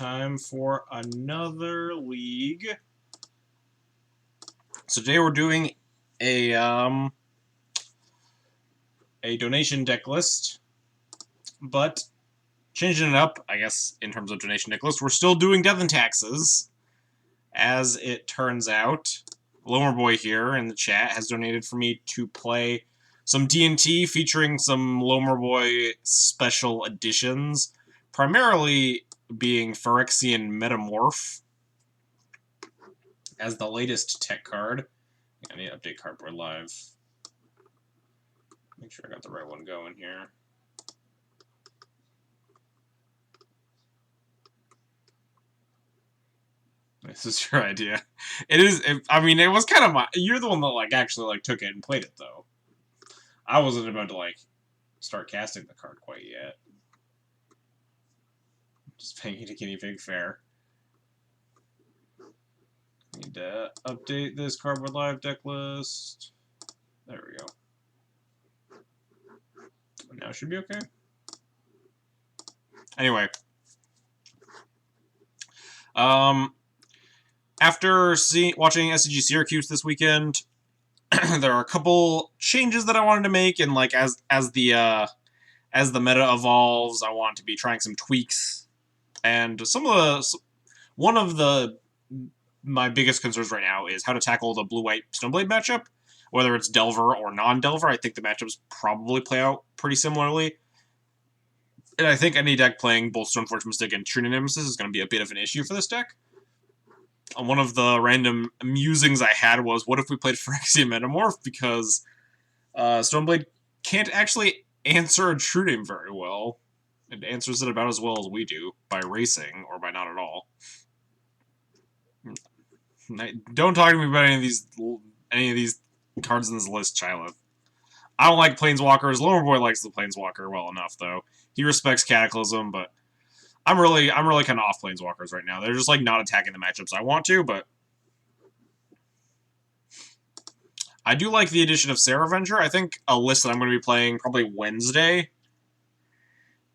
time for another league. So today we're doing a donation deck list, but changing it up, I guess, in terms of donation deck list. We're still doing Death and Taxes, as it turns out. Lomer Boy here in the chat has donated for me to play some D&T featuring some Lomer Boy special editions, primarily being Phyrexian Metamorph as the latest tech card. I need to update Cardboard Live. Make sure I got the right one going here. This is your idea. It is. I mean, it was kind of my. You're the one that actually took it and played it though. I wasn't about to start casting the card quite yet. Just paying you to guinea pig fair. Need to update this Cardboard Live deck list. There we go. Now it should be okay. Anyway. After watching SCG Syracuse this weekend, there are a couple changes that I wanted to make, and as the meta evolves, I want to be trying some tweaks. And one of my biggest concerns right now is how to tackle the blue-white Stoneblade matchup, whether it's Delver or non-Delver. I think the matchups probably play out pretty similarly. And I think any deck playing both Stoneforge Mystic and True Nemesis is going to be a bit of an issue for this deck. One of the random musings I had was, what if we played Phyrexian Metamorph? Because Stoneblade can't actually answer a True Name very well. It answers it about as well as we do, by racing, or by not at all. Don't talk to me about any of these cards in this list, Chylith. I don't like Planeswalkers. Lomer Boy likes the Planeswalker well enough, though. He respects Cataclysm, but I'm really kind of off Planeswalkers right now. They're just not attacking the matchups I want to, but I do like the addition of Sarah Avenger. I think a list that I'm going to be playing probably Wednesday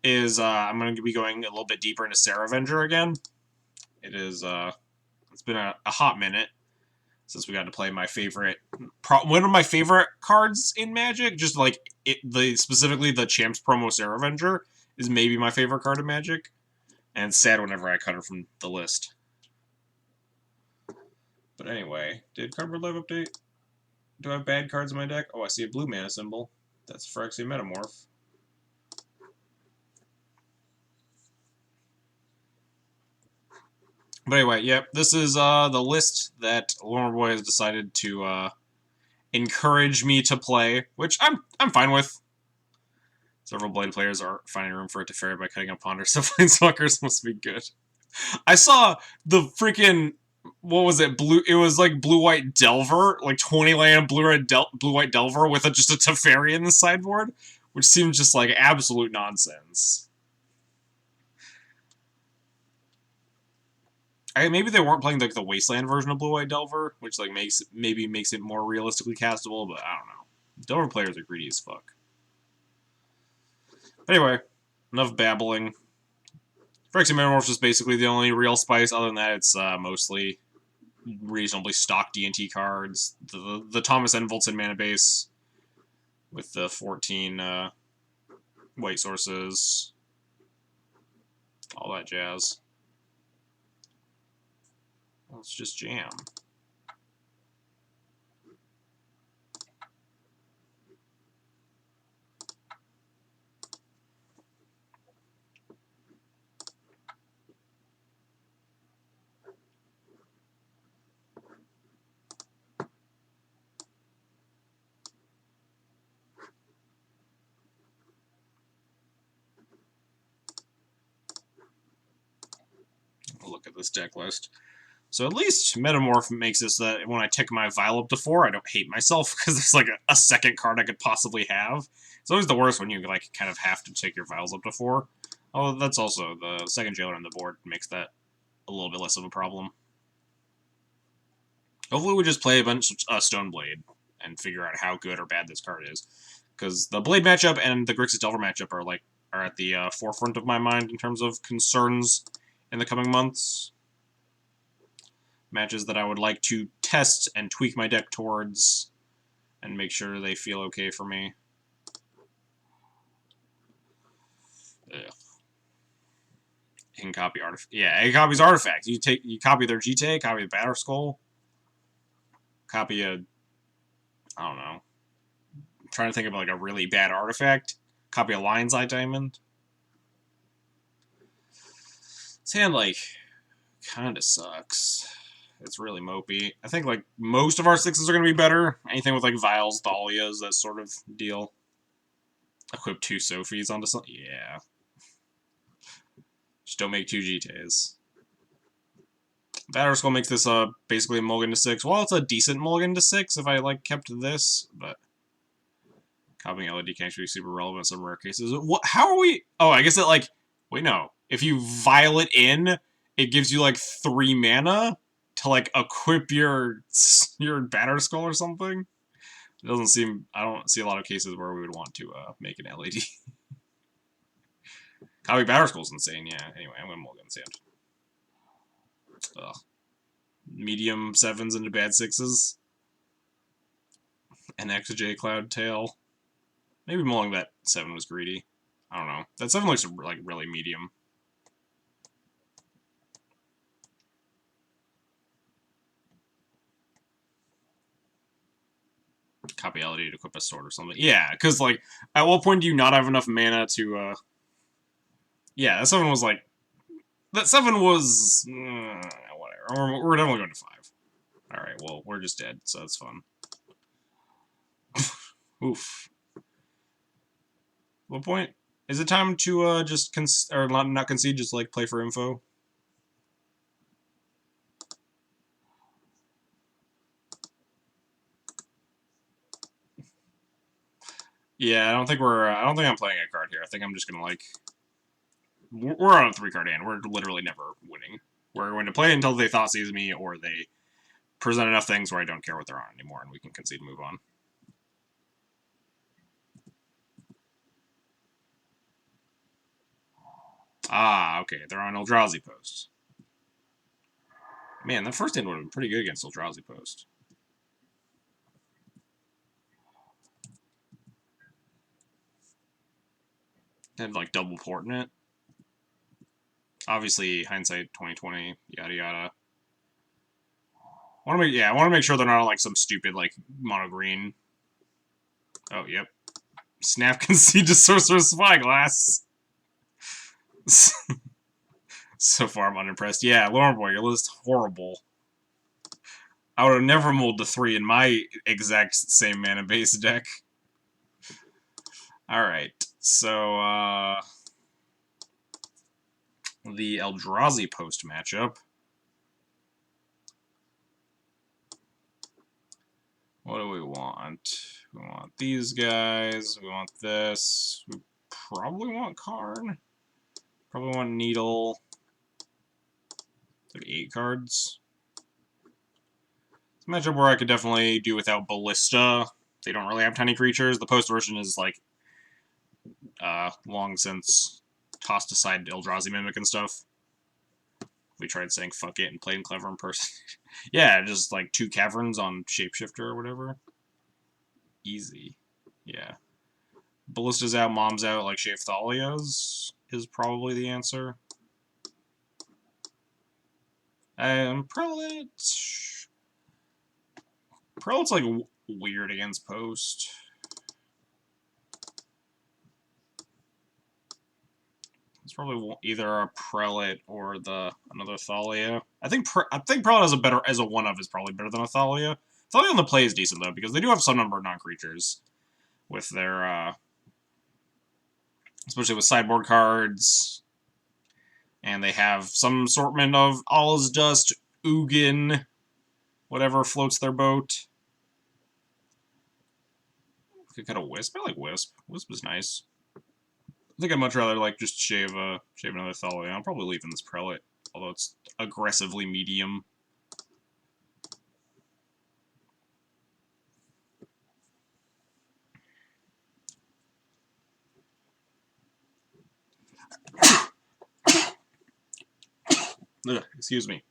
is I'm going to be going a little bit deeper into Sarah Avenger again. It's been a hot minute since we got to play my favorite, one of my favorite cards in Magic. Just specifically the Champs promo Sarah Avenger is maybe my favorite card in Magic. And it's sad whenever I cut her from the list. But anyway, did Cardboard Live update? Do I have bad cards in my deck? Oh, I see a blue mana symbol. That's Phyrexian Metamorph. But anyway, yep, this is the list that Lomer Boy has decided to encourage me to play, which I'm fine with. Several Blade players are finding room for it to fare by cutting up Ponder, so Planeswalkers must be good. I saw the freaking, what was it, it was blue-white Delver, 20 land blue-white Delver with just a Teferi in the sideboard, which seems just like absolute nonsense. Maybe they weren't playing the Wasteland version of blue-white Delver, which maybe makes it more realistically castable, but I don't know. Delver players are greedy as fuck. Anyway, enough babbling. Phyrexian Metamorph is basically the only real spice. Other than that, it's mostly reasonably stock D&T cards. The Thomas Envoltson mana base with the 14 white sources. All that jazz. Let's just jam. Look at this deck list. So at least Metamorph makes it so that when I tick my Vial up to 4, I don't hate myself, because it's a second card I could possibly have. It's always the worst when you kind of have to tick your Vials up to 4. Oh, that's also the second jailer on the board makes that a little bit less of a problem. Hopefully we just play a bunch of Stoneblade and figure out how good or bad this card is. Because the Blade matchup and the Grixis Delver matchup are at the forefront of my mind in terms of concerns in the coming months. Matches that I would like to test and tweak my deck towards and make sure they feel okay for me. Ugh. You can copy artifact. Yeah, it copies artifacts. You copy their GTA, copy the Batter Skull, copy a, I don't know. I'm trying to think of like a really bad artifact. Copy a Lion's Eye Diamond. This hand like kind of sucks. It's really mopey. I think like most of our 6s are gonna be better. Anything with like Vials, Thalias, that sort of deal. Equip 2 Sophies onto something. Yeah. Just don't make 2 GTAs. Batter Skull makes this basically a mulligan to 6. Well, it's a decent mulligan to 6 if I like kept this, but copying LED can actually be super relevant in some rare cases. What? How are we? Oh, I guess it like. Wait, no. If you Violet in, it gives you like 3 mana to like equip your Batter Skull or something. It doesn't seem. I don't see a lot of cases where we would want to make an LED. Copy Batter Skull's insane. Yeah. Anyway, I'm gonna mulligan sand. Ugh. Medium 7s into bad 6s. An XJ Cloud Tail. Maybe mulling that 7 was greedy. I don't know. That 7 looks like really medium. Copy LED to equip a sword or something. Yeah, because like, at what point do you not have enough mana to? Yeah, that 7 was like. That 7 was whatever. We're definitely going to 5. All right. Well, we're just dead, so that's fun. Oof. What point? Is it time to just or not concede, just like play for info? Yeah, I don't think I'm playing a card here. I think I'm just gonna like. We're on a 3-card hand. We're literally never winning. We're going to play until they thought seize me or they present enough things where I don't care what they're on anymore and we can concede and move on. Ah, okay. They're on Eldrazi Post. Man, that first hand would have been pretty good against Eldrazi Post. Had like double port in it. Obviously, hindsight 2020, yada yada. I want to make sure they're not like some stupid like mono green. Oh, yep. Snap concede to Sorcerer's Spyglass. So far, I'm unimpressed. Yeah, Lauren Boy, your list horrible. I would have never mulled the 3 in my exact same mana base deck. Alright, so, the Eldrazi Post matchup. What do we want? We want these guys. We want this. We probably want Karn. Probably want Needle. It's like 8 cards. It's a matchup where I could definitely do without Ballista. They don't really have tiny creatures. The Post version is like long since tossed aside Eldrazi Mimic and stuff. We tried saying fuck it and playing clever in person. Yeah, just like 2 caverns on Shapeshifter or whatever. Easy. Yeah. Ballista's out, Mom's out, like Shapethalia's is probably the answer. Prelate. Prelate's like weird against Post. It's probably either a Prelate or another Thalia. I think Prelate as a 1-of is probably better than a Thalia. Thalia on the play is decent though because they do have some number of non-creatures with their especially with sideboard cards, and they have some assortment of All's Dust, Ugin, whatever floats their boat. Could cut a Wisp. I like Wisp. Wisp is nice. I think I'd much rather like just shave another Thalia. I'm probably leaving this Prelate, although it's aggressively medium. Ugh, excuse me.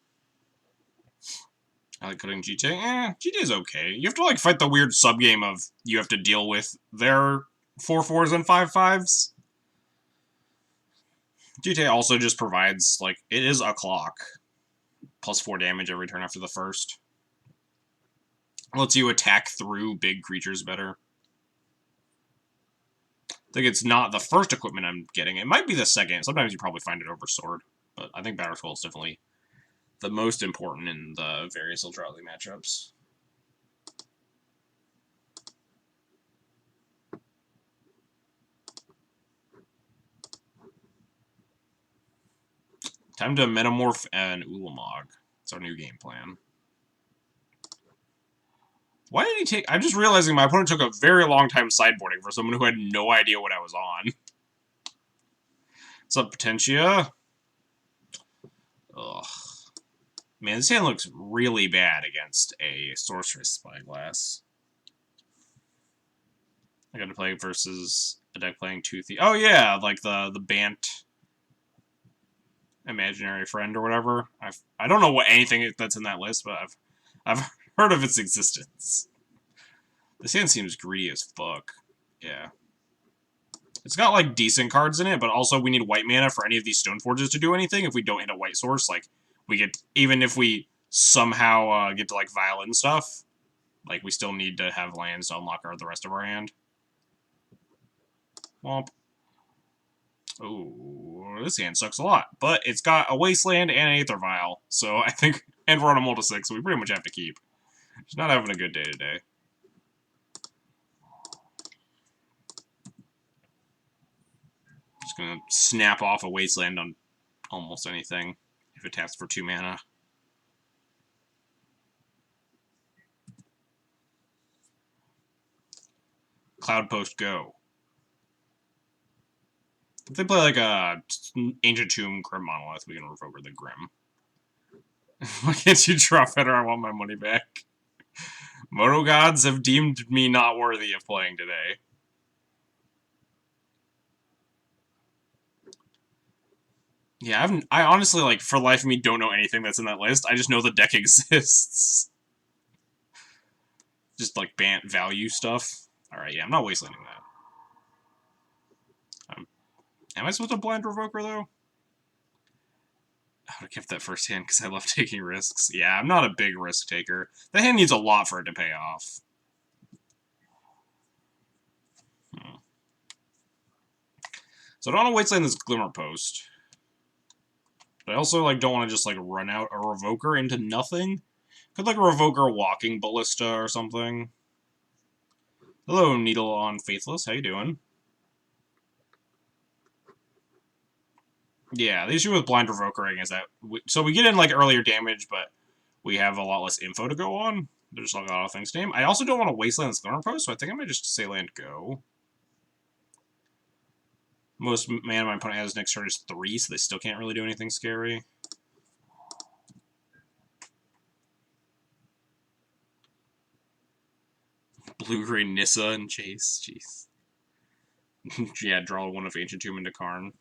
I like cutting GTA. GTA's okay. You have to like fight the weird subgame of you have to deal with their 4-4s and 5-5s. GTA also just provides, like, it is a clock. +4 damage every turn after the first. Lets you attack through big creatures better. I think it's not the first equipment I'm getting. It might be the second. Sometimes you probably find it over sword. But I think Battle Scroll is definitely the most important in the various Ultra League matchups. Time to Metamorph an Ulamog. It's our new game plan. Why did he take... I'm just realizing my opponent took a very long time sideboarding for someone who had no idea what I was on. What's up, Potentia? Ugh. Man, this hand looks really bad against a Sorceress Spyglass. I got to play versus a deck playing Toothy. Oh yeah, like the Bant Imaginary Friend or whatever. I don't know what anything that's in that list, but I've heard of its existence. This hand seems greedy as fuck. Yeah. It's got like decent cards in it, but also we need white mana for any of these Stoneforges to do anything. If we don't hit a white source, like we get, even if we somehow get to like Violin stuff, like we still need to have lands to unlock the rest of our hand. Womp. Oh, this hand sucks a lot, but it's got a Wasteland and an Aether Vial, so I think, and we're on a multi-6, so we pretty much have to keep. She's not having a good day today. Just gonna snap off a Wasteland on almost anything if it taps for 2 mana. Cloud Post, go. If they play like a Ancient Tomb Grim Monolith, we can revoke the Grim. Why can't you draw better? I want my money back. Moto Gods have deemed me not worthy of playing today. Yeah, I honestly, like, for the life of me, don't know anything that's in that list. I just know the deck exists. Just, like, Bant value stuff. Alright, yeah, I'm not wastelanding that. Am I supposed to blind Revoker, though? I would have kept that first hand because I love taking risks. Yeah, I'm not a big risk taker. That hand needs a lot for it to pay off. So I don't want to wasteland this Glimmer Post. But I also like don't want to just like run out a Revoker into nothing. Could like a Revoker Walking Ballista or something. Hello, Needle on Faithless. How you doing? Yeah, the issue with blind Revokering is that so we get in like earlier damage, but we have a lot less info to go on. There's like a lot of things to name. I also don't want to wasteland this Glimmer Post, so I think I might just say land go. Most mana my opponent has next turn is 3, so they still can't really do anything scary. Blue-green Nissa and Chase, jeez. Yeah, draw one of Ancient Tomb into Karn.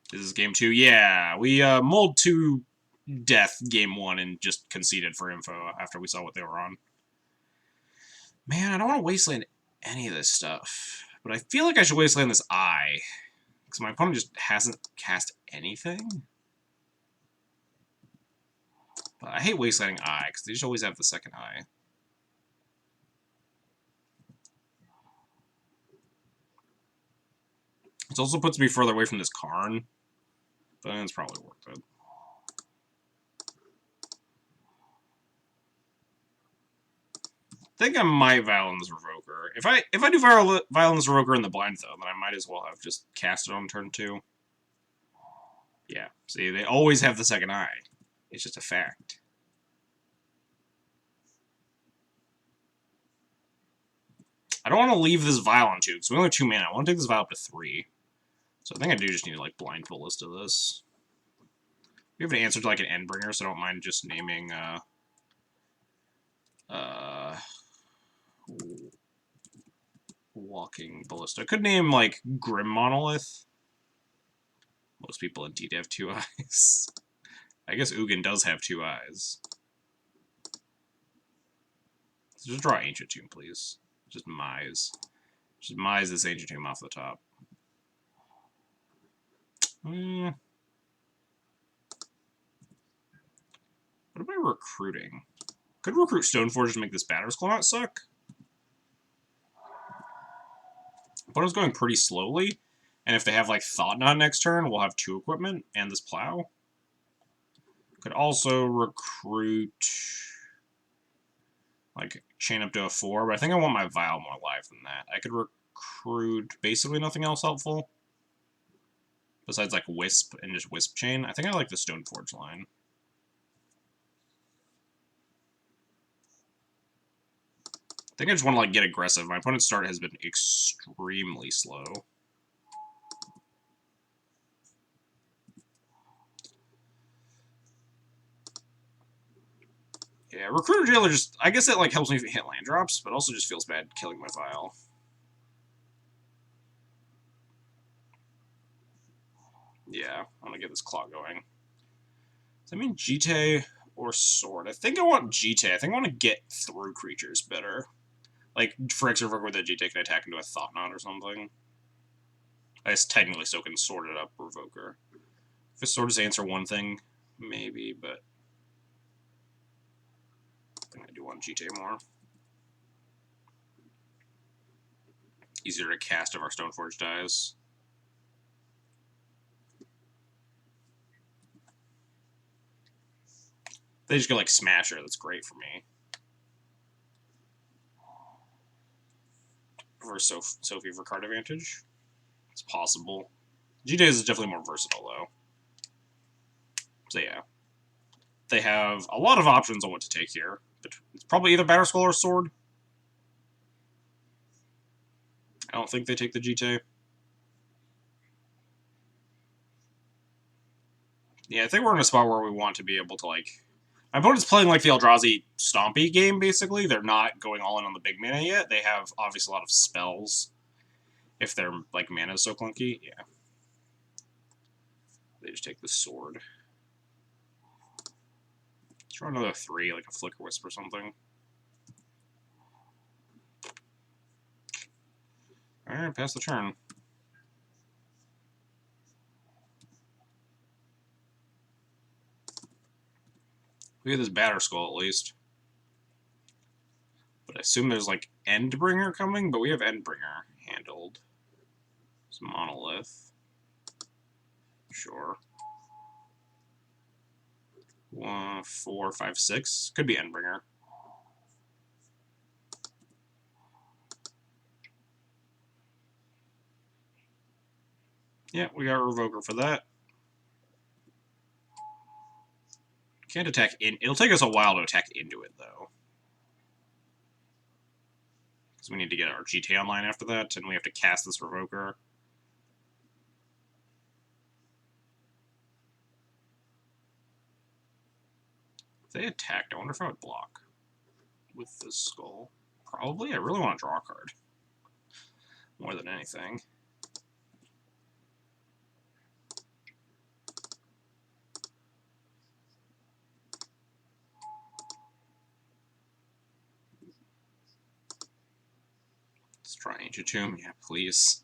This is game 2. Yeah, we mulled to death game 1 and just conceded for info after we saw what they were on. Man, I don't want to wasteland any of this stuff. But I feel like I should wasteland this eye. Because my opponent just hasn't cast anything. But I hate wastelanding eye, because they just always have the second eye. It also puts me further away from this Karn. But it's probably worth it. I think I might Violence Revoker. If I do Violence Revoker in the blind, though, then I might as well have just cast it on turn 2. Yeah, see, they always have the second eye. It's just a fact. I don't want to leave this Vial on 2, because we only have 2 mana. I want to take this Vial up to 3. So I think I do just need to, like, blind Ballista this. We have an answer to, like, an Endbringer, so I don't mind just naming, Walking Ballista. I could name, like, Grim Monolith. Most people indeed have 2 eyes. I guess Ugin does have 2 eyes. So just draw Ancient Tomb, please. Just Mise. Just Mise this Ancient Tomb off the top. What am I recruiting? Could recruit Stoneforge to make this Batterskull not suck. Opponent's going pretty slowly, and if they have like Thought Knot next turn, we'll have 2 equipment and this plow. Could also recruit like chain up to a 4, but I think I want my Vial more live than that. I could recruit basically nothing else helpful. Besides like Wisp and just Wisp chain. I think I like the Stoneforge line. I think I just want to like get aggressive. My opponent's start has been extremely slow. Yeah, Recruiter Jailer just, I guess it like helps me hit land drops, but also just feels bad killing my Vial. Yeah, I want to get this claw going. Does that mean Jite or Sword? I think I want Jite. I think I want to get through creatures better. Like, Phyrex Revoker with a Jite can attack into a Thought Knot or something. I guess technically still can sort it up Revoker. If it sort of answer one thing, maybe, but I think I do want Jite more. Easier to cast if our Stoneforge dies. They just go like Smasher, that's great for me. Versus Sophie for card advantage. It's possible. Jite is definitely more versatile though. So yeah. They have a lot of options on what to take here. But it's probably either Batterskull or Sword. I don't think they take the Jite. Yeah, I think we're in a spot where we want to be able to like... My opponent's playing like the Eldrazi Stompy game, basically. They're not going all in on the big mana yet. They have, obviously, a lot of spells. If their, like, mana is so clunky, yeah. They just take the Sword. Let's draw another 3, like a Flicker Wisp or something. Alright, pass the turn. We get this Batterskull, at least. But I assume there's, like, Endbringer coming, but we have Endbringer handled. It's Monolith. Sure. 1, 4, 5, 6. Could be Endbringer. Yeah, we got Revoker for that. Can't attack in. It'll take us a while to attack into it, though. Because we need to get our Jite online after that, and we have to cast this Revoker. If they attacked, I wonder if I would block with this skull. Probably. I really want to draw a card. More than anything. Let's try Ancient Tomb. Yeah, please.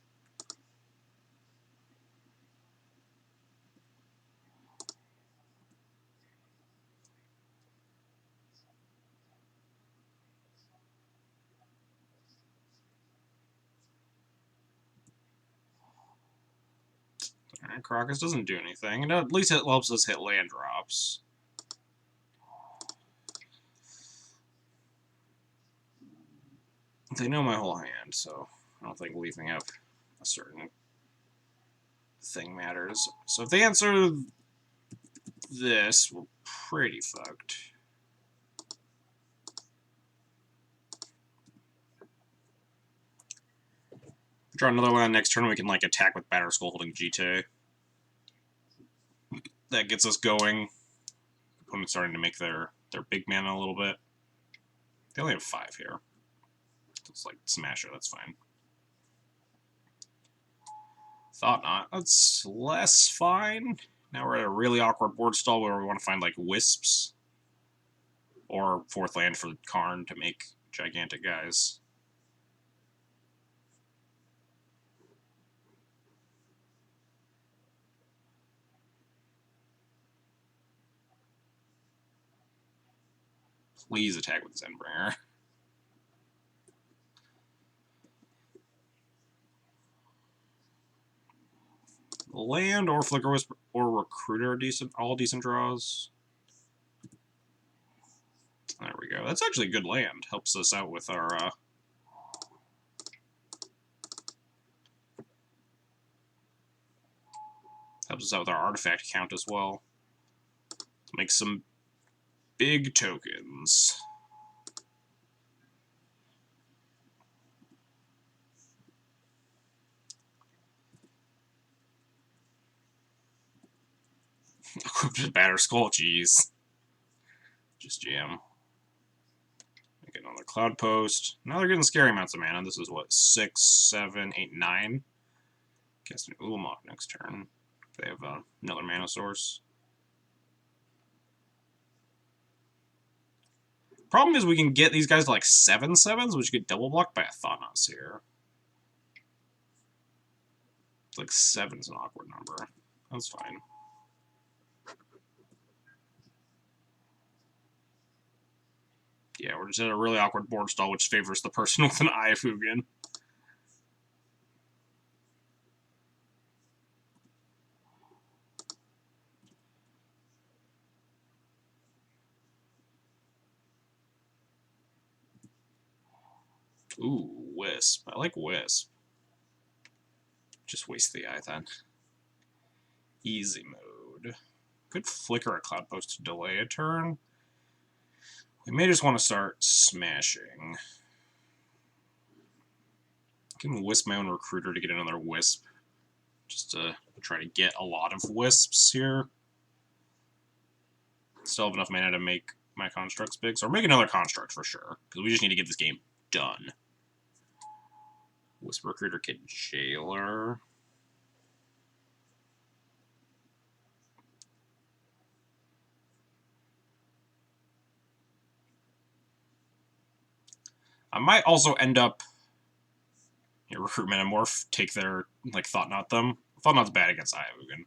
Alright, Crocus doesn't do anything. And at least it helps us hit land drops. They know my whole hand, so I don't think leaving up a certain thing matters. So if they answer this, we're pretty fucked. Draw another one next turn, we can like attack with Batterskull holding Jite. That gets us going. Opponent's starting to make their big mana a little bit. They only have 5 here. It's like Smasher, that's fine. Thought not. That's less fine. Now we're at a really awkward board stall where we want to find, like, wisps. Or 4th land for Karn to make gigantic guys. Please attack with Zenbringer. Land or Flicker Wisp or Recruiter are decent, all decent draws. There we go. That's actually good land. Helps us out with our artifact count as well. Make some big tokens. Equipped Batter Skull, jeez. Just jam. Make another Cloud Post. Now they're getting scary amounts of mana. This is what, 6, 7, 8, 9? Cast an Ulamog next turn. They have another mana source. Problem is we can get these guys to like 7/7s, which get double blocked by a Thought-Knot Seer. Like 7's an awkward number. That's fine. Yeah, we're just at a really awkward board stall, which favors the person with an Eye of Hugin. Ooh, Wisp. I like Wisp. Just waste the Eye then. Easy mode. Could flicker a Cloud Post to delay a turn. We may just want to start smashing. I can Wisp my own Recruiter to get another Wisp. Just to try to get a lot of Wisps here. Still have enough mana to make my constructs big. So we're making another construct for sure. Because we just need to get this game done. Wisp Recruiter, Kid Jailer. I might also end up recruit Metamorph, take their like Thought-Knot them. Thought-Knot's bad against Eye of Hugin.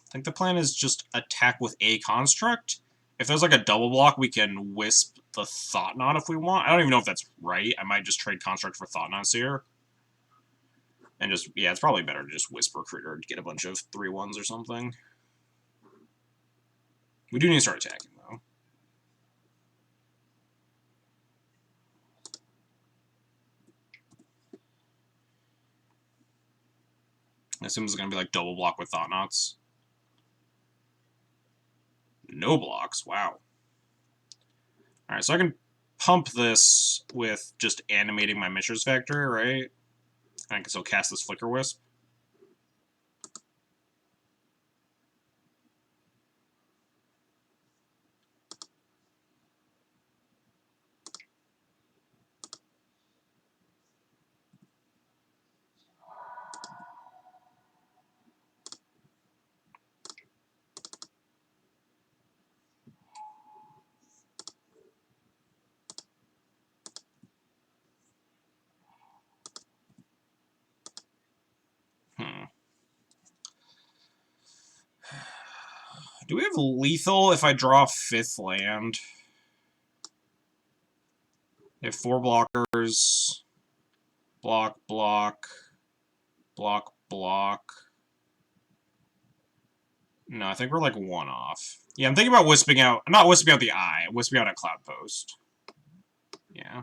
I think the plan is just attack with a construct. If there's like a double block, we can Wisp the Thought-Knot if we want. I don't even know if that's right. I might just trade construct for Thought-Knot Seer. And just, yeah, it's probably better to just Wisp Recruiter to get a bunch of 3/1s or something. We do need to start attacking, though. I assume this is going to be like double block with Thought-Knots. No blocks, wow. Alright, so I can pump this with just animating my Mishra's Factory, right? I can still cast this Flicker Wisp. Do we have lethal if I draw 5th land? They have 4 blockers. Block, block. Block, block. No, I think we're like 1 off. Yeah, I'm thinking about wisping out. I'm not wisping out the Eye. Wisping out a Cloud Post. Yeah.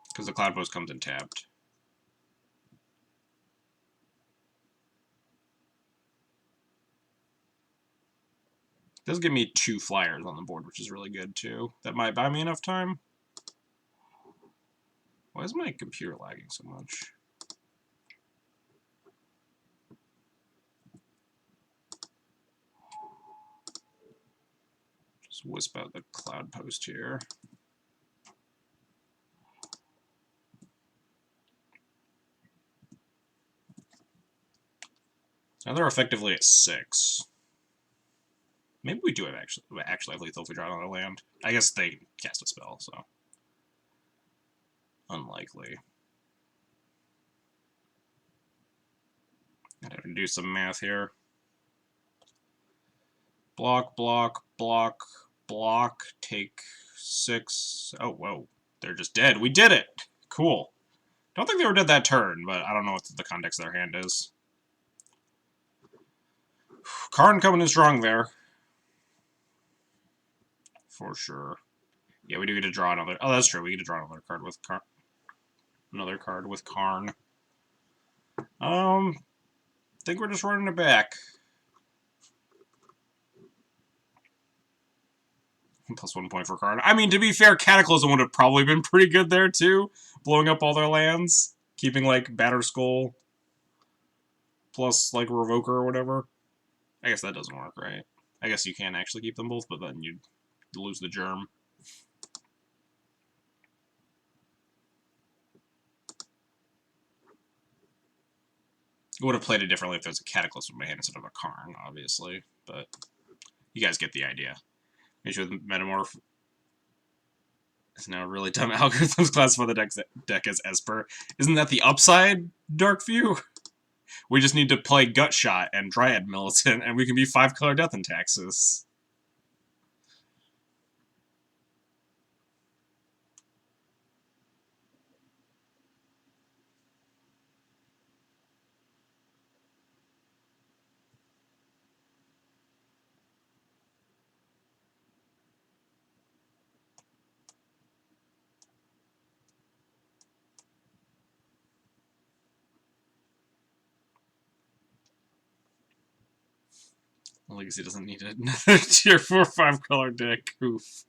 Because the Cloud Post comes in tapped. It does give me 2 flyers on the board, which is really good, too. That might buy me enough time. Why is my computer lagging so much? Let's wisp out the cloud post here. Now they're effectively at 6. Maybe we do have actually have lethal if we draw another land. I guess they cast a spell, so unlikely. I'd have to do some math here. Block, block, block, block, take 6. Oh, whoa. They're just dead. We did it! Cool. Don't think they were dead that turn, but I don't know what the context of their hand is. Karn coming in strong there. For sure. Yeah, we do get to draw another... Oh, that's true. We get to draw another card with Karn. Another card with Karn. I think we're just running it back. Plus 1 point for Karn. I mean, to be fair, Cataclysm would have probably been pretty good there, too. Blowing up all their lands. Keeping, like, Batterskull. Plus, like, Revoker or whatever. I guess that doesn't work, right? I guess you can actually keep them both, but then you'd lose the germ. I would have played it differently if there was a Cataclysm in my hand instead of a Karn, obviously. But you guys get the idea. Make sure the Metamorph is now really dumb algorithms classify the deck as Esper. Isn't that the upside, Darkview? We just need to play Gutshot and Dryad Militant, and we can be 5-color Death and Taxes. Legacy doesn't need another tier 4 5-color deck. Oof.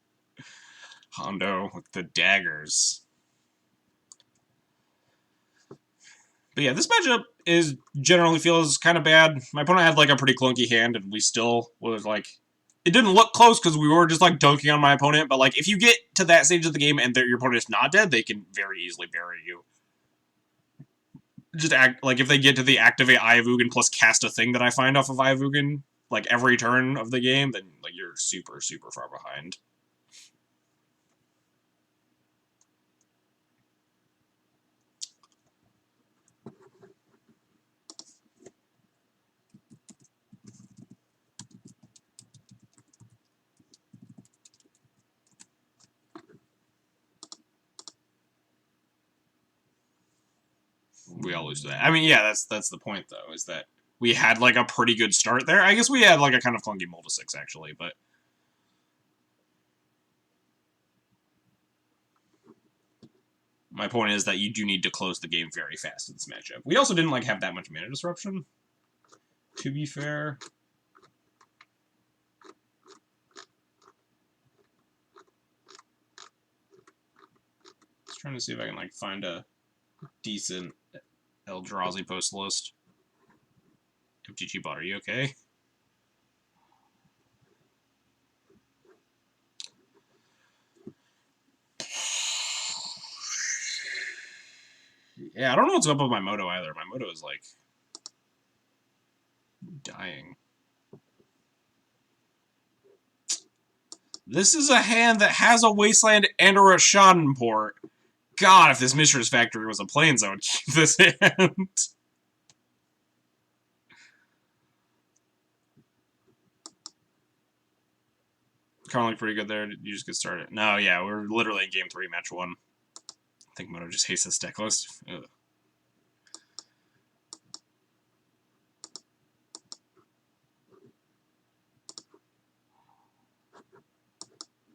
Hondo with the daggers. But yeah, this matchup is generally feels kind of bad. My opponent had like a pretty clunky hand, and we still was like, it didn't look close because we were just like dunking on my opponent. But like, if you get to that stage of the game and your opponent is not dead, they can very easily bury you. Just act like if they get to the activate Ayavugan plus cast a thing that I find off of Ayavugan, like every turn of the game, then like you're super, super far behind. We all lose to that. I mean, yeah, that's the point though, is that we had like a pretty good start there. I guess we had like a kind of clunky mold to 6 actually, but my point is that you do need to close the game very fast in this matchup. We also didn't like have that much mana disruption, to be fair. Just trying to see if I can like find a decent Eldrazi post list. MTG bot, are you okay? Yeah, I don't know what's up with my Moto either. My Moto is like dying. This is a hand that has a Wasteland and a Rashadan port. God, if this Mishra's Factory was a Plains, I would keep this hand. Karn looked pretty good there. You just get started. No, yeah, we're literally in Game 3, Match 1. I think Moto just hates this deck list. Ugh.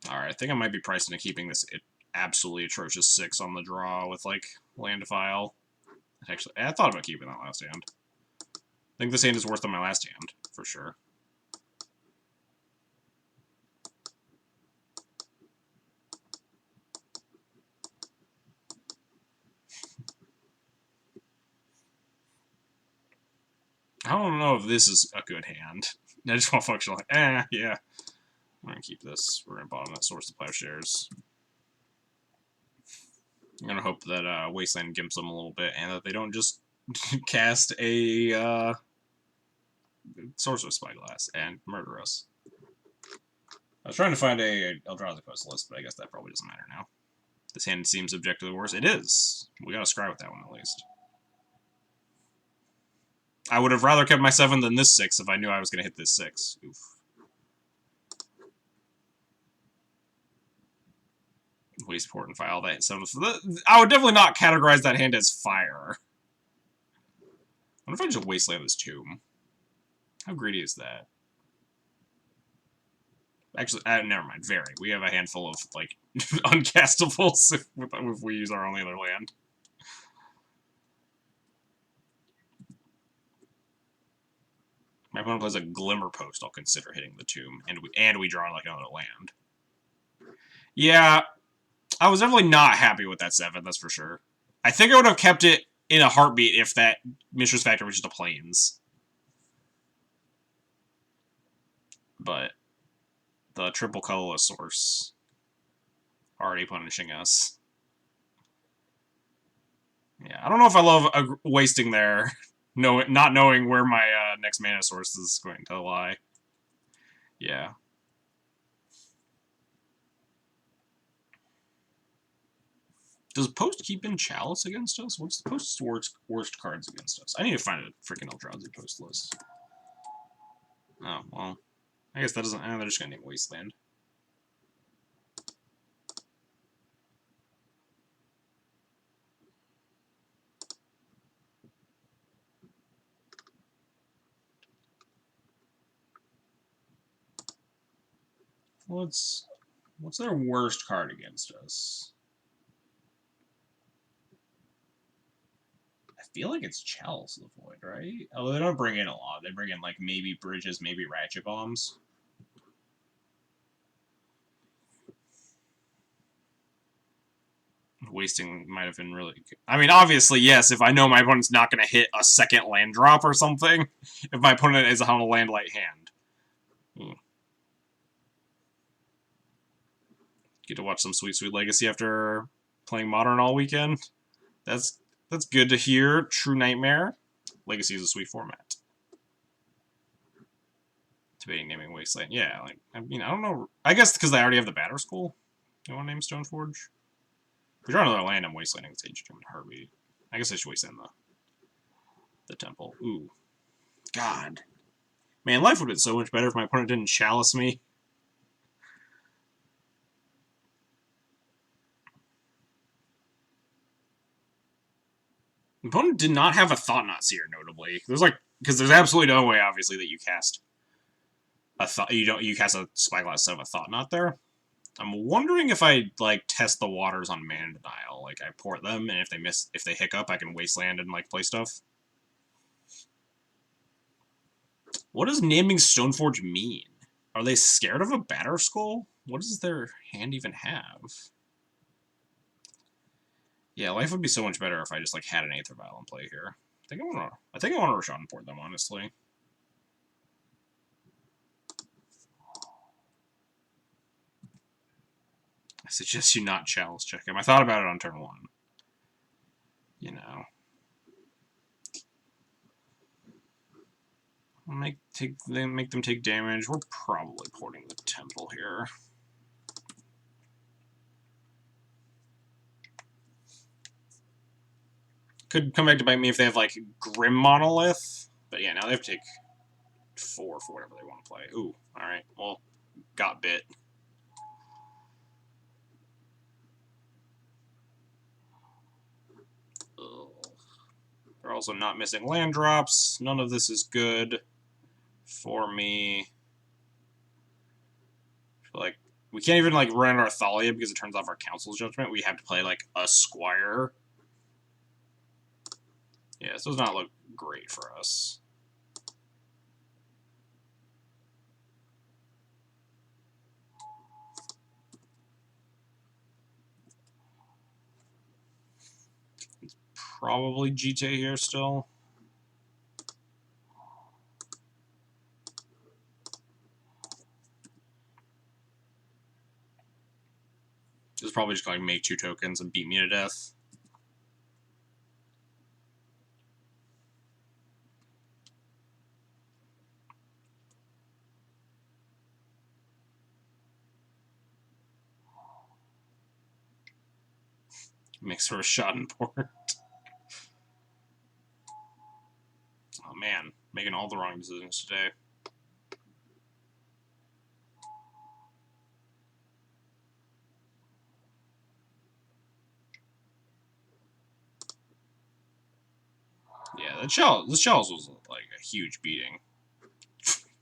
Alright, I think I might be priced into keeping this absolutely atrocious 6 on the draw with, like, land file. Actually, I thought about keeping that last hand. I think this hand is worse than my last hand, for sure. I don't know if this is a good hand. I just want functional. Yeah. We're gonna keep this. We're gonna bottom that Source of Plowshares. I'm gonna hope that Wasteland gimps them a little bit, and that they don't just cast a Sorcerous Spyglass and murder us. I was trying to find a Eldrazi Post list, but I guess that probably doesn't matter now. This hand seems objectively worse. It is. We got to scry with that one at least. I would have rather kept my 7 than this 6 if I knew I was going to hit this 6. Oof. Wasteport and file that 7. I would definitely not categorize that hand as fire. What if I just Wasteland this Tomb? How greedy is that? Actually, never mind. Very. We have a handful of, like, uncastables if we use our only other land. My opponent plays a Glimmer Post, I'll consider hitting the Tomb, and we draw, like, another land. Yeah, I was definitely not happy with that 7, that's for sure. I think I would have kept it in a heartbeat if that Mishra's Factor was just a Plains. But the triple colorless source already punishing us. Yeah, I don't know if I love wasting there, not knowing where my next mana source is going to lie. Yeah. Does Post keep in Chalice against us? What's the Post's worst cards against us? I need to find a freaking Eldrazi Post list. Oh, well. I guess that doesn't... they're just gonna name Wasteland. What's their worst card against us? I feel like it's Chalice of the Void, right? Although they don't bring in a lot. They bring in, like, maybe Bridges, maybe Ratchet Bombs. Wasting might have been really good. I mean, obviously, yes, if I know my opponent's not going to hit a second land drop or something. If my opponent is on a land light hand. Get to watch some Sweet Sweet Legacy after playing Modern all weekend. That's good to hear. True Nightmare. Legacy is a sweet format. Debating naming Wasteland. Yeah, like, I mean, I don't know. I guess because they already have the Batter Skull. You want to name Stoneforge? If we draw another land, I'm Wastelanding Sage Tomb and Heartbeat. I guess I should wasteland the Temple. Ooh. God. Man, life would have been so much better if my opponent didn't Chalice me. My opponent did not have a Thought-Knot Seer, notably. There's like, because there's absolutely no way, obviously, that you cast you cast a Spyglass instead of a Thought-Knot there. I'm wondering if I, like, test the waters on Mana Denial. Like, I port them, and if they hiccup, I can Wasteland and, like, play stuff. What does naming Stoneforge mean? Are they scared of a Batter Skull? What does their hand even have? Yeah, life would be so much better if I just, like, had an Aether Vial in play here. I think I want to Roshan port them, honestly. I suggest you not Chalice check him. I thought about it on turn 1. You know. Make them take damage. We're probably porting the Temple here. Could come back to bite me if they have, like, Grim Monolith. But yeah, now they have to take 4 for whatever they want to play. Ooh, alright. Well, got bit. Ugh. They're also not missing land drops. None of this is good for me. I feel like we can't even, like, run our Thalia because it turns off our Council's Judgment. We have to play, like, a Squire. Yeah, this does not look great for us. It's probably GTA here still. is probably just going to make 2 tokens and beat me to death. Makes her a shot in port. Oh man, making all the wrong decisions today. Yeah, the Shells was like a huge beating.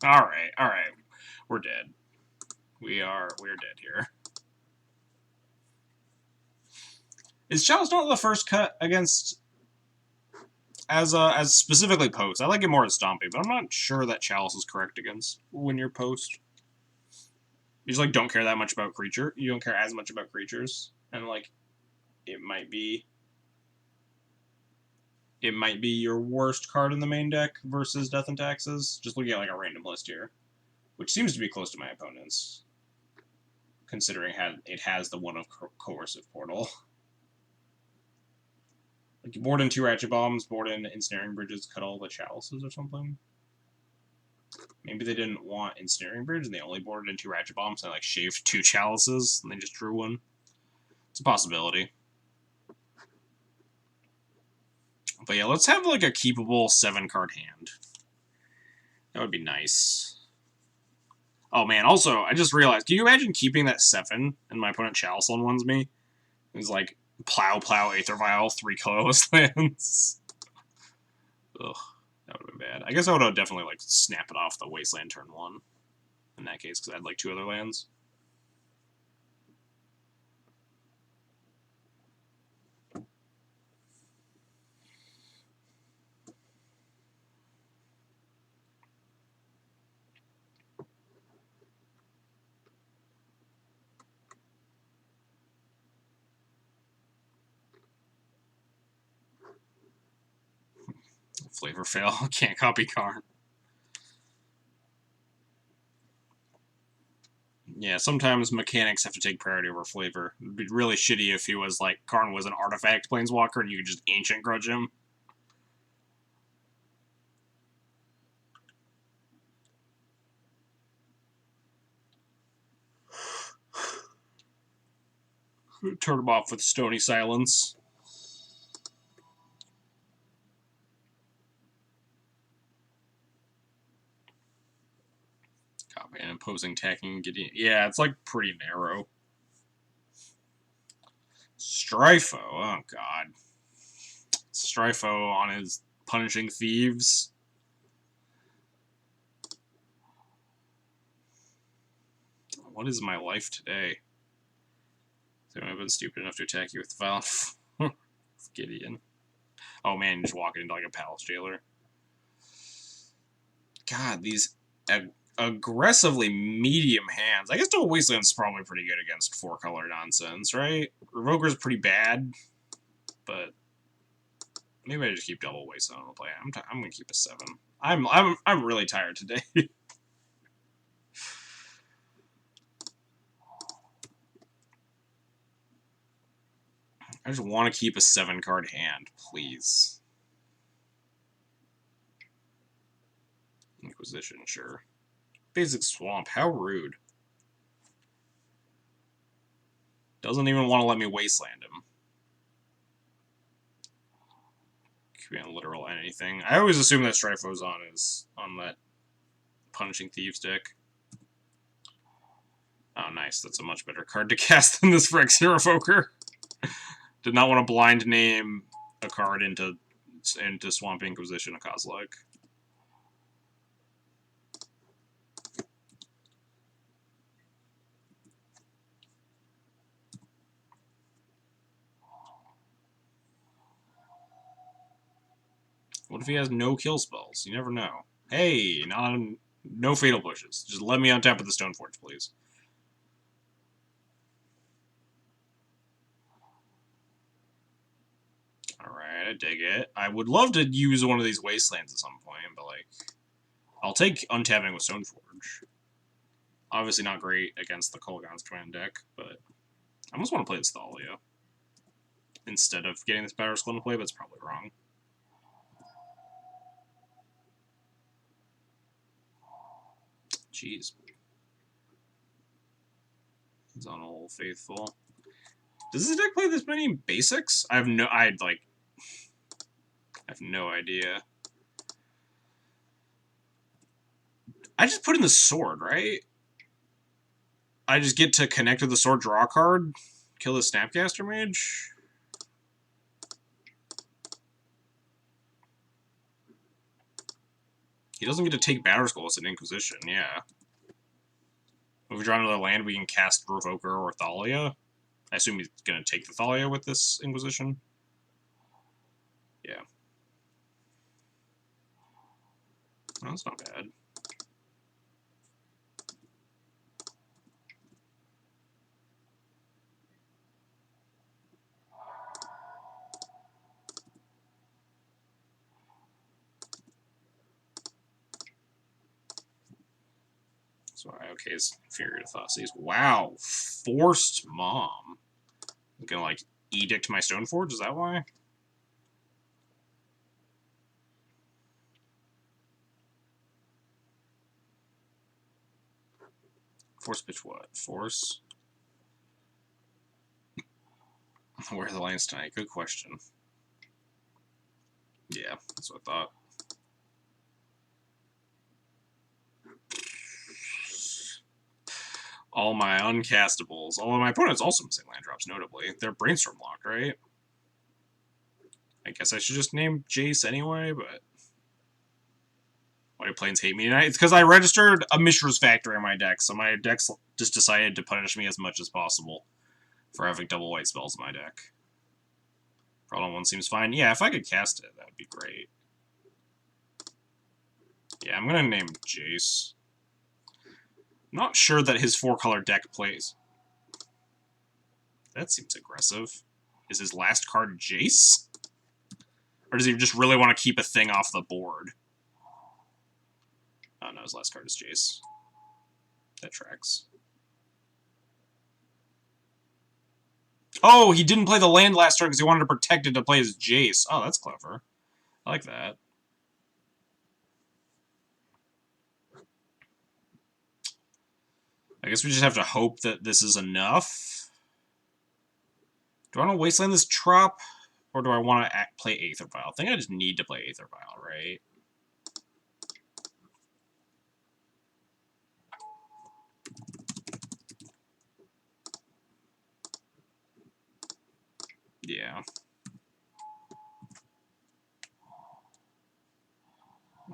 Alright, alright. We're dead. We're dead here. Is Chalice not the first cut against as specifically post? I like it more as Stompy, but I'm not sure that Chalice is correct against when you're post. You just like don't care that much about creature. You don't care as much about creatures, and like it might be your worst card in the main deck versus Death and Taxes. Just looking at like a random list here, which seems to be close to my opponent's, considering it has the one of Coercive Portal. Like you board in 2 Ratchet Bombs, board in Ensnaring Bridges, cut all the Chalices or something. Maybe they didn't want Ensnaring Bridge and they only boarded in 2 Ratchet Bombs and like shaved 2 Chalices and they just drew one. It's a possibility. But yeah, let's have like a keepable 7-card hand. That would be nice. Oh man, also, I just realized, can you imagine keeping that 7 and my opponent Chalice on ones me? It's like Plow, Aether Vial, 3 colorless lands. Ugh, that would have been bad. I guess I would have definitely like snap it off the Wasteland turn 1 in that case, because I had like 2 other lands. Flavor fail. Can't copy Karn. Yeah, sometimes mechanics have to take priority over flavor. It'd be really shitty if he was like, Karn was an artifact planeswalker and you could just Ancient Grudge him. Turn him off with Stony Silence. Copy and imposing attacking Gideon. Yeah, it's like pretty narrow. Stryfo, oh god. Stryfo on his Punishing Thieves. What is my life today? I've been stupid enough to attack you with Violent Gideon. Oh man, just walking into like a Palace Jailer. God, these aggressively medium hands. I guess Double Wasteland's probably pretty good against 4-color nonsense, right? Revoker's pretty bad, but maybe I just keep Double Wasteland on the play. I'm gonna keep a 7. I'm really tired today. I just want to keep a 7-card hand, please. Inquisition, sure. Basic Swamp, how rude. Doesn't even want to let me Wasteland him. Could be on literal anything. I always assume that Stryfo's on that Punishing Thieves deck. Oh, nice. That's a much better card to cast than this Phyrexian Revoker. Did not want to blind name a card into Swamp Inquisition a Kozilek. What if he has no kill spells? You never know. Hey, no Fatal Pushes. Just let me untap with the Stoneforge, please. Alright, I dig it. I would love to use one of these Wastelands at some point, but like, I'll take untapping with Stoneforge. Obviously not great against the Kolaghan's Command deck, but I almost want to play this Thalia instead of getting this Batterskull Skull into play, but it's probably wrong. Jeez. He's on Old Faithful. Does this deck play this many basics? I have no idea. I just put in the sword, right? I just get to connect with the sword, draw a card, kill the Snapcaster Mage. He doesn't get to take Batterskull as an Inquisition, yeah. If we draw another land, we can cast Revoker or Thalia. I assume he's going to take the Thalia with this Inquisition. Yeah. Oh, that's not bad. So, okay, it's Inferior to Thoughtseas. Wow, Forced Mom. I'm gonna, like, edict my Stoneforge, is that why? Force bitch what? Force? Where are the lines tonight? Good question. Yeah, that's what I thought. All my uncastables. All of my opponents also missing land drops, notably. They're Brainstorm locked, right? I guess I should just name Jace anyway, but... Why do planes hate me tonight? It's because I registered a Mishra's Factory in my deck, so my deck's just decided to punish me as much as possible for having double white spells in my deck. Problem 1 seems fine. Yeah, if I could cast it, that would be great. Yeah, I'm gonna name Jace. Not sure that his 4-color deck plays. That seems aggressive. Is his last card Jace? Or does he just really want to keep a thing off the board? Oh no, his last card is Jace. That tracks. Oh, he didn't play the land last turn because he wanted to protect it to play his Jace. Oh, that's clever. I like that. I guess we just have to hope that this is enough. Do I want to wasteland this Trop? Or do I want to play Aether Vial? I think I just need to play Aether Vial, right? Yeah.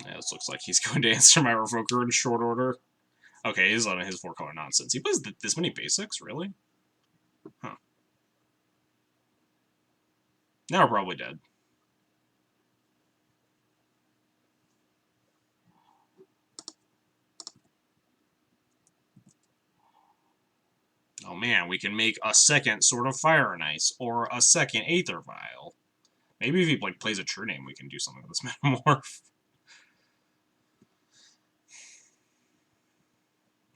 Yeah, this looks like he's going to answer my Revoker in short order. Okay, he's on his 4-color nonsense. He plays this many basics? Really? Huh. Now we're probably dead. Oh man, we can make a second Sword of Fire and Ice, or a second Aether Vial. Maybe if he like plays a True Name, we can do something with this Metamorph.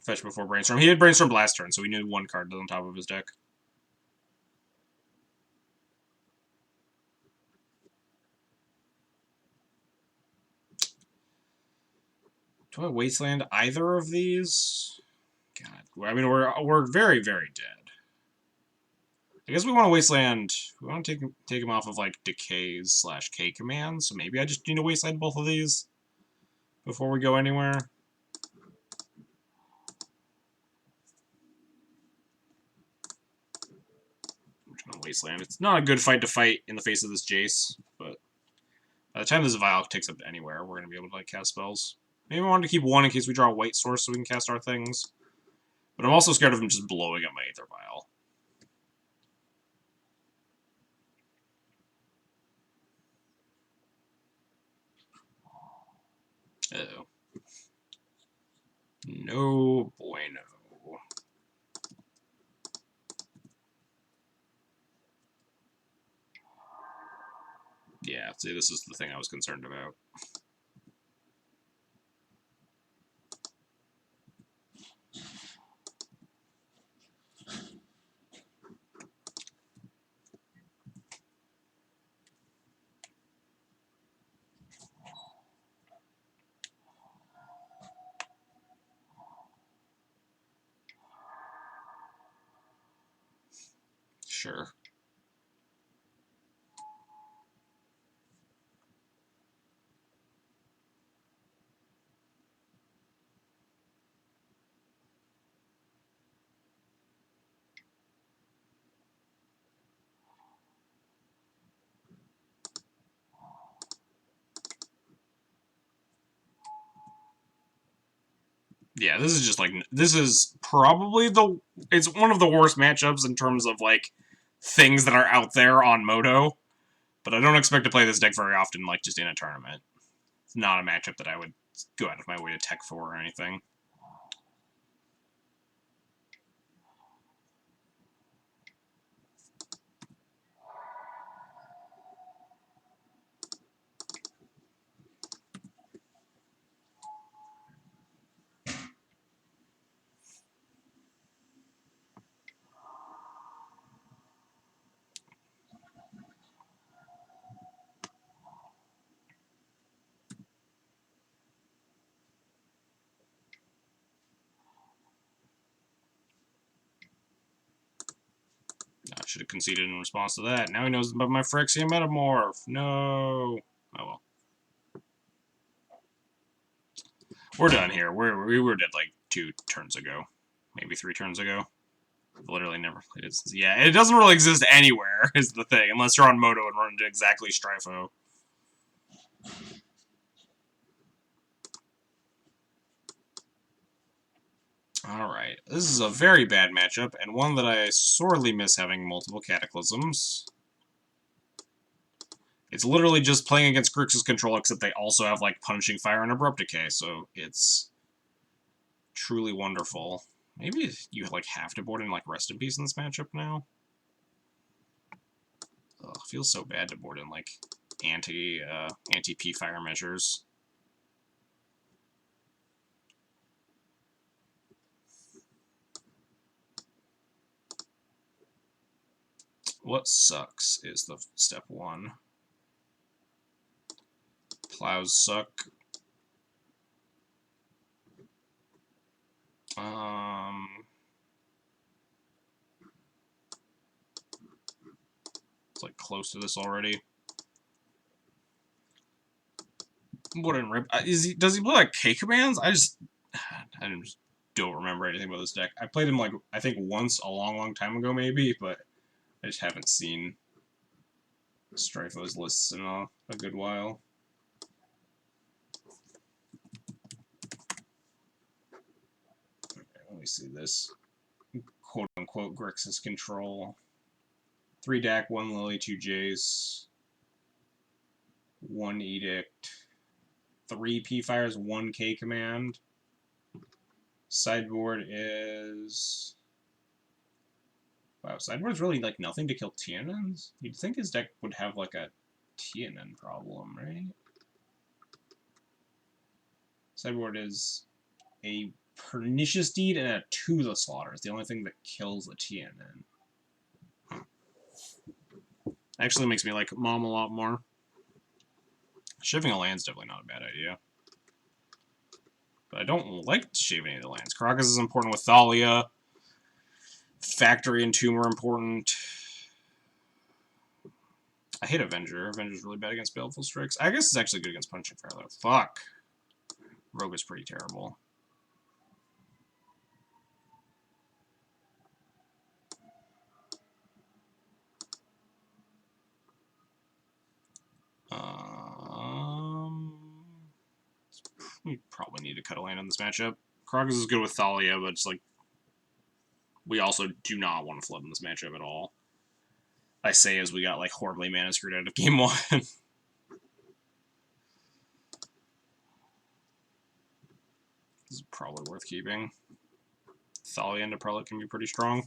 Fetch before Brainstorm. He had Brainstorm last turn, so we knew 1 card on top of his deck. Do I wasteland either of these? God, I mean, we're very, very dead. I guess we want to wasteland. We want to take him off of like decays / K commands. So maybe I just need to wasteland both of these before we go anywhere. I'm trying to wasteland. It's not a good fight to fight in the face of this Jace, but by the time this Vial takes up anywhere, we're gonna be able to like cast spells. Maybe I wanted to keep 1 in case we draw a white source so we can cast our things. But I'm also scared of him just blowing up my Aether Vial. Uh-oh. No bueno. Yeah, see, this is the thing I was concerned about. Sure. Yeah, this is just like, this is probably it's one of the worst matchups in terms of like things that are out there on Moto, but I don't expect to play this deck very often, like just in a tournament. It's not a matchup that I would go out of my way to tech for or anything. I should have conceded in response to that. Now he knows about my Phyrexian Metamorph. No. Oh well. We're done here. We were dead like 2 turns ago. Maybe 3 turns ago. I've literally never played it since. Yeah, it doesn't really exist anywhere, is the thing, unless you're on Moto and run into exactly Strifo. Alright, this is a very bad matchup, and one that I sorely miss having multiple Cataclysms. It's literally just playing against Grixis control, except they also have, like, Punishing Fire and Abrupt Decay, so it's truly wonderful. Maybe you, like, have to board in, like, Rest in Peace in this matchup now? Ugh, feels so bad to board in, like, anti-P fire measures. What sucks is the step 1. Plows suck. It's like close to this already. Wouldn't rip. Does he play like K commands? I just don't remember anything about this deck. I played him like I think once a long time ago maybe, but I just haven't seen Strifo's lists in a good while. Let me see this. Quote unquote Grixis control. 3 DAC, 1 Lily, 2 Jace, 1 Edict, 3 P Fires, 1 K command. Sideboard is... Wow, sideboard's really like nothing to kill TNNs? You'd think his deck would have like a TNN problem, right? Sideboard is a Pernicious Deed and a To the Slaughter. It's the only thing that kills a TNN. Actually makes me like Mom a lot more. Shiving a land's definitely not a bad idea. But I don't like to shave any of the lands. Karakas is important with Thalia. Factory and Tomb are important. I hate Avenger. Avenger's really bad against Baleful Strikes. I guess it's actually good against Punishing Fire, though. Fuck. Rogue is pretty terrible. We probably need to cut a land in this matchup. Karakas is good with Thalia, but it's like we also do not want to flood in this matchup at all. I say as we got like horribly mana screwed out of game 1. This is probably worth keeping. Thalia into Prelate can be pretty strong.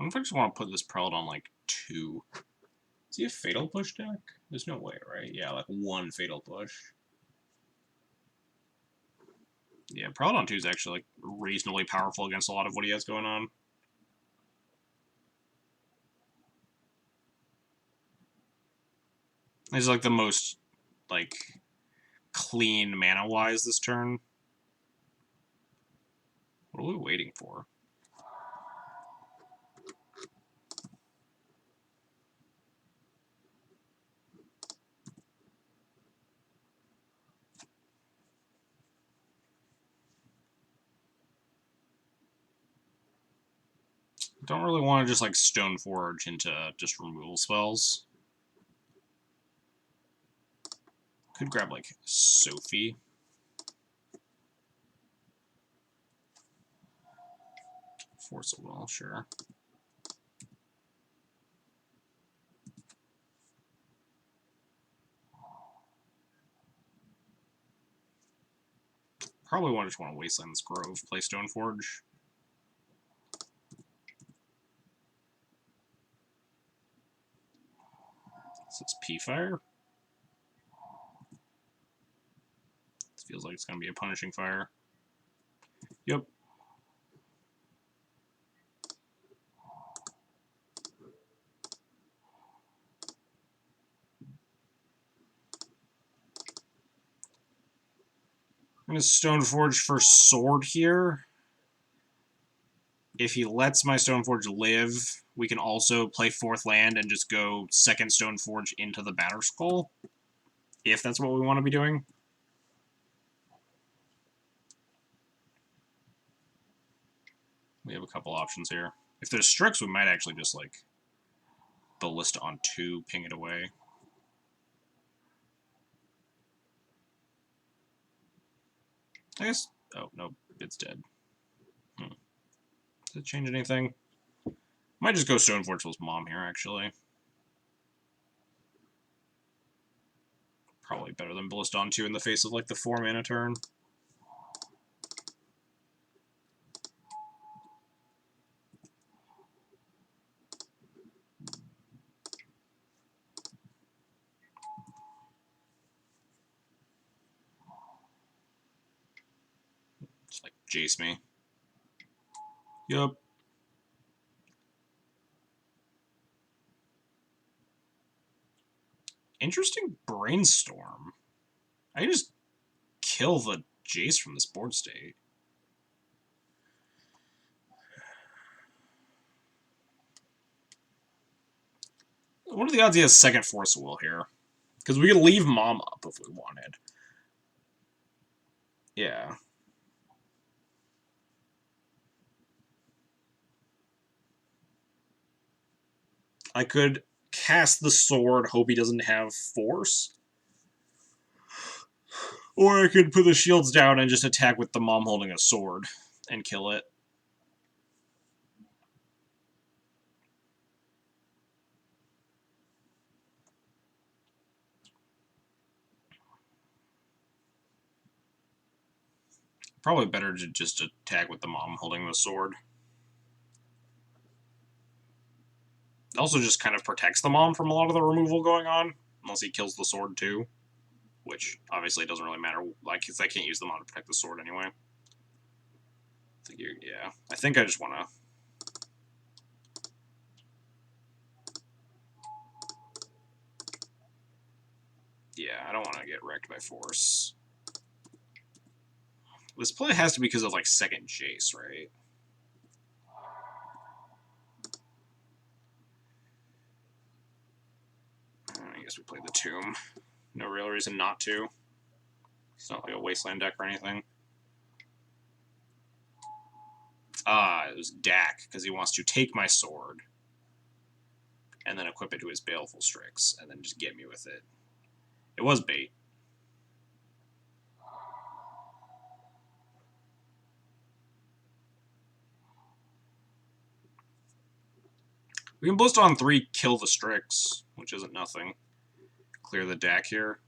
wonder if I just want to put this prelate on like 2. Is he a fatal push deck? There's no way, right? Yeah, like 1 fatal push. Yeah, prelate on 2 is actually like reasonably powerful against a lot of what he has going on. He's like the most like clean mana wise this turn. What are we waiting for? Don't really want to just like Stoneforge into just removal spells. Could grab like Sophie. Force a Will, sure. Probably just want to Wasteland this Grove, play Stoneforge. This is P-Fire. This feels like it's going to be a Punishing Fire. Yep. I'm going to Stoneforge for Sword here. If he lets my Stoneforge live, we can also play 4th land and just go 2nd Stoneforge into the Batterskull. If that's what we want to be doing. We have a couple options here. If there's Strix, we might actually just, like, Ballista on 2, ping it away. I guess... Oh, no, it's dead. Does it change anything? Might just go Stoneforge to his mom here, actually. Probably better than Ballista on 2 in the face of, like, the 4 mana turn. Just, like, Jace me. Yup. Interesting Brainstorm. I can just kill the Jace from this board state. What are the odds he has 2nd Force of Will here? Because we could leave Mom up if we wanted. Yeah. I could cast the sword, hope he doesn't have Force. Or I could put the shields down and just attack with the Mom holding a sword and kill it. Probably better to just attack with the Mom holding the sword. Also just kind of protects the Mom from a lot of the removal going on, unless he kills the sword too. Which, obviously, doesn't really matter, like, because I can't use the Mom to protect the sword anyway. Yeah. I think I just want to... Yeah, I don't want to get wrecked by Force. This play has to be because of, like, 2nd Jace, right? I guess we play the Tomb. No real reason not to. It's not like a Wasteland deck or anything. Ah, it was Dak, because he wants to take my sword and then equip it to his Baleful Strix, and then just get me with it. It was bait. We can Ballista on 3, kill the Strix, which isn't nothing. Clear the Dak here.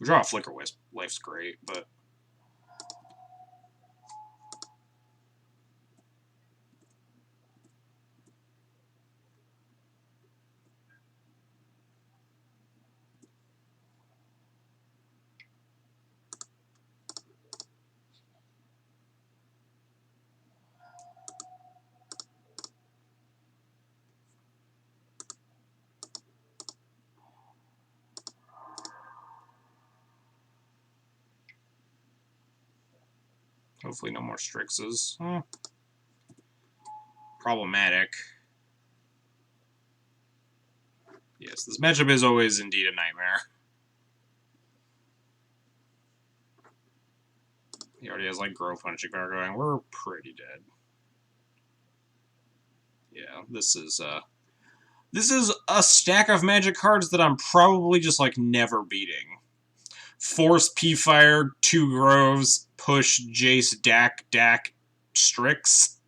draw a Flicker Wisp. Life's great, but... Hopefully no more Strixes. Problematic. Yes, this matchup is always indeed a nightmare. He already has, like, Grove Punishing Power going. We're pretty dead. Yeah, this is a stack of Magic cards that I'm probably just, like, never beating. Force, P-Fire, 2 Groves, Push, Jace, Dak, Strix.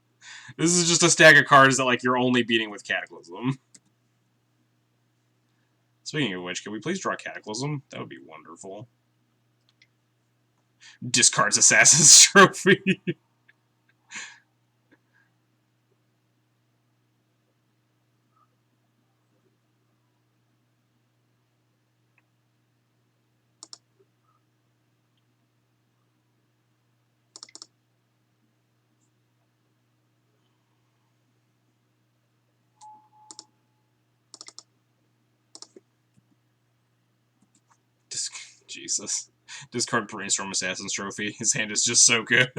This is just a stack of cards that, like, you're only beating with Cataclysm. Speaking of which, can we please draw Cataclysm? That would be wonderful. Discards Assassin's Trophy. Jesus. Discard Brainstorm Assassin's Trophy. His hand is just so good.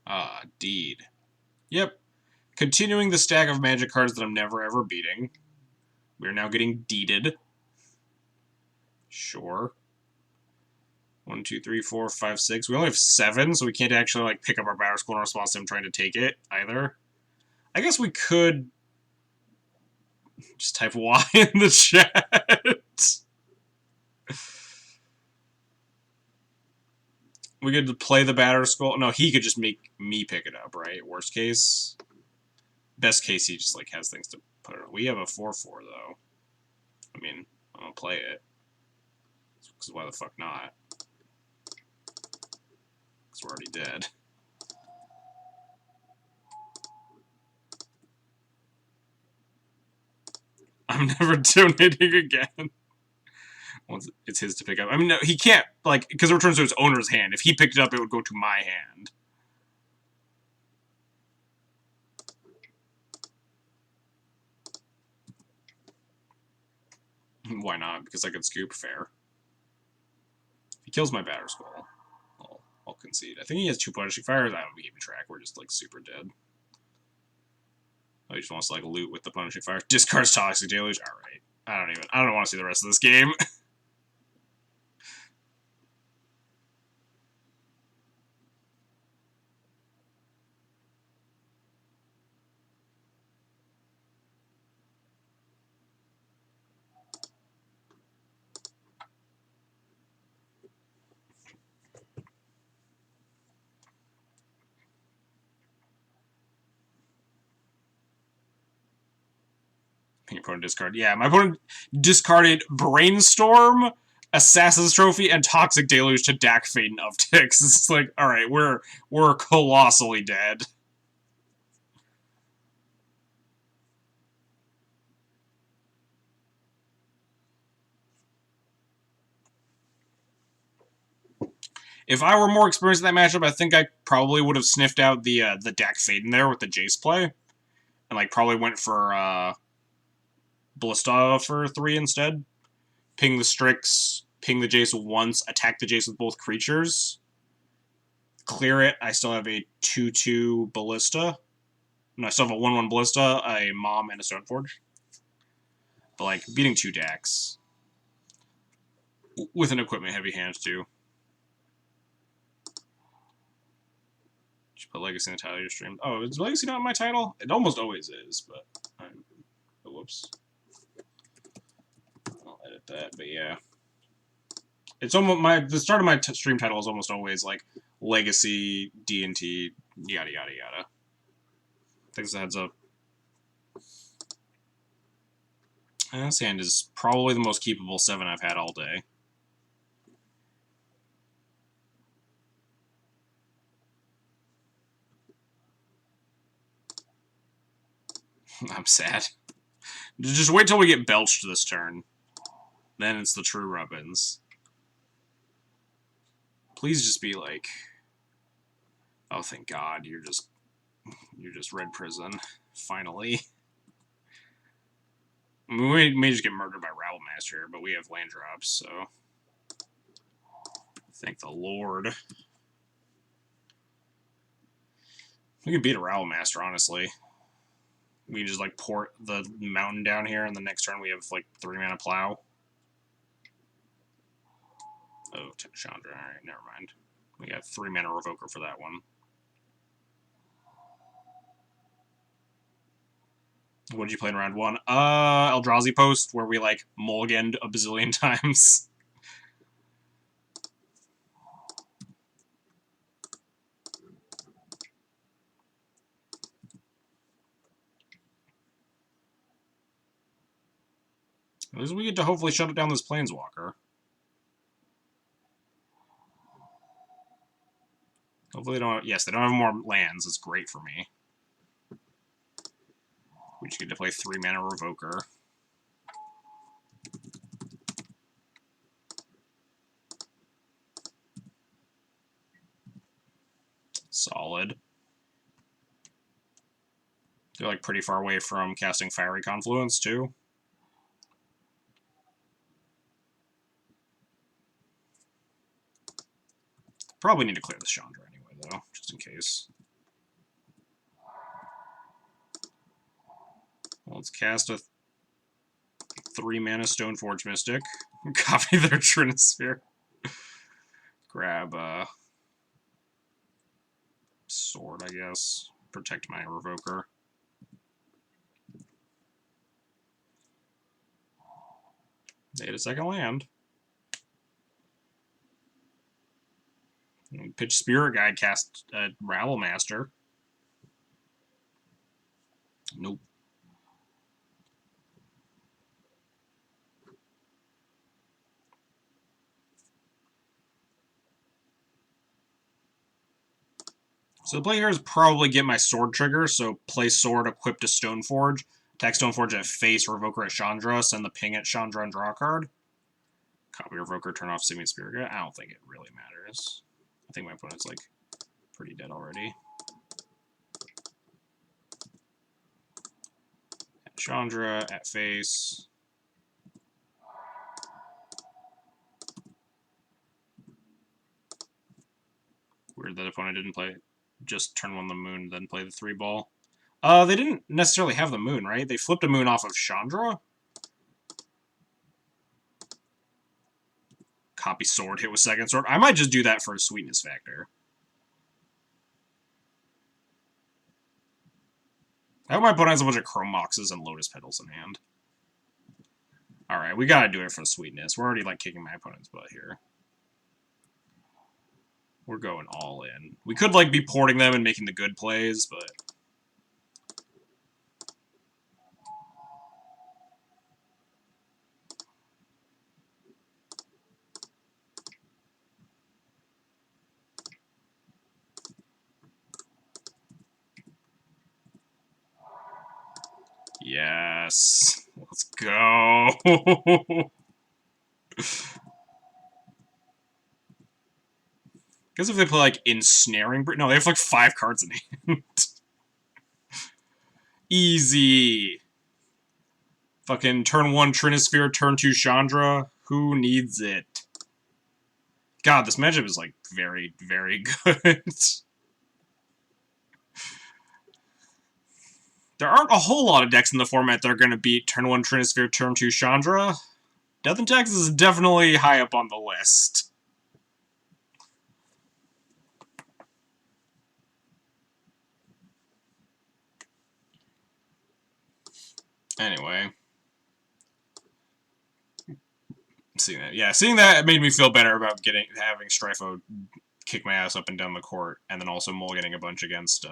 Ah, Deed. Yep. Continuing the stack of Magic cards that I'm never ever beating. We're now getting deeded. Sure. 1, 2, 3, 4, 5, 6. We only have 7, so we can't actually, like, pick up our Battle School in response to him trying to take it, either. I guess we could just type Y in the chat. We could play the Battle School. No, he could just make me pick it up, right? Worst case. Best case, he just, like, has things to put it. We have a 4-4, though. I mean, I'm gonna play it. Because why the fuck not? Because we're already dead. I'm never donating again. Once it's his to pick up. I mean, no, he can't, like, because it returns to its owner's hand. If he picked it up, it would go to my hand. Why not? Because I could scoop. Fair. If he kills my Batter Skull, I'll concede. I think he has 2 Punishing Fires. I don't keep track. We're just, like, super dead. Oh, he just wants to, like, loot with the Punishing Fire. Discards Toxic Deluge. Alright. I don't want to see the rest of this game. Your opponent discard. Yeah, my opponent discarded Brainstorm, Assassin's Trophy, and Toxic Deluge to Dak Faden of Ticks. It's like, alright, we're colossally dead. If I were more experienced in that matchup, I think I probably would have sniffed out the Dak Faden there with the Jace play. And, like, probably went for, Ballista for 3 instead. Ping the Strix, ping the Jace once, attack the Jace with both creatures. Clear it. I still have a 2-2 Ballista. No, I still have a 1-1 Ballista, a Mom, and a Stoneforge. But, like, beating 2 Dax. With an equipment-heavy hand, too. Just put Legacy in the title of your stream. Oh, is Legacy not in my title? It almost always is, but... Oh, whoops. I'll edit that, but yeah. It's almost the start of my stream title is almost always like Legacy, D&T, yada yada yada. Thanks a heads up. This hand is probably the most keepable 7 I've had all day. I'm sad. Just wait till we get belched this turn. Then it's the true rubbins. Please just be like... Oh, thank God, you're just Red Prison. Finally. I mean, we may just get murdered by Rabble Master here, but we have land drops, so... Thank the Lord. We can beat a Rabble Master, honestly. We can just, like, port the mountain down here, and the next turn we have, like, 3 mana Plow. Oh, Chandra. Alright, never mind. We got 3 mana Revoker for that one. What did you play in round 1? Eldrazi Post, where we, like, mulliganed a bazillion times. At least we get to hopefully shut down this Planeswalker. Hopefully they don't... Yes, they don't have more lands. It's great for me. We just get to play 3 mana Revoker. Solid. They're, like, pretty far away from casting Fiery Confluence, too. Probably need to clear this Chandra anyway, though, just in case. Well, let's cast a 3 mana Stoneforge Mystic. Copy their Trinisphere. Grab a sword, I guess. Protect my Revoker. They had a second land. Pitch Spirit Guide, cast Rabble Master. Nope. So the play here is probably get my sword trigger, so play sword, equip to Stoneforge, attack Stoneforge at face, Revoker at Chandra, send the ping at Chandra and draw a card. Copy Revoker, turn off Simian Spirit Guide. I don't think it really matters. I think my opponent's, like, pretty dead already. At Chandra, at face. Weird that opponent didn't play just turn 1 the moon, then play the 3-ball. They didn't necessarily have the moon, right? They flipped a moon off of Chandra. Copy sword, hit with second sword. I might just do that for a sweetness factor. I hope my opponent has a bunch of Chrome Moxes and Lotus Petals in hand. Alright, we gotta do it for the sweetness. We're already, like, kicking my opponent's butt here. We're going all in. We could, like, be porting them and making the good plays, but... Yes. Let's go. Because if they play, like, Ensnaring... No, they have, like, 5 cards in hand. Easy. Fucking turn 1 Trinisphere, turn 2 Chandra. Who needs it? God, this matchup is, like, very, very good. There aren't a whole lot of decks in the format that are going to beat turn 1 Trinisphere, turn 2 Chandra. Death and Taxes is definitely high up on the list. Anyway. seeing that. Yeah, seeing that made me feel better about having Strifo kick my ass up and down the court, and then also mulliganing a bunch against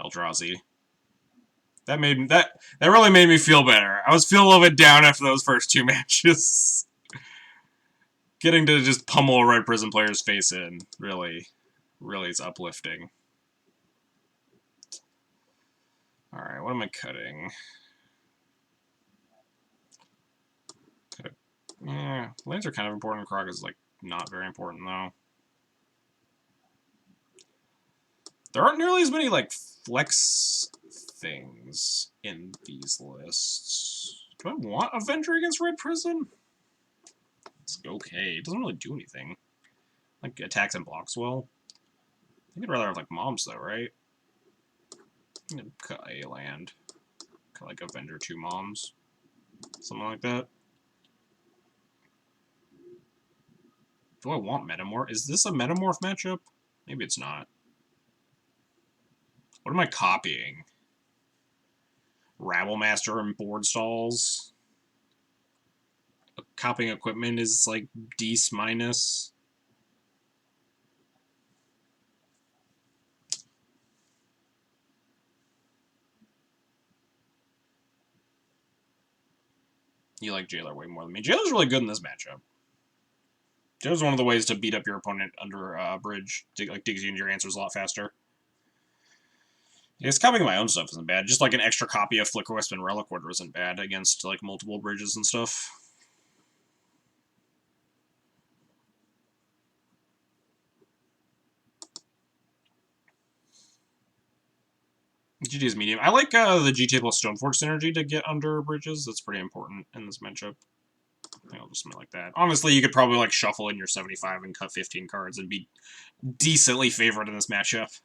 Eldrazi. That really made me feel better. I was feeling a little bit down after those first two matches. Getting to just pummel a Red Prison player's face in really is uplifting. Alright, what am I cutting? Yeah, lands are kind of important. Krog is, like, not very important, though. There aren't nearly as many, like, flex things in these lists. Do I want Avenger against Red Prison? It's okay. It doesn't really do anything. Like, attacks and blocks well. I think I'd rather have, like, Moms, though, right? I'm gonna cut a land. Cut, like, Avenger 2 Moms. Something like that. Do I want Metamorph? Is this a Metamorph matchup? Maybe it's not. What am I copying? Rabblemaster and board stalls. Copying equipment is like Dece minus. You like Jailer way more than me. Jailer's really good in this matchup. Jailer's one of the ways to beat up your opponent under bridge. Like digs you into your answers a lot faster. I guess copying my own stuff isn't bad. Just like an extra copy of Flicker Wisp and Relic Order isn't bad against like multiple bridges and stuff. GT is medium. I like the GT plus Stoneforge synergy to get under bridges. That's pretty important in this matchup. I think I'll just like that. Honestly, you could probably like shuffle in your 75 and cut 15 cards and be decently favored in this matchup.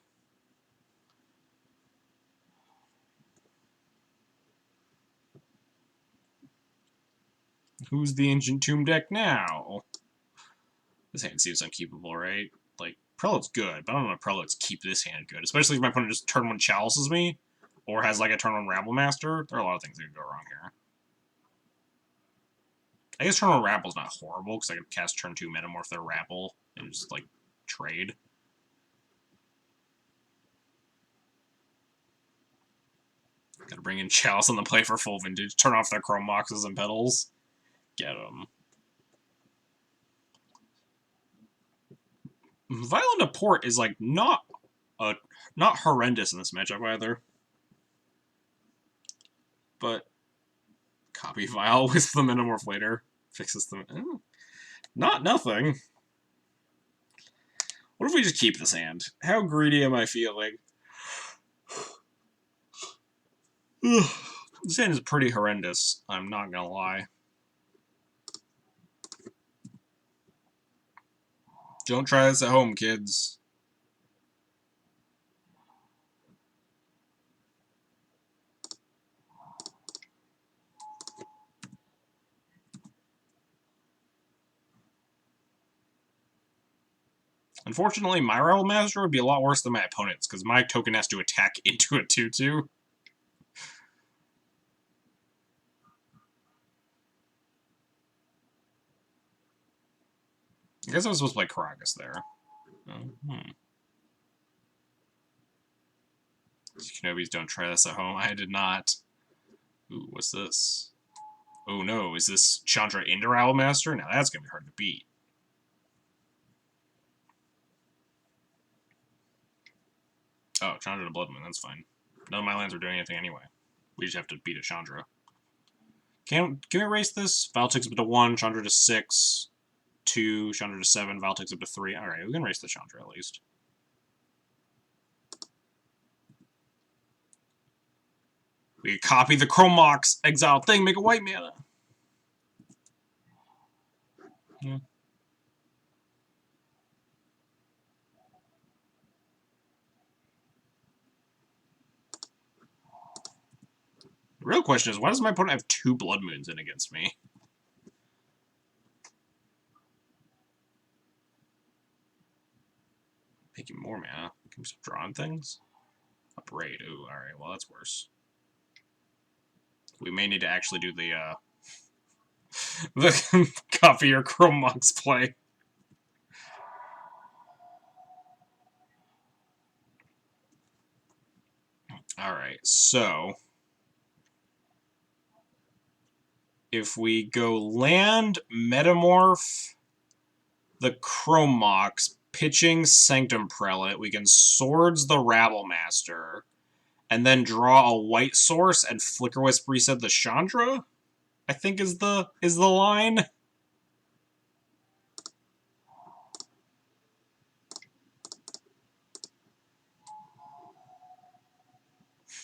Who's the Ancient Tomb deck now? This hand seems unkeepable, right? Like, Prelate's good, but I don't know if Prelates keep this hand good. Especially if my opponent just turn 1 Chalices me, or has like a turn 1 Rabblemaster. There are a lot of things that could go wrong here. I guess turn 1 Rabble's not horrible, because I could cast turn 2 Metamorph their Rabble and just, like, trade. Gotta bring in Chalice on the play for full vintage. Turn off their Chrome Moxes and Petals. Get them. Violent Apport is, like, not horrendous in this matchup either. But copy Vial with the Metamorph later. Fixes them. Not nothing. What if we just keep this hand? How greedy am I feeling? This hand is pretty horrendous. I'm not gonna lie. Don't try this at home, kids. Unfortunately, my Rebel Master would be a lot worse than my opponent's, because my token has to attack into a 2-2. I guess I was supposed to play Karagas there. Kenobis, don't try this at home. I did not. Ooh, what's this? Oh no, is this Chandra into Rebel Master? Now that's gonna be hard to beat. Oh, Chandra to Blood Moon, that's fine. None of my lands are doing anything anyway. We just have to beat a Chandra. Can we erase this? Val takes up to 1, Chandra to 6, 2, Chandra to 7, Val takes up to 3. Alright, we can erase the Chandra at least. We can copy the Chrome Mox, exile thing, make a white mana. Yeah. The real question is, why does my opponent have 2 Blood Moons in against me? Making more mana. Can we stop drawing things? Upraid. Ooh, alright, well that's worse. We may need to actually do the The copy your Chrome Mox play. Alright, so if we go land, metamorph, the Chrome Mox, pitching Sanctum Prelate, we can Swords the Rabble Master, and then draw a white source and Flicker Wisp reset the Chandra, I think is the line.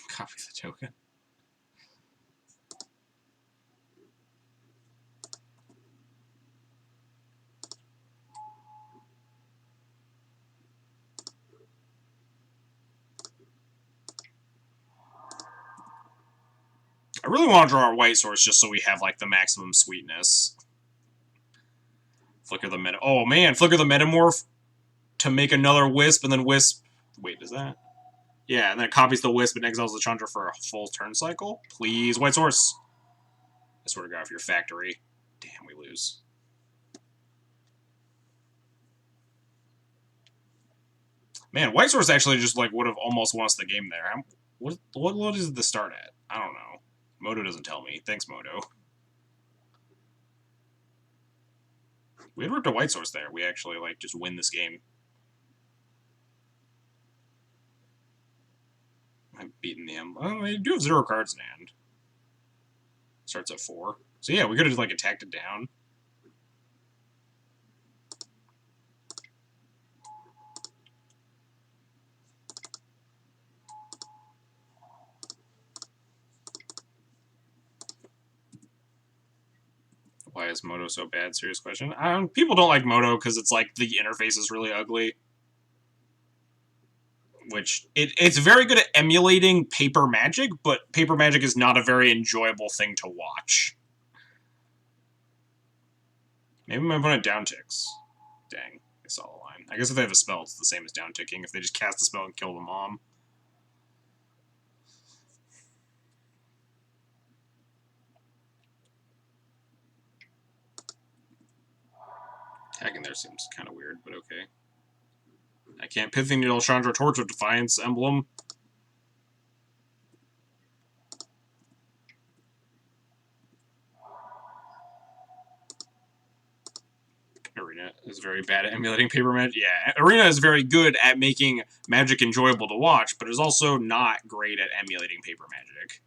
Copy the token. I really want to draw a white source just so we have, like, the maximum sweetness. Flicker the meta. Oh, man. Flicker the Metamorph to make another Wisp, and then Wisp... Wait, is that... Yeah, and then it copies the Wisp and exiles the Chandra for a full turn cycle. Please, white source. I swear to God, if you're factory. Damn, we lose. Man, white source actually just, like, would have almost won us the game there. What is the start at? I don't know. Moto doesn't tell me. Thanks, Moto. We had ripped a white source there. We actually, like, just win this game. I've beaten the emblem. Oh, I do have 0 cards in hand. Starts at 4. So yeah, we could have, like, attacked it down. Why is Moto so bad? Serious question. People don't like Moto because it's like the interface is really ugly. Which, it's very good at emulating Paper Magic, but Paper Magic is not a very enjoyable thing to watch. Maybe my opponent downticks. Dang, I saw the line. I guess if they have a spell, it's the same as downticking. If they just cast a spell and kill the mom. Tagging there seems kind of weird, but okay. I can't Pithy Needle Chandra Torch of Defiance emblem. Arena is very bad at emulating Paper Magic. Yeah, Arena is very good at making Magic enjoyable to watch, but is also not great at emulating Paper Magic.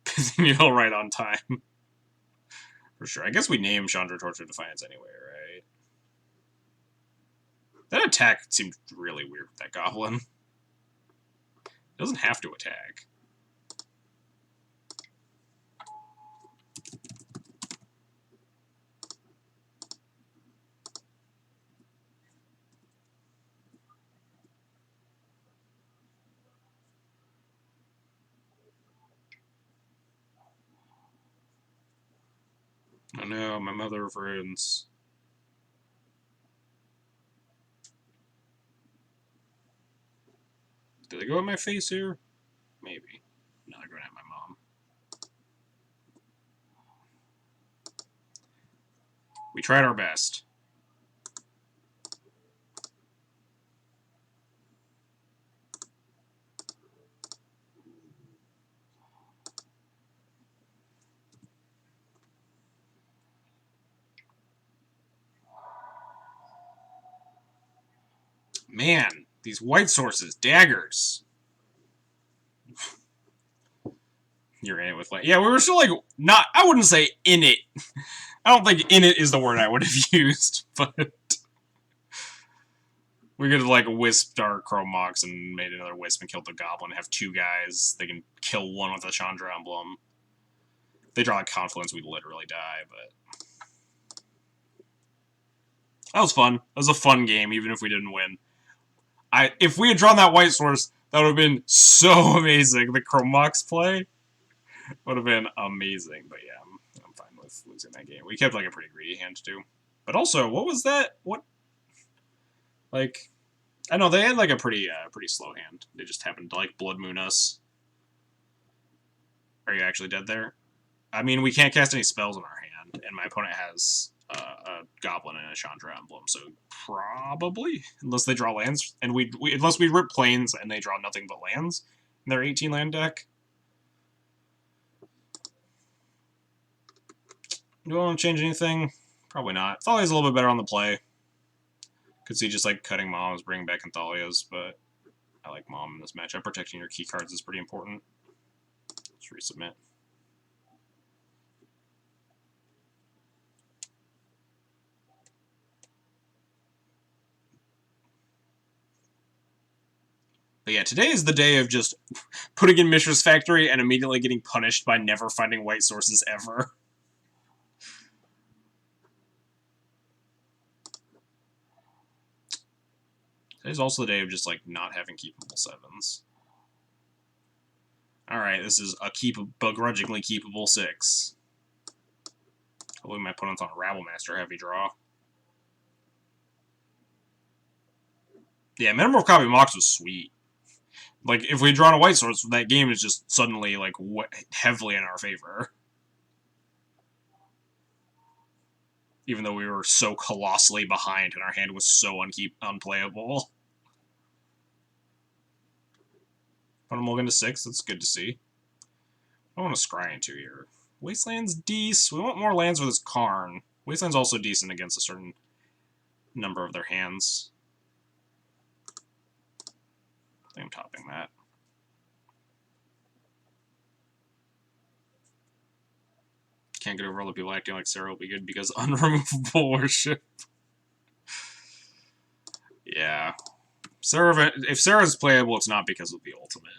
Pithy Needle right on time. For sure. I guess we name Chandra Torch of Defiance anyway, right? That attack seemed really weird with that goblin. It doesn't have to attack. Oh no, my mother ruins. Did they go at my face here? Maybe. No, they're going at my mom. We tried our best. Man, these white sources, daggers. You're in it with, like, yeah, we were still, like, not, I wouldn't say in it. I don't think in it is the word I would have used, but we could have, like, wisped our Chrome Mox and made another wisp and killed the goblin, have 2 guys. They can kill one with a Chandra emblem. If they draw a Confluence, we'd literally die, but that was fun. That was a fun game, even if we didn't win. If we had drawn that white source, that would have been so amazing. The Chrome Mox play would have been amazing. But yeah, I'm fine with losing that game. We kept, like, a pretty greedy hand, too. But also, what was that? What? Like, I know they had, like, a pretty slow hand. They just happened to, like, Blood Moon us. Are you actually dead there? I mean, we can't cast any spells in our land, and my opponent has a Goblin and a Chandra emblem, so probably, unless they draw lands, and unless we rip planes and they draw nothing but lands in their 18 land deck. Do I want to change anything? Probably not. Thalia's a little bit better on the play. Could see just like cutting Moms, bringing back Anthalias, but I like Mom in this matchup. Protecting your key cards is pretty important. Let's resubmit. But yeah, today is the day of just putting in Mishra's Factory and immediately getting punished by never finding white sources ever. Today's also the day of just, like, not having keepable 7s. Alright, this is a begrudgingly keepable 6. Hopefully my opponent's on a Rabble Master heavy draw. Yeah, Metamorph Copy Mox was sweet. Like, if we had drawn a white source, that game is just suddenly, like, heavily in our favor. Even though we were so colossally behind and our hand was so unplayable. Put a mulligan to 6, that's good to see. I want to scry into here. Wasteland's decent. We want more lands with this Karn. Wasteland's also decent against a certain number of their hands. I think I'm topping that. Can't get over all the people acting like Sarah will be good because unremovable worship. Yeah. Sarah, if Sarah's playable, it's not because of the ultimate.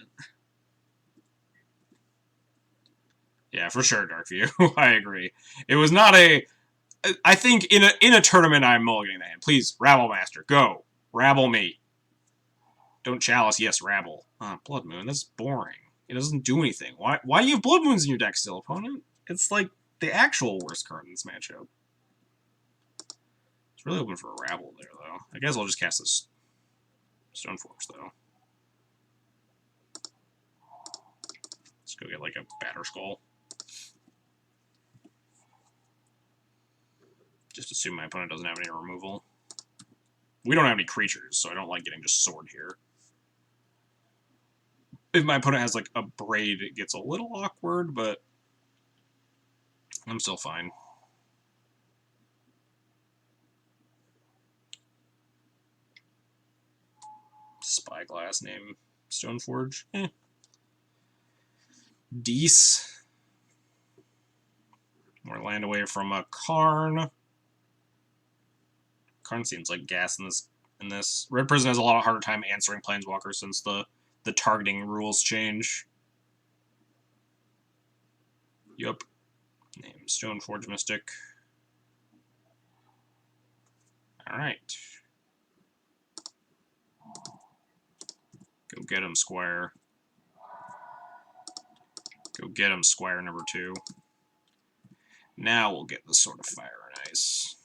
Yeah, for sure, Darkview. I agree. It was not a... I think in a tournament, I'm mulliganing that hand. Please, Rabble Master, go. Rabble me. Don't Chalice, yes, Rabble. Blood Moon, that's boring. It doesn't do anything. Why do you have Blood Moons in your deck still, opponent? It's like the actual worst card in this matchup. It's really open for a Rabble there, though. I guess I'll just cast this Stoneforge, though. Let's go get, like, a Batterskull. Just assume my opponent doesn't have any removal. We don't have any creatures, so I don't like getting just Sword here. If my opponent has, like, a Braid, it gets a little awkward, but I'm still fine. Spyglass name Stoneforge. Deece. More land away from a Karn. Karn seems like gas in this. Red Prison has a lot of harder time answering Planeswalkers since the targeting rules change. Yup. Name Stoneforge Mystic. Alright. Go get him, Squire. Go get him, Squire number 2. Now we'll get the Sword of Fire and Ice.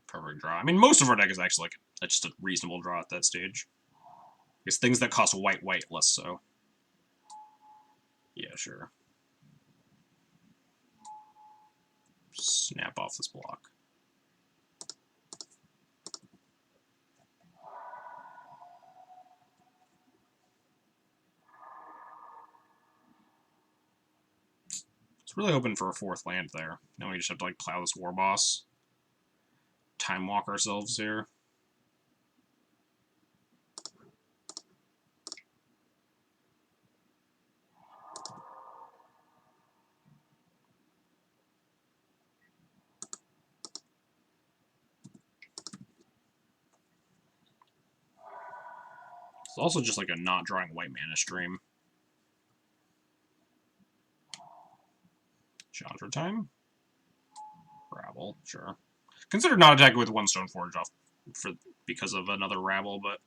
Perfect draw. I mean, most of our deck is actually like just a reasonable draw at that stage. It's things that cost white, less so. Yeah, sure. Snap off this block. It's really open for a 4th land there. Now we just have to like plow this War Boss. Time walk ourselves here. It's also just like a not drawing white mana stream. Chandra time? Rabble, sure. Consider not attacking with 1 Stoneforge off because of another Rabble, but...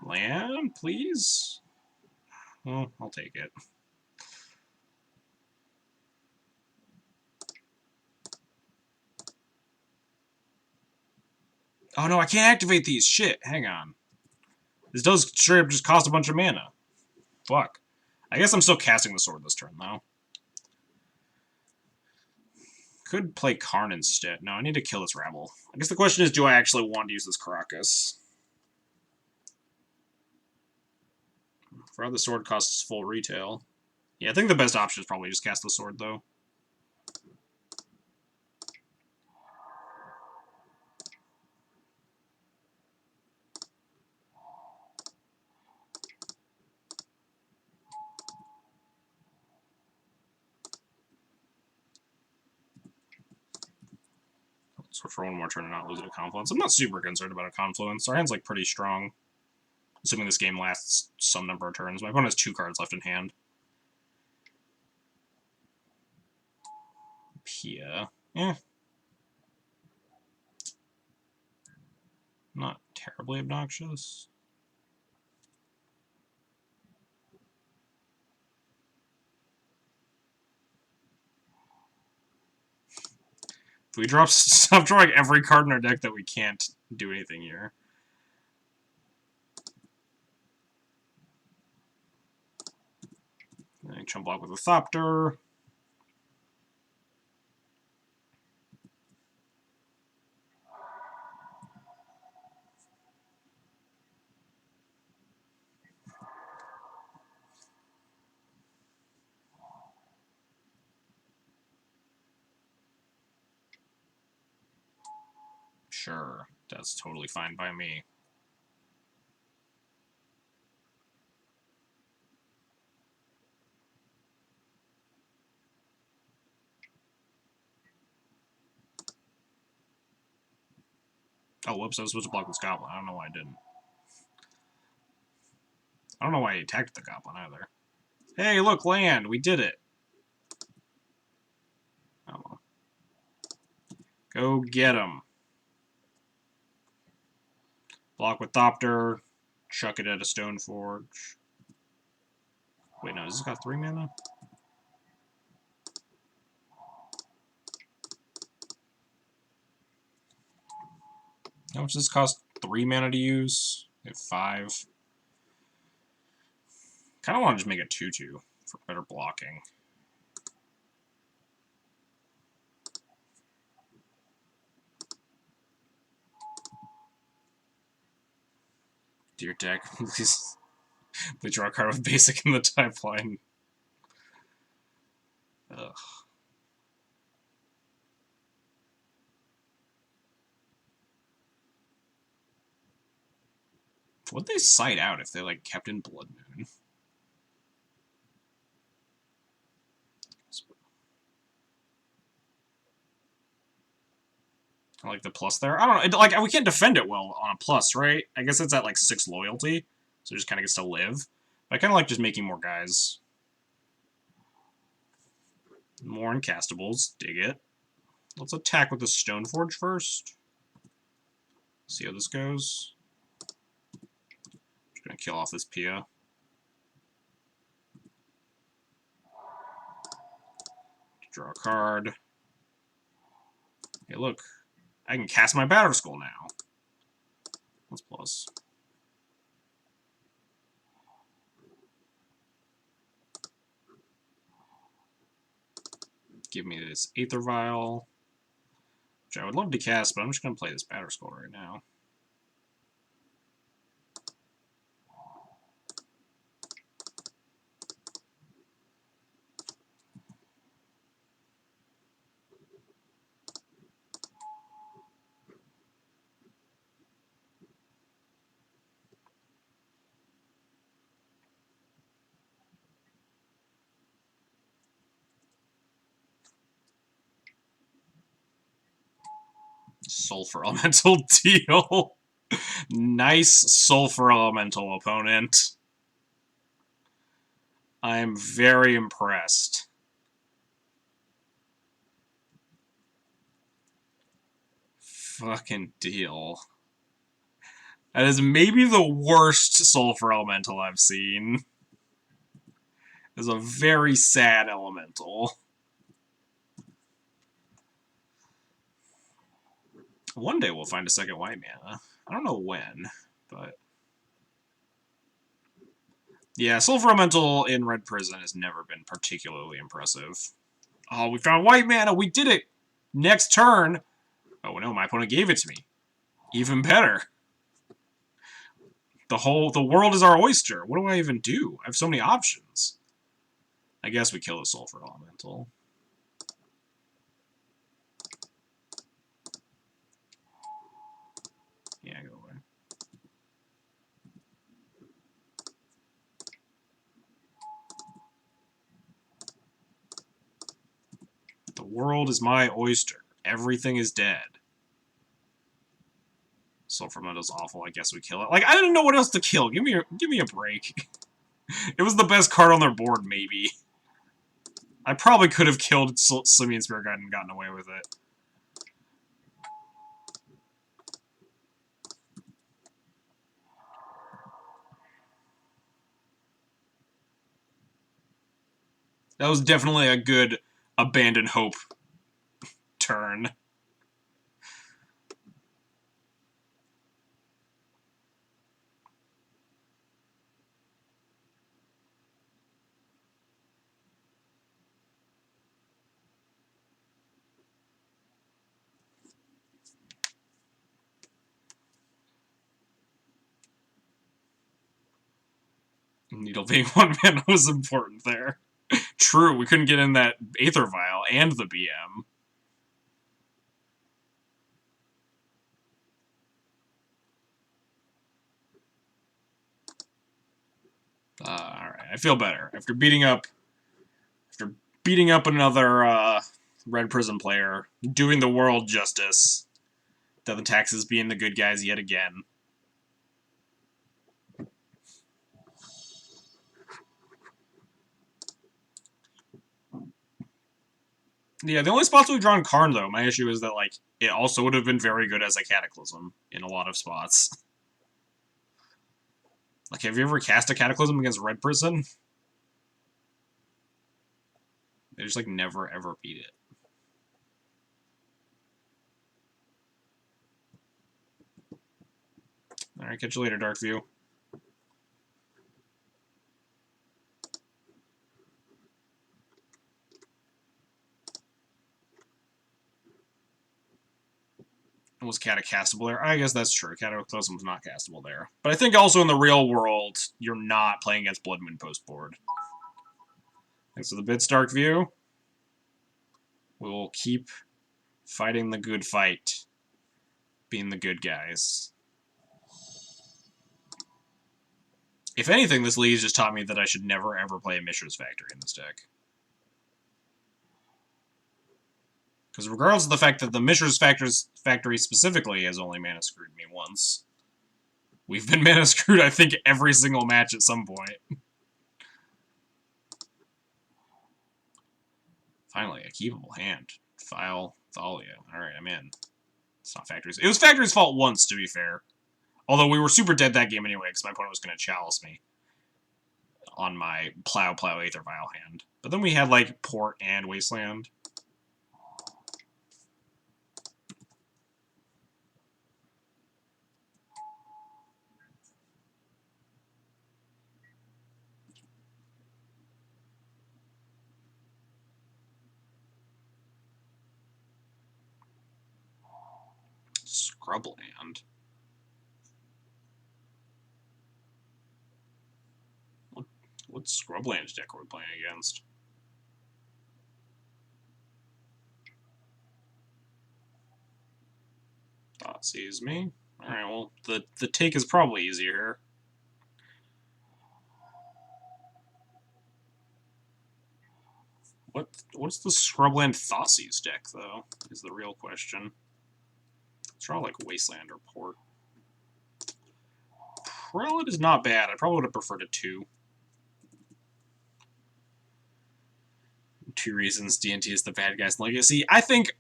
Land, please? Well, I'll take it. Oh no, I can't activate these! Shit, hang on. This does straight up just cost a bunch of mana. Fuck. I guess I'm still casting the sword this turn, though. Could play Karn instead. No, I need to kill this rabble. I guess the question is, do I actually want to use this Caracas? For how the sword costs full retail. Yeah, I think the best option is probably just cast the sword, though. So for one more turn and not lose it to Confluence. I'm not super concerned about a Confluence. Our hand's like pretty strong. Assuming this game lasts some number of turns. My opponent has 2 cards left in hand. Pia. Eh. Not terribly obnoxious. If we stop drawing every card in our deck that we can't do anything here. Then chump block with a Thopter. Sure, that's totally fine by me. Oh, whoops, I was supposed to block this Goblin. I don't know why I didn't. I don't know why he attacked the Goblin either. Hey, look, land! We did it! Oh well. Go get him. Block with Thopter. Chuck it at a Stoneforge. Wait, no, has this got 3 mana? How much does this cost? 3 mana to use? I have 5. Kinda wanna just make it 2/2 for better blocking. Dear deck, please draw a card with basic in the type line. Ugh. What'd they side out if they, like, kept in Blood Moon? I like the plus there. I don't know. Like, we can't defend it well on a plus, right? I guess it's at, like, 6 loyalty, so it just kind of gets to live. But I kind of like just making more guys. More incastables. Dig it. Let's attack with the Stoneforge first. See how this goes. Just gonna kill off this Pia. Draw a card. Hey, look. I can cast my Batter Skull now. That's plus. Give me this Aether Vial, which I would love to cast, but I'm just going to play this Batter Skull right now. Sulfur Elemental deal. Nice Sulfur Elemental, opponent. I'm very impressed. Fucking deal. That is maybe the worst Sulfur Elemental I've seen. It's a very sad elemental. One day we'll find a second white mana. I don't know when, but Yeah, Sulfur Elemental in Red Prison has never been particularly impressive. Oh, we found white mana. We did it. Next turn. Oh no, my opponent gave it to me. Even better. The world is our oyster. What do I even do? I have so many options. I guess we kill the Sulfur Elemental. Yeah, go away. The world is my oyster. Everything is dead. Sulfur Elemental's awful. I guess we kill it. Like, I didn't know what else to kill. Give me a break. It was the best card on their board, maybe. I probably could have killed Simian Spirit Guide and gotten away with it. That was definitely a good abandon hope turn. Needle being 1 mana was important there. True, we couldn't get in that Aether Vial and the BM. Alright, I feel better. After beating up another Red Prison player, doing the world justice, Death and Taxes being the good guys yet again. Yeah, the only spots we've drawn Karn, though, my issue is that, like, it also would have been very good as a Cataclysm in a lot of spots. Like, have you ever cast a Cataclysm against Red Prison? They just, like, never, ever beat it. Alright, catch you later, Darkview. Was Catacastable there? I guess that's true. Cataclysm was not castable there. But I think also in the real world, you're not playing against Blood Moon post board. Thanks for the bits, Darkview. We will keep fighting the good fight. Being the good guys. If anything, this league has just taught me that I should never ever play a Mishra's Factory in this deck. Because regardless of the fact that the Mishra's Factory specifically has only mana screwed me once, we've been mana screwed, I think, every single match at some point. Finally, a keepable hand. File Thalia. Alright, I'm in. It's not Factory's. It was Factory's fault once, to be fair. Although we were super dead that game anyway, because my opponent was going to chalice me on my Plow Aether Vial hand. But then we had, like, Port and Wasteland. Scrubland. What Scrubland deck are we playing against? Thought sees me. Alright, well, the take is probably easier here. What's the Scrubland Thoughtseas deck, though, is the real question. Let's draw, like, Wasteland or Port. Prelate is not bad. I probably would have preferred a 2. 2 reasons D&T is the bad guy's legacy. I think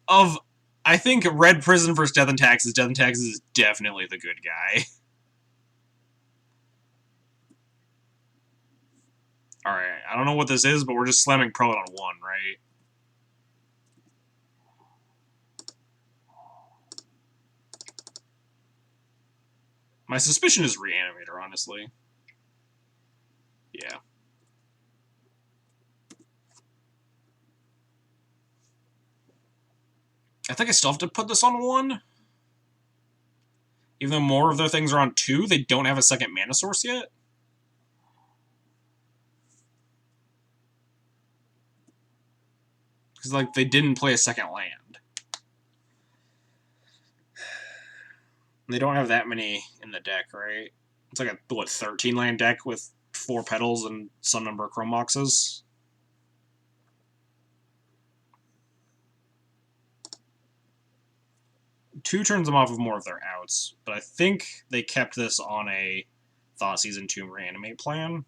Red Prison versus Death and Taxes. Death and Taxes is definitely the good guy. Alright, I don't know what this is, but we're just slamming Prelate on 1, right? My suspicion is Reanimator, honestly. Yeah. I think I still have to put this on 1. Even though more of their things are on 2, they don't have a second mana source yet. Because, like, they didn't play a second land. They don't have that many in the deck, right? It's like a, what, 13 land deck with 4 petals and some number of chrome boxes. Two turns them off of more of their outs, but I think they kept this on a Thoughtseize and Tomb Reanimate plan.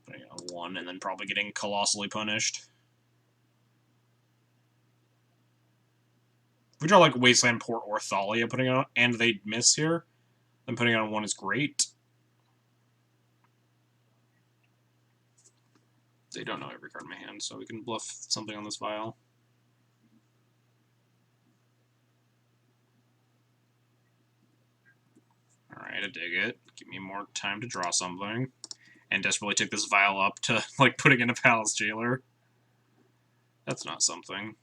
Putting on 1 and then probably getting colossally punished. If we draw like Wasteland Port or Thalia putting on, and they miss here, then putting on 1 is great. They don't know every card in my hand, so we can bluff something on this vial. Alright, I dig it. Give me more time to draw something. And desperately take this vial up to, like, putting in a Palace Jailer. That's not something.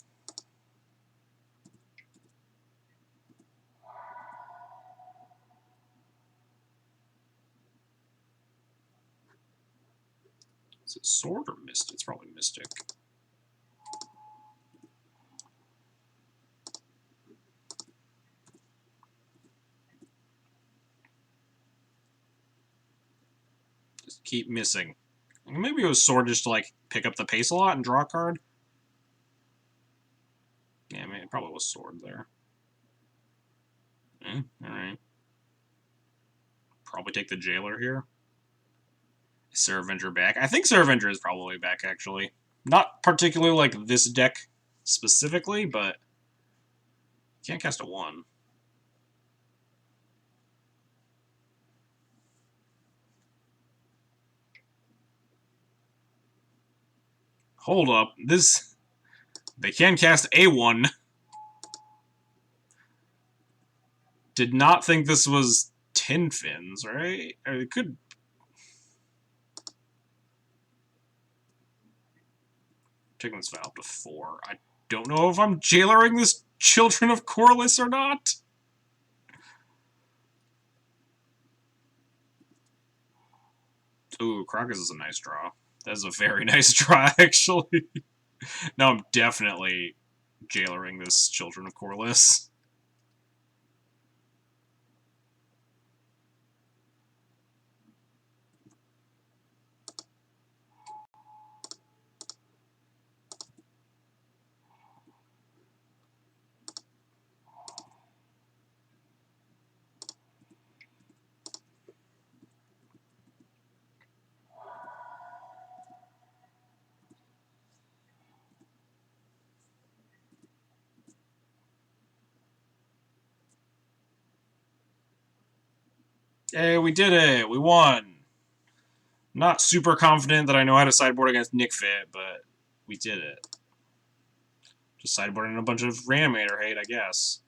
Is it Sword or Mystic? It's probably Mystic. Just keep missing. Maybe it was Sword just to, like, pick up the pace a lot and draw a card. Yeah, I mean, it probably was Sword there. Alright. Probably take the Jailer here. Is Sarah Avenger back? I think Sarah Avenger is probably back, actually. Not particularly like this deck specifically, but can't cast a 1. Hold up. This... They can cast a 1. Did not think this was Tin Fins, right? Or it could... Taking this vial up to 4. I don't know if I'm jailering this Children of Corliss or not. Ooh, Krakus is a nice draw. That is a very nice draw, actually. Now I'm definitely jailering this Children of Corliss. Hey, we did it! We won! Not super confident that I know how to sideboard against Nick Fit, but we did it. Just sideboarding a bunch of Reanimator hate, I guess.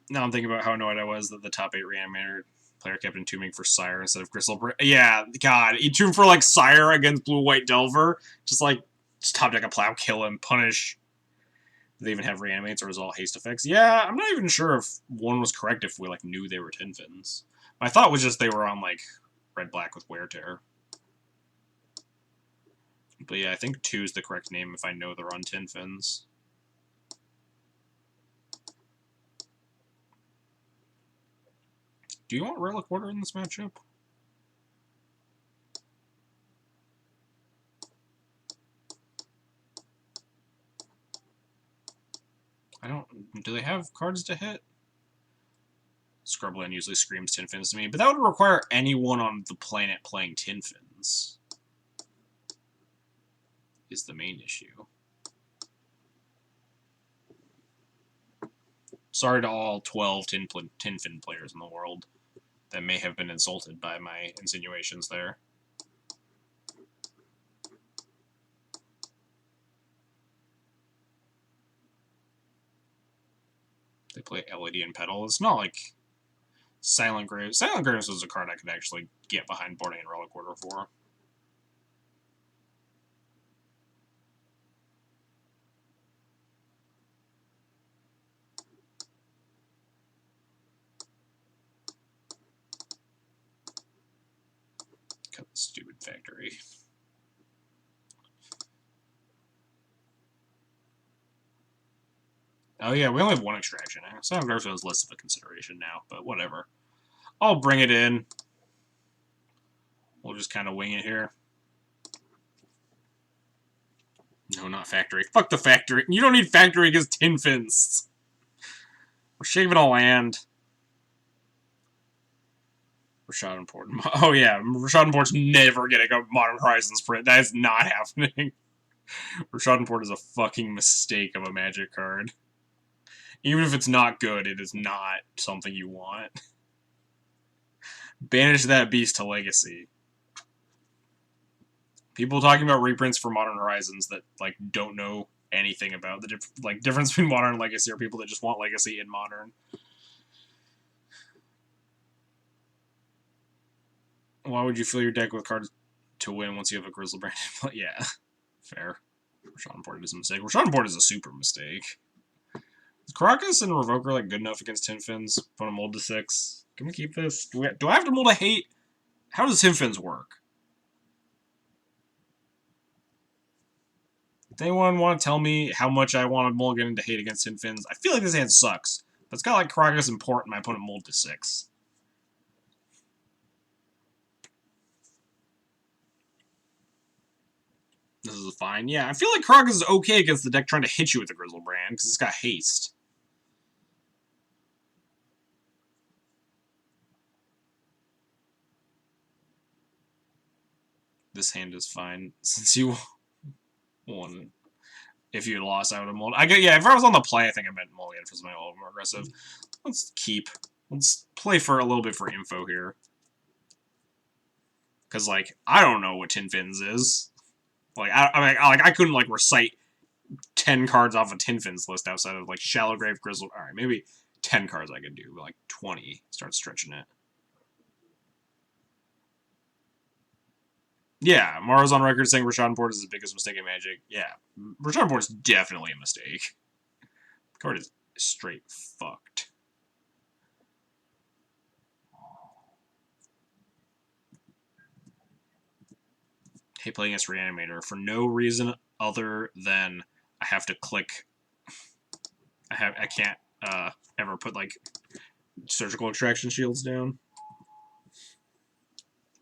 Now I'm thinking about how annoyed I was that the top 8 Reanimator player kept entombing for Sire instead of Crystal Bridge. Yeah, God, entomb for like Sire against Blue-White Delver. Just top deck a Plow, kill him, punish. They even have Reanimates or result haste effects. Yeah, I'm not even sure if 1 was correct if we like knew they were Tin Fins. My thought was just they were on like red-black with Wear Tear. But yeah, I think 2 is the correct name if I know they're on Tin Fins. Do you want Relic Order in this matchup? I don't... Do they have cards to hit? Scrubland usually screams Tin Fins to me, but that would require anyone on the planet playing Tin Fins. Is the main issue. Sorry to all 12 Tin Fin players in the world that may have been insulted by my insinuations there. They play LED and Petal. It's not Silent Graves. Silent Graves was a card I could actually get behind boarding and Relic Order for. Cut the stupid factory. Oh yeah, we only have one extraction now. Silent Graves is less of a consideration now, but whatever. I'll bring it in. We'll just kind of wing it here. No, not factory. Fuck the factory. You don't need factory against Tin Fins. We're shaving a land. Rashad and Port. Oh yeah, Rashad and Port's never getting a Modern Horizons print. That is not happening. Rashad and Port is a fucking mistake of a Magic card. Even if it's not good, it is not something you want. Banish that beast to Legacy. People talking about reprints for Modern Horizons that like don't know anything about the difference between Modern and Legacy, or people that just want Legacy in Modern. Why would you fill your deck with cards to win once you have a Grizzlebrand? Yeah, fair. Rashad Port is a mistake. Rashad Port is a super mistake. Is Caracas and Revoker like good enough against Tin Fins? Put a mold to 6. Can we keep this? Do I have to mold a hate? How does Tin Fins work? Does anyone want to tell me how much I want to mulligan into hate against Tin Fins? I feel like this hand sucks, but it's got like Caracas and Port, and my opponent mold to 6. This is fine. Yeah, I feel like Caracas is okay against the deck trying to hit you with the Grizzlebrand, because it's got haste. This hand is fine, since you won. If you had lost, I would have mulled. Yeah, if I was on the play, I think I meant mulligan for something a little more aggressive. Let's keep. Let's play for a little bit for info here. Because, like, I don't know what Tin Fins is. Like, I couldn't, like, recite 10 cards off a Tin Fins list outside of, like, Shallow Grave, Grizzle. Alright, maybe 10 cards I could do, but, like, 20. Start stretching it. Yeah, Mara's on record saying Rashad Port is the biggest mistake in Magic. Yeah, Rashad Port's definitely a mistake. The card is straight fucked. Hate playing against Reanimator for no reason other than I have to click. I can't ever put like surgical extraction shields down.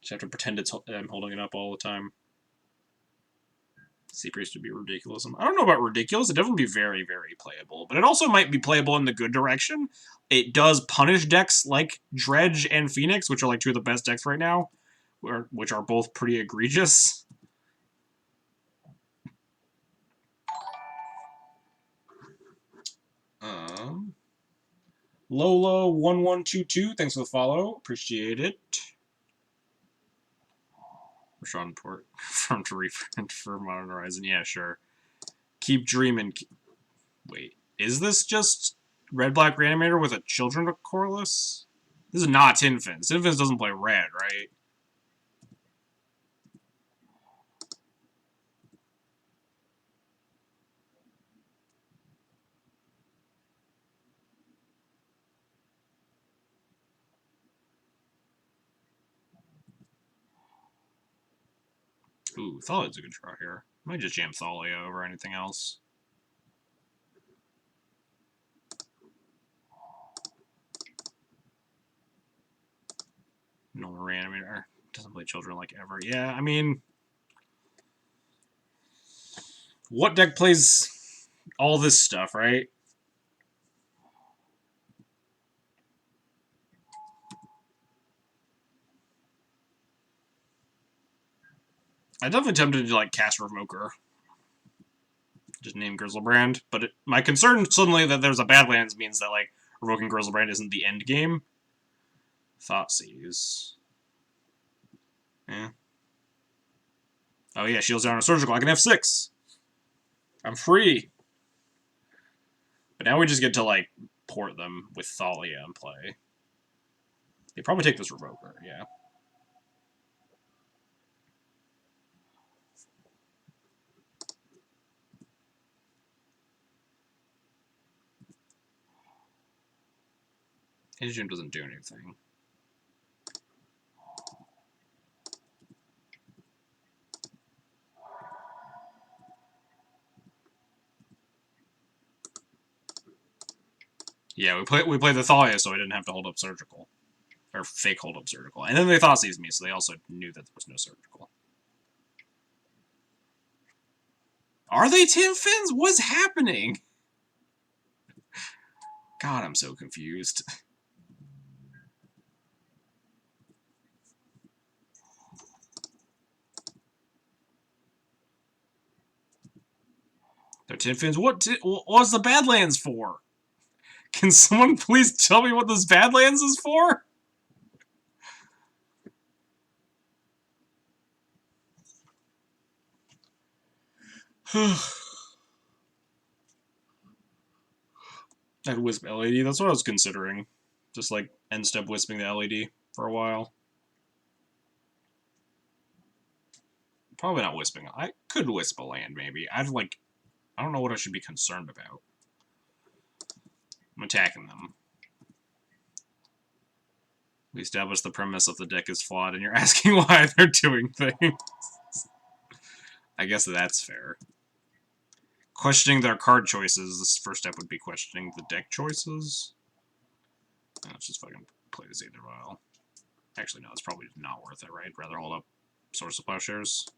Just have to pretend I'm holding it up all the time. Sea Priest would be ridiculous. I don't know about ridiculous. It'd definitely be very, very playable. But it also might be playable in the good direction. It does punish decks like Dredge and Phoenix, which are like two of the best decks right now, which are both pretty egregious. Lola1122, thanks for the follow. Appreciate it. Rashad Port from to reprint for Modern Horizon. Yeah, sure. Keep dreaming. Wait, is this just red-black Reanimator with a Children of Corliss? This is not Tin Fins. Tin Fins doesn't play red, right? Ooh, Thalia's a good draw here. Might just jam Thalia over anything else. No Reanimator. Doesn't play Children like ever. Yeah, I mean... What deck plays all this stuff, right? I'm definitely tempted to, like, cast Revoker. Just name Grizzlebrand. But my concern suddenly that there's a Badlands means that, like, revoking Grizzlebrand isn't the end game. Thoughtseize. Yeah. Oh yeah, shields down on surgical. I can F6. I'm free. But now we just get to, like, port them with Thalia in play. They probably take this Revoker, yeah. Engine doesn't do anything. Yeah, we played the Thalia, so I didn't have to hold up surgical. Or fake hold up surgical. And then they thought seized me, so they also knew that there was no surgical. Are they Tim Fins? What's happening? God, I'm so confused. They're Tim Fins. What's the Badlands for? Can someone please tell me what this Badlands is for? I'd wisp LED. That's what I was considering. Just like end step wisping the LED for a while. Probably not wisping. I could wisp a land maybe. I don't know what I should be concerned about. I'm attacking them. We established the premise of the deck is flawed, and you're asking why they're doing things. I guess that's fair. Questioning their card choices. This first step would be questioning the deck choices. Let's just fucking play this either while. Actually, no, it's probably not worth it, right? Rather hold up Source of Plowshares.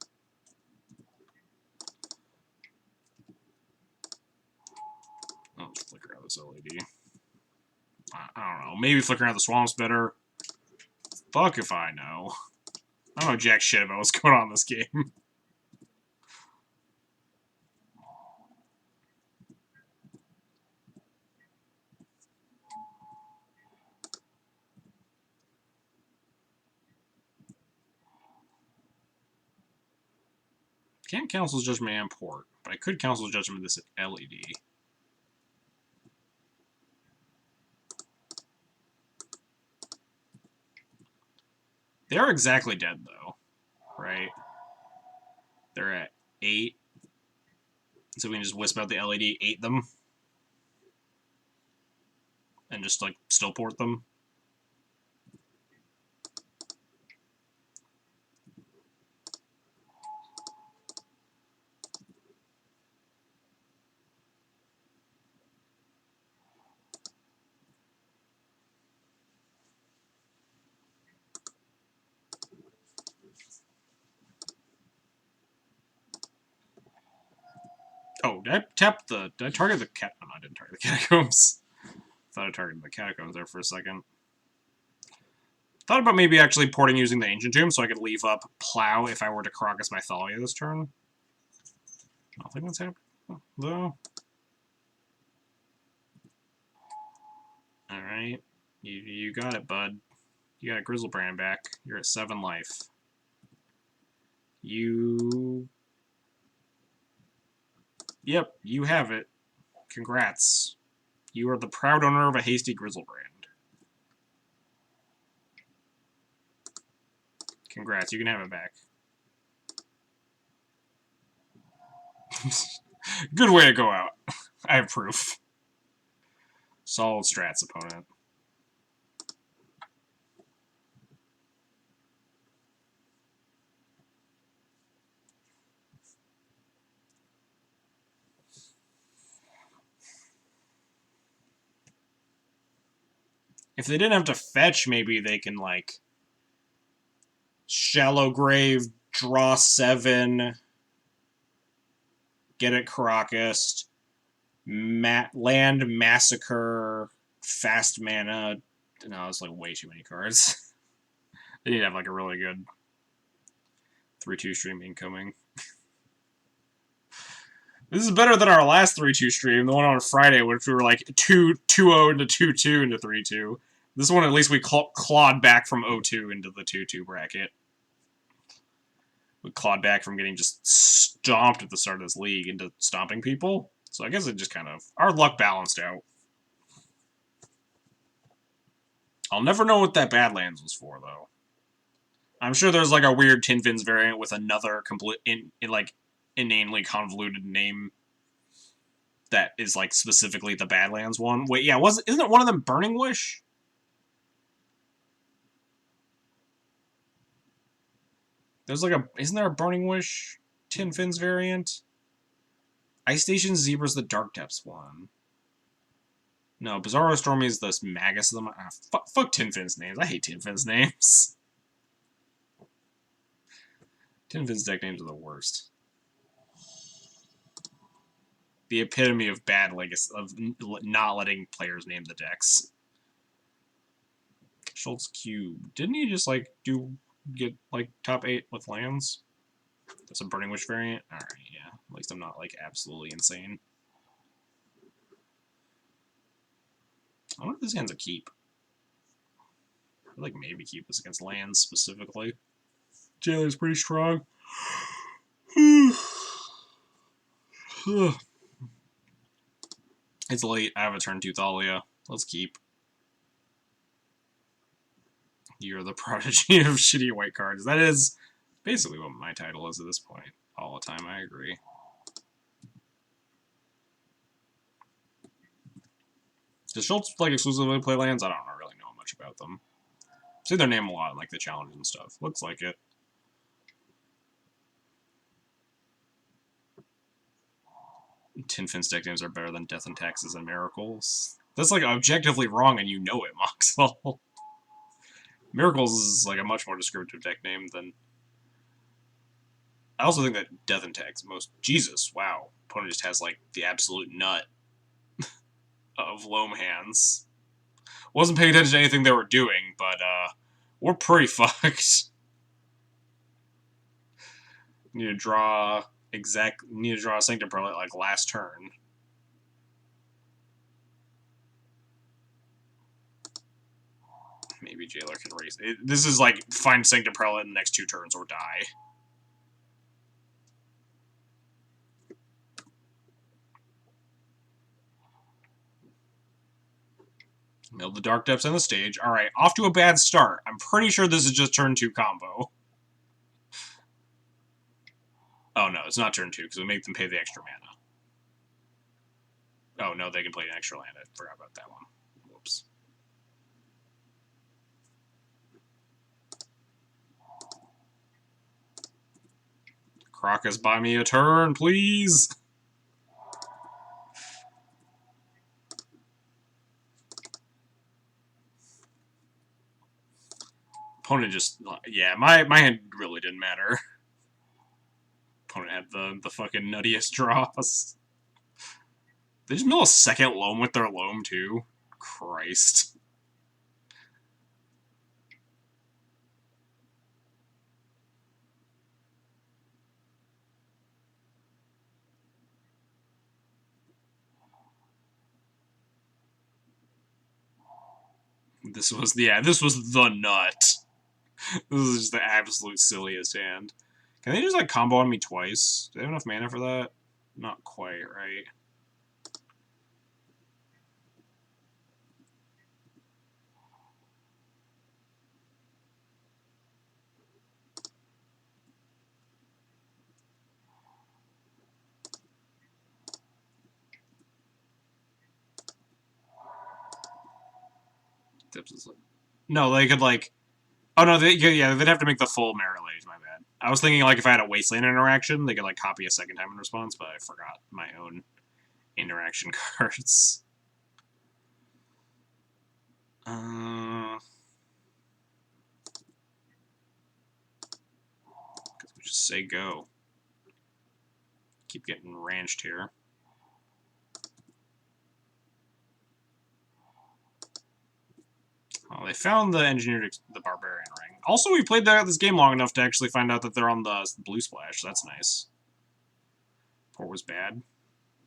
Oh, flicker out this LED. I don't know. Maybe flickering out the swamp's better. Fuck if I know. I don't know jack shit about what's going on in this game. Can't Council's Judgment and Port, but I could Council's Judgment this LED. They are exactly dead, though. Right? They're at 8. So we can just wisp out the LED, 8 them. And just, like, still port them. Oh, did I tap the... Did I target the cat... Oh, no, I didn't target the Catacombs. Thought I targeted the Catacombs there for a second. Thought about maybe actually porting using the Ancient Tomb so I could leave up Plow if I were to Caracas my Thalia this turn. Nothing that's happened, though. Alright. You got it, bud. You got a Grizzlebrand back. You're at 7 life. You... Yep, you have it. Congrats. You are the proud owner of a hasty Grizzlebrand. Congrats, you can have it back. Good way to go out. I have proof. Solid strats, opponent. If they didn't have to fetch, maybe they can, like, Shallow Grave, draw 7, get it Caracas, land Massacre, fast mana. No, it's like way too many cards. They need to have like a really good 3-2 stream incoming. This is better than our last 3-2 stream, the one on Friday, which we were like 2-0 into 2-2 into 3-2. This one, at least we clawed back from 0-2 into the 2-2 bracket. We clawed back from getting just stomped at the start of this league into stomping people. So I guess it just kind of... Our luck balanced out. I'll never know what that Badlands was for, though. I'm sure there's like a weird Tin Fins variant with another complete, like, inanely convoluted name that is like specifically the Badlands one. Wait, yeah, isn't it one of them Burning Wish? There's like isn't there a Burning Wish Tin Fins variant? Ice Station Zebra's the Dark Depths one. No, Bizarro Stormy is the Magus of the... fuck Tin Fins names. I hate Tin Fins names. Tin Fins deck names are the worst. The epitome of bad legacy, of not letting players name the decks. Schultz Cube. Didn't he just, like, get, like, top 8 with lands? That's a Burning Wish variant? Alright, yeah. At least I'm not, like, absolutely insane. I wonder if this hand's a keep. I feel like maybe keep this against lands, specifically. Jailer's pretty strong. It's late. I have a turn 2 Thalia. Let's keep. You're the prodigy of shitty white cards. That is basically what my title is at this point. All the time, I agree. Does Schultz like exclusively play lands? I don't really know much about them. I've seen their name a lot in like the challenges and stuff. Looks like it. Tin Fin's deck names are better than Death and Taxes and Miracles. That's like objectively wrong and you know it, Moxel. Miracles is like a much more descriptive deck name than... I also think that Death and Tax Jesus, wow. Opponent just has like the absolute nut of loam hands. Wasn't paying attention to anything they were doing, but we're pretty fucked. Need to draw a Sanctum Prelate like last turn. Maybe Jailer can raise it. This is like find Sanctum Prelate in the next 2 turns or die. Mill the Dark Depths on the stage. Alright, off to a bad start. I'm pretty sure this is just turn 2 combo. Oh no, it's not turn 2, because we make them pay the extra mana. Oh no, they can play an extra land. I forgot about that one. Whoops. Crocus, buy me a turn, please! Opponent just... Yeah, my hand really didn't matter. Opponent had the fucking nuttiest draws. They just mill a second loam with their loam, too. Christ. This was the nut. This is just the absolute silliest hand. Can they just, like, combo on me twice? Do they have enough mana for that? Not quite, right? No, they could, like... Oh, no, they'd have to make the full Merit Lage, my bad. I was thinking, like, if I had a Wasteland interaction, they could, like, copy a second time in response, but I forgot my own interaction cards. We just say go. Keep getting ranched here. Oh, they found the engineered the Barbarian Ring. Also, we played this game long enough to actually find out that they're on the blue splash. So that's nice. Port was bad.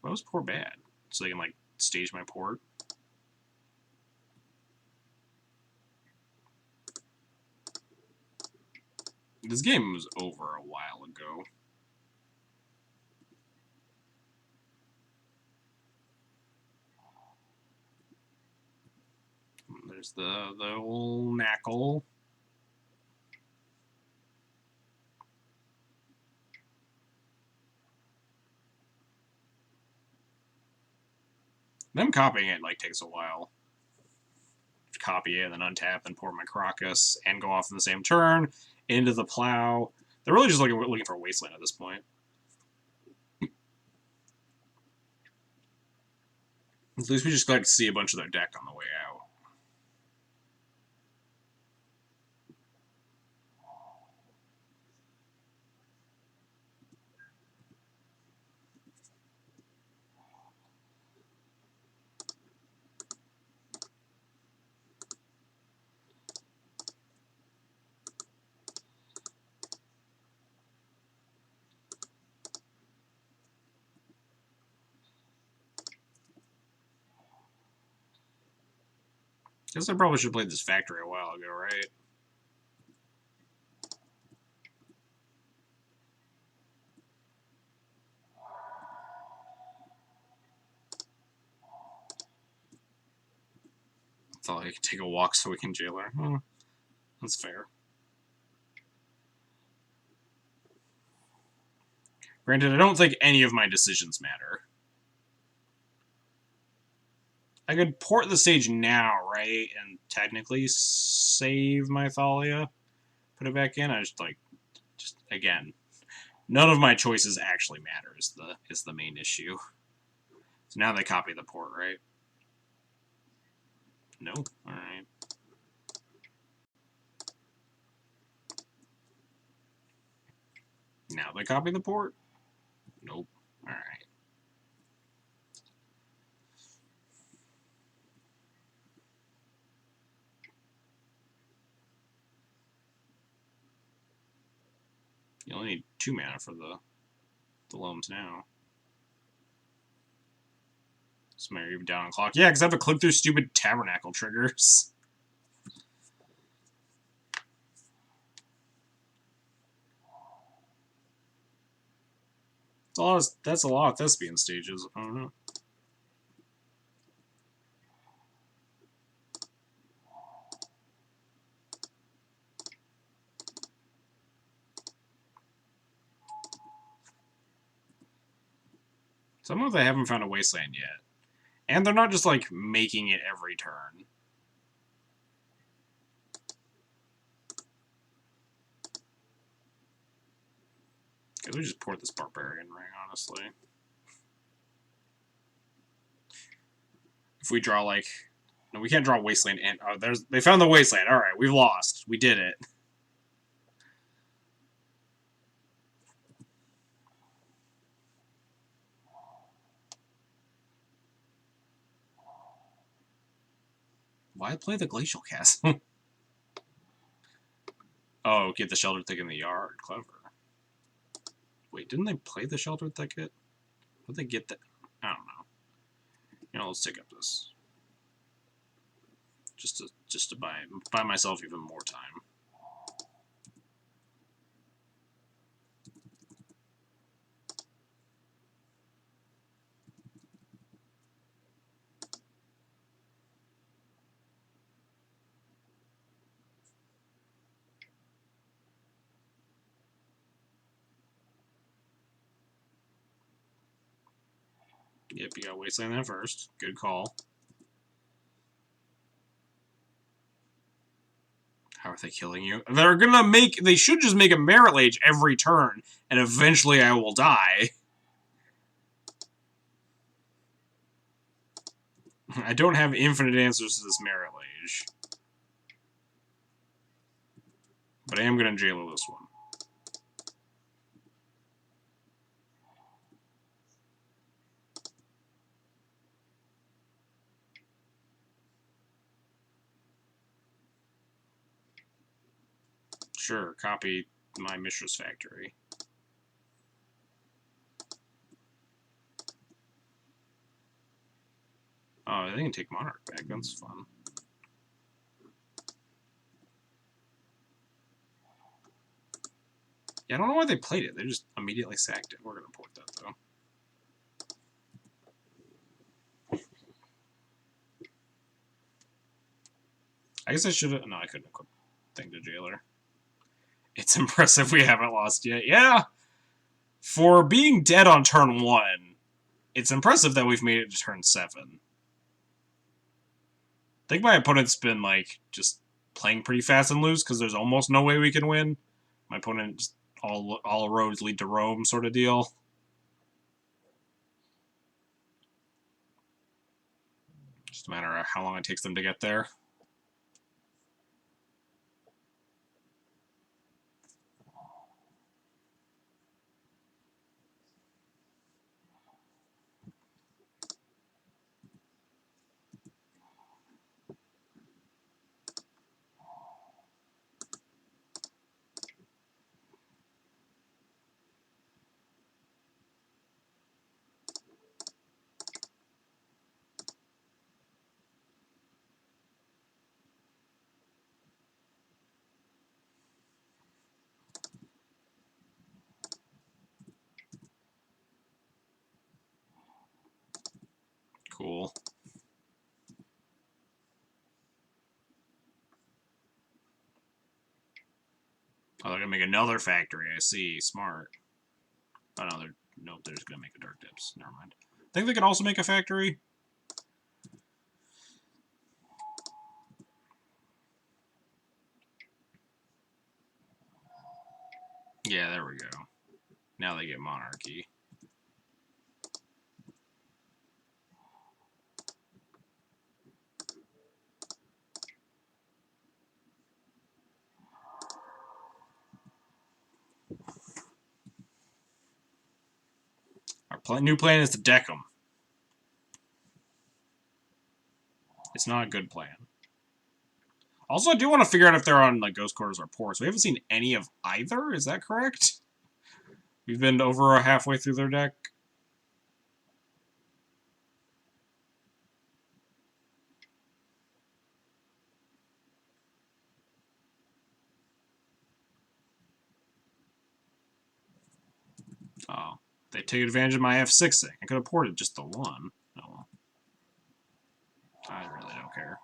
Why was port bad? So they can, like, stage my port. This game was over a while ago. there's the old knackle. Them copying it like takes a while. Copy it, and then untap, and pour my Crocus, and go off in the same turn into the plow. They're really just looking for a wasteland at this point. At least we just got to see a bunch of their deck on the way out. Guess I probably should have played this factory a while ago, right? Thought I could take a walk so we can jail her. That's fair. Granted, I don't think any of my decisions matter. I could port the stage now, right? And technically save my Thalia. Put it back in. I just again, none of my choices actually matter is the main issue. So now they copy the port, right? No? Alright. Now they copy the port? Nope. Alright. You only need 2 mana for the loams now. So maybe even down on clock. Yeah, because I have to click through stupid tabernacle triggers. That's a lot of Thespian stages. I don't know. Some of them haven't found a wasteland yet. And they're not just, like, making it every turn. Because we just port this Barbarian Ring, honestly. If we draw, like... No, we can't draw Wasteland and... Oh, they found the Wasteland. Alright, we've lost. We did it. Why play the Glacial Castle? Oh, get the Sheltered Thicket in the yard. Clever. Wait, didn't they play the Sheltered Thicket? Did they get that? I don't know. You know, let's take up this. Just to buy myself even more time. Yep, you got Wasteland that first. Good call. How are they killing you? They should just make a Merit Lage every turn, and eventually I will die. I don't have infinite answers to this Merit Lage. But I am going to jail this one. Sure, copy my Mishra's Factory. Oh, they can take Monarch back. That's fun. Yeah, I don't know why they played it. They just immediately sacked it. We're going to port that, though. I guess I should have... No, I couldn't equip thing to Jailer. It's impressive we haven't lost yet. Yeah! For being dead on turn 1, it's impressive that we've made it to turn 7. I think my opponent's been, like, just playing pretty fast and loose, because there's almost no way we can win. My opponent just all roads lead to Rome sort of deal. Just a matter of how long it takes them to get there. Cool. Oh, they're gonna make another factory. I see. Smart. Oh no, they're just gonna make a Dark Dips. Never mind. I think they could also make a factory. Yeah, there we go. Now they get Monarchy. Our new plan is to deck them. It's not a good plan. Also, I do want to figure out if they're on like Ghost Quarters or Ports. We haven't seen any of either. Is that correct? We've been over halfway through their deck. Oh, they take advantage of my F6 thing. I could have ported just the one. Oh well. I really don't care.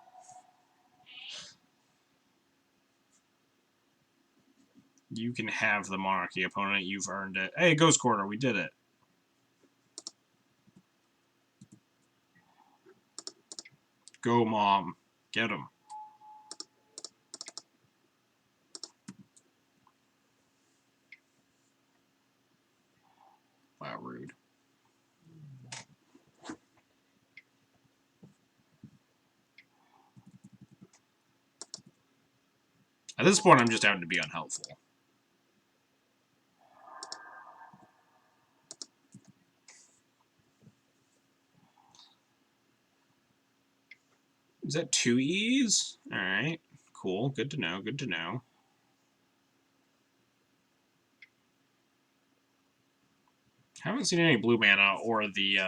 You can have the Monarchy opponent. You've earned it. Hey, Ghost Quarter, we did it. Go, Mom. Get him. Wow, rude. At this point, I'm just having to be unhelpful. Is that 2 E's? Alright. Cool. Good to know. Good to know. Haven't seen any blue mana or the,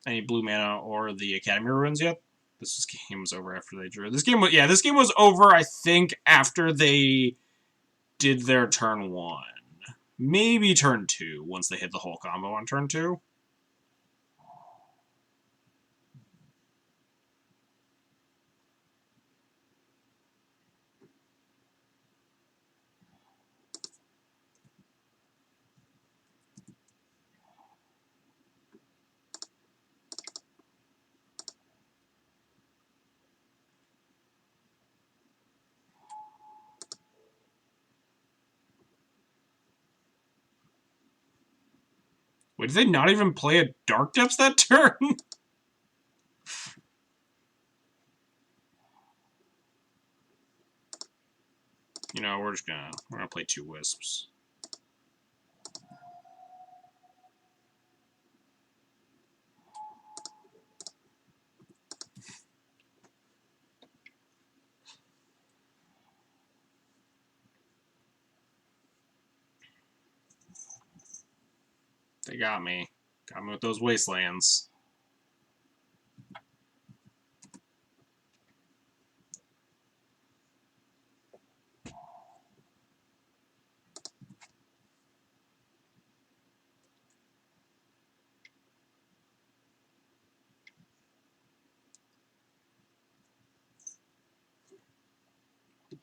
any blue mana or the Academy ruins yet. This game was over after they drew. This game was over, I think, after they did their turn 1. Maybe turn 2, once they hit the whole combo on turn 2. Wait, did they not even play a Dark Depths that turn? You know, we're gonna play 2 Wisps. They got me. Got me with those Wastelands.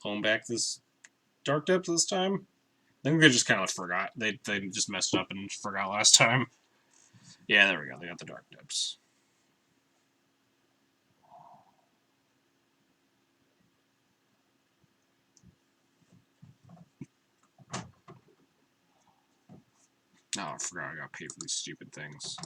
Pulling back this Dark Depths this time. I think they just kind of forgot. They just messed up and forgot last time. Yeah, there we go. They got the Dark Depths. Oh, I forgot I got paid for these stupid things.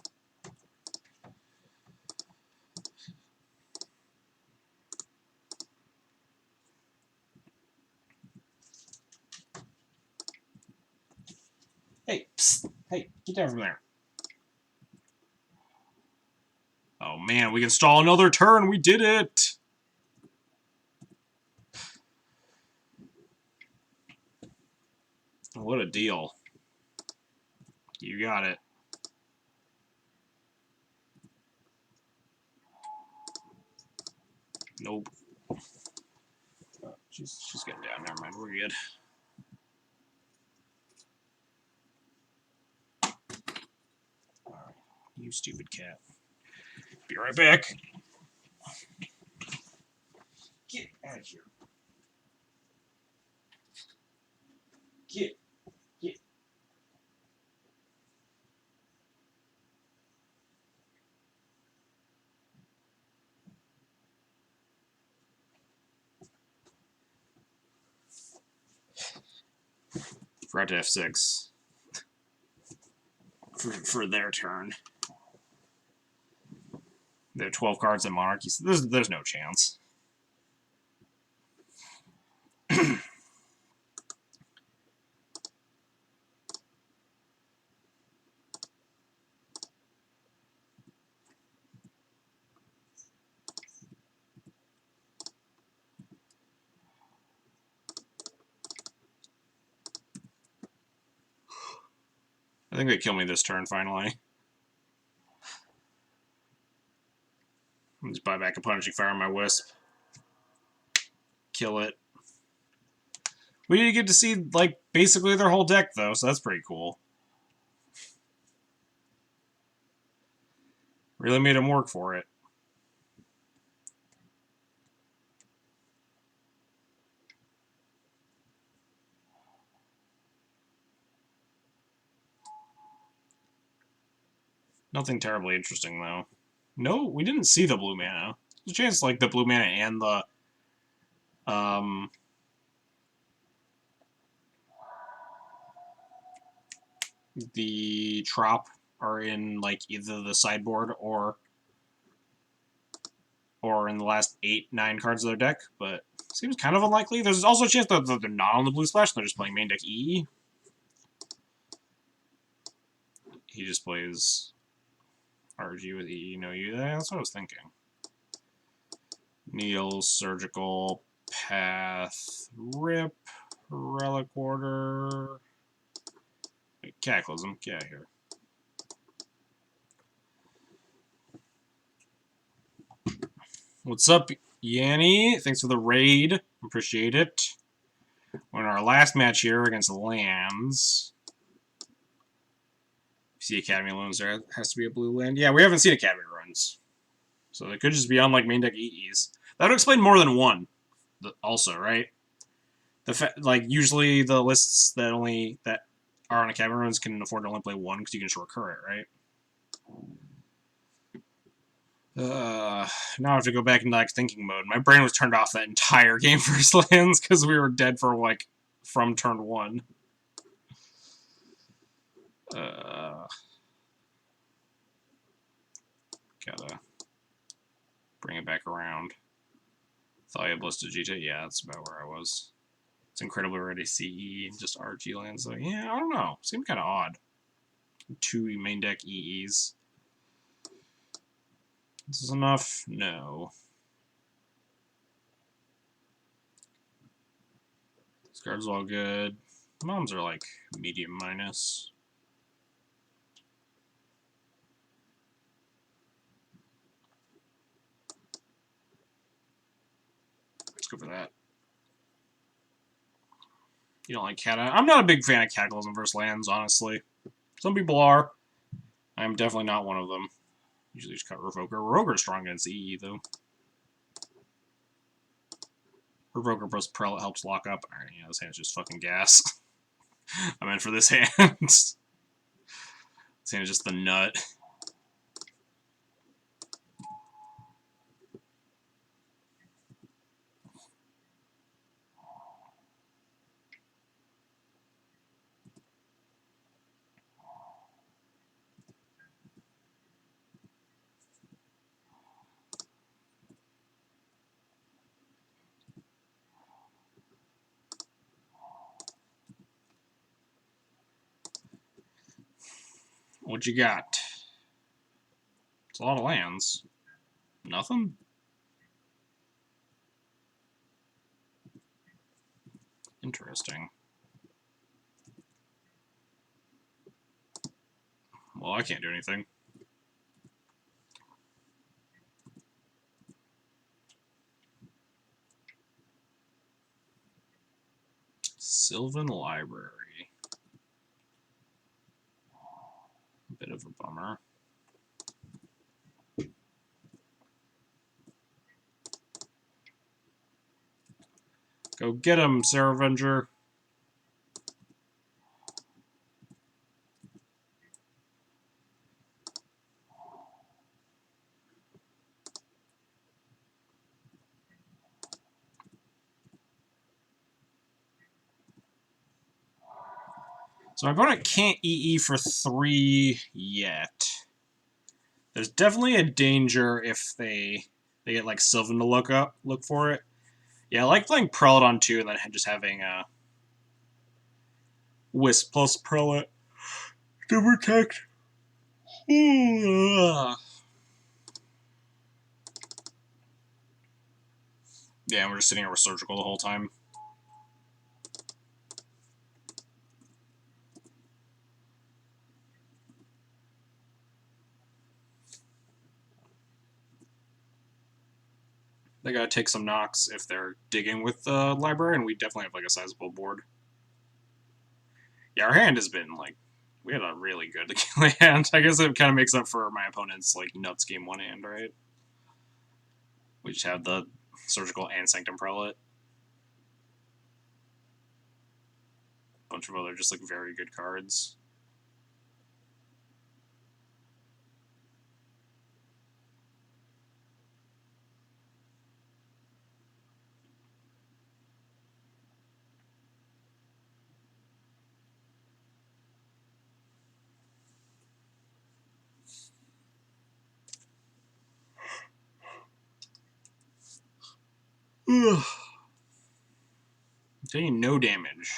Hey, psst. Hey, get down from there. Oh man, we can stall another turn. We did it. What a deal. You got it. Nope. She's getting down. Never mind. We're good. Alright. You stupid cat. Be right back. Get out of here. Get. Forgot to F6. For their turn. They have 12 cards in Monarchy, so there's no chance. I think they kill me this turn, finally. Just buy back a Punishing Fire on my Wisp. Kill it. We did get to see, like, basically their whole deck, though, so that's pretty cool. Really made them work for it. Nothing terribly interesting, though. No, we didn't see the blue mana. There's a chance, like, the blue mana and the Trop are in, like, either the sideboard or in the last 8-9 cards of their deck, but seems kind of unlikely. There's also a chance that they're not on the blue splash, they're just playing main deck EE. He just plays RG with EE, no U. That's what I was thinking. Neil, Surgical, Path, Rip, Relic Order. Wait, Cataclysm, get out of here. What's up, Yanni? Thanks for the raid. Appreciate it. We're in our last match here against the Lands. See Academy Loans, there has to be a blue land. Yeah, we haven't seen Academy runs. So they could just be on like main deck EEs. That would explain more than one, also, right? Like usually the lists that are on Academy runs can afford to only play one because you can short current, right? Now I have to go back into like thinking mode. My brain was turned off that entire game for Lands because we were dead for like from turn 1. Gotta bring it back around. Thalia Ballista GT, yeah, that's about where I was. It's incredibly rare to CE, just RG lands though. Yeah, I don't know. Seemed kind of odd. 2 main deck EEs. This is enough? No. These cards are all good. Moms are like medium minus. Let's go for that. You don't like I'm not a big fan of Cataclysm versus lands, honestly. Some people are. I'm definitely not one of them. Usually just cut Revoker. Revoker's strong against EE, though. Revoker plus Prelate helps lock up. Alright, yeah, this hand's just fucking gas. I meant for this hand. This hand is just the nut. What you got? It's a lot of lands. Nothing? Interesting. Well, I can't do anything. Sylvan Library. Bit of a bummer. Go get him, Sarah Avenger. So my opponent can't EE for 3 yet. There's definitely a danger if they get like Sylvan to look for it. Yeah, I like playing Prelate on 2 and then just having a Wisp plus Prelate to protect. Yeah, we're just sitting over Surgical the whole time. They gotta take some knocks if they're digging with the library, and we definitely have like a sizable board. Yeah, our hand has been like, we had a really good hand. I guess it kind of makes up for my opponent's like nuts game 1 hand, right? We just have the Surgical and Sanctum Prelate. Bunch of other just like very good cards. Taking no damage.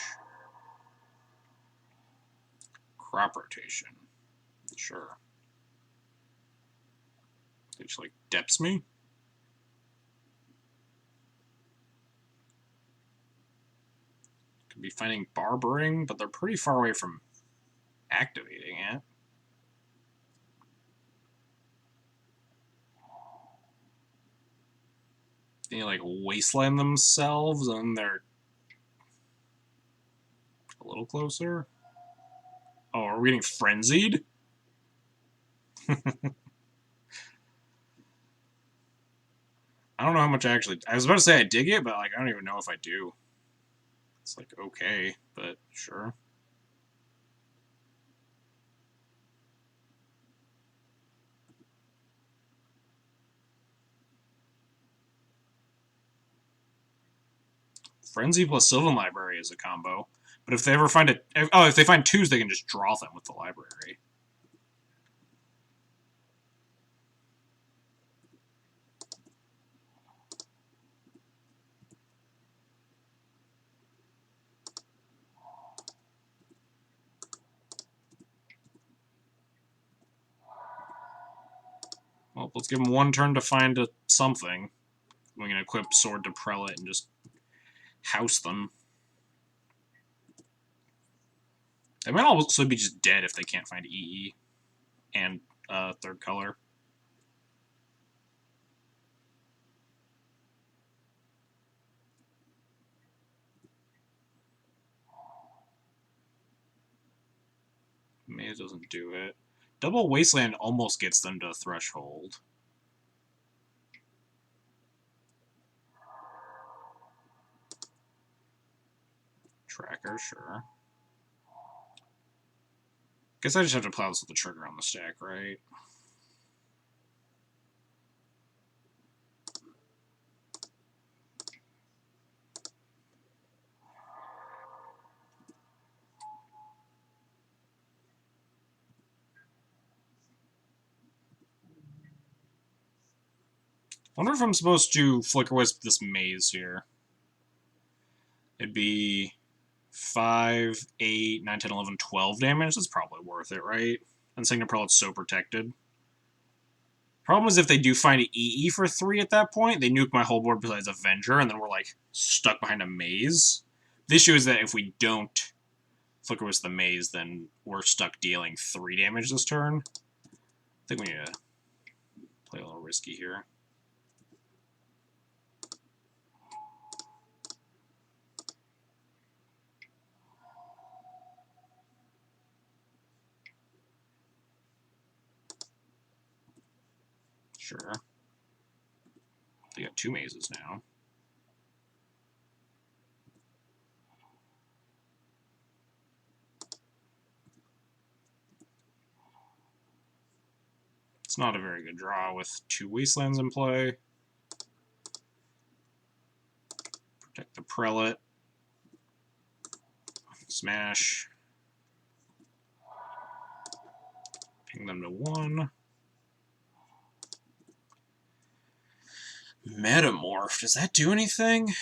Crop rotation. Sure. It just like depths me. Could be finding Barbering, but they're pretty far away from activating it. They like wasteland themselves and they're a little closer. Oh, are we getting frenzied? I don't know how much I actually. I was about to say I dig it, but like I don't even know if I do. It's like okay, but sure. Frenzy plus Sylvan Library is a combo. But if they ever find a... Oh, if they find 2s, they can just draw them with the library. Well, let's give them 1 turn to find something. We can equip Sword to Prelate and just house them. They might also be just dead if they can't find EE and 3rd color. Maze doesn't do it. Double Wasteland almost gets them to Threshold. Tracker, sure. Guess I just have to plow this with the trigger on the stack, right? I wonder if I'm supposed to Flicker Wisp this maze here. It'd be 5, 8, 9, 10, 11, 12 damage. That's probably worth it, right? And Signet Prelude's so protected. Problem is if they do find an EE for 3 at that point, they nuke my whole board besides Avenger, and then we're like stuck behind a maze. The issue is that if we don't Flicker Wisp the maze, then we're stuck dealing 3 damage this turn. I think we need to play a little risky here. Sure. They got 2 mazes now. It's not a very good draw with 2 Wastelands in play. Protect the Prelate. Smash. Ping them to 1. Metamorph. Does that do anything?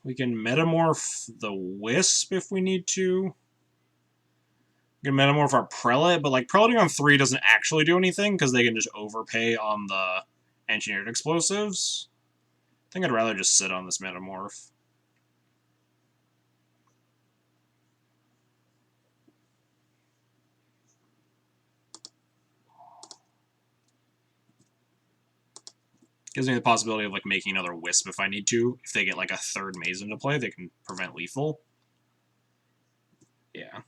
We can Metamorph the Wisp if we need to. We can Metamorph our Prelate, but like Prelating on 3 doesn't actually do anything because they can just overpay on the Engineered Explosives. I think I'd rather just sit on this Metamorph. Gives me the possibility of like making another Wisp if I need to. If they get like a 3rd maze into play, they can prevent lethal. Yeah.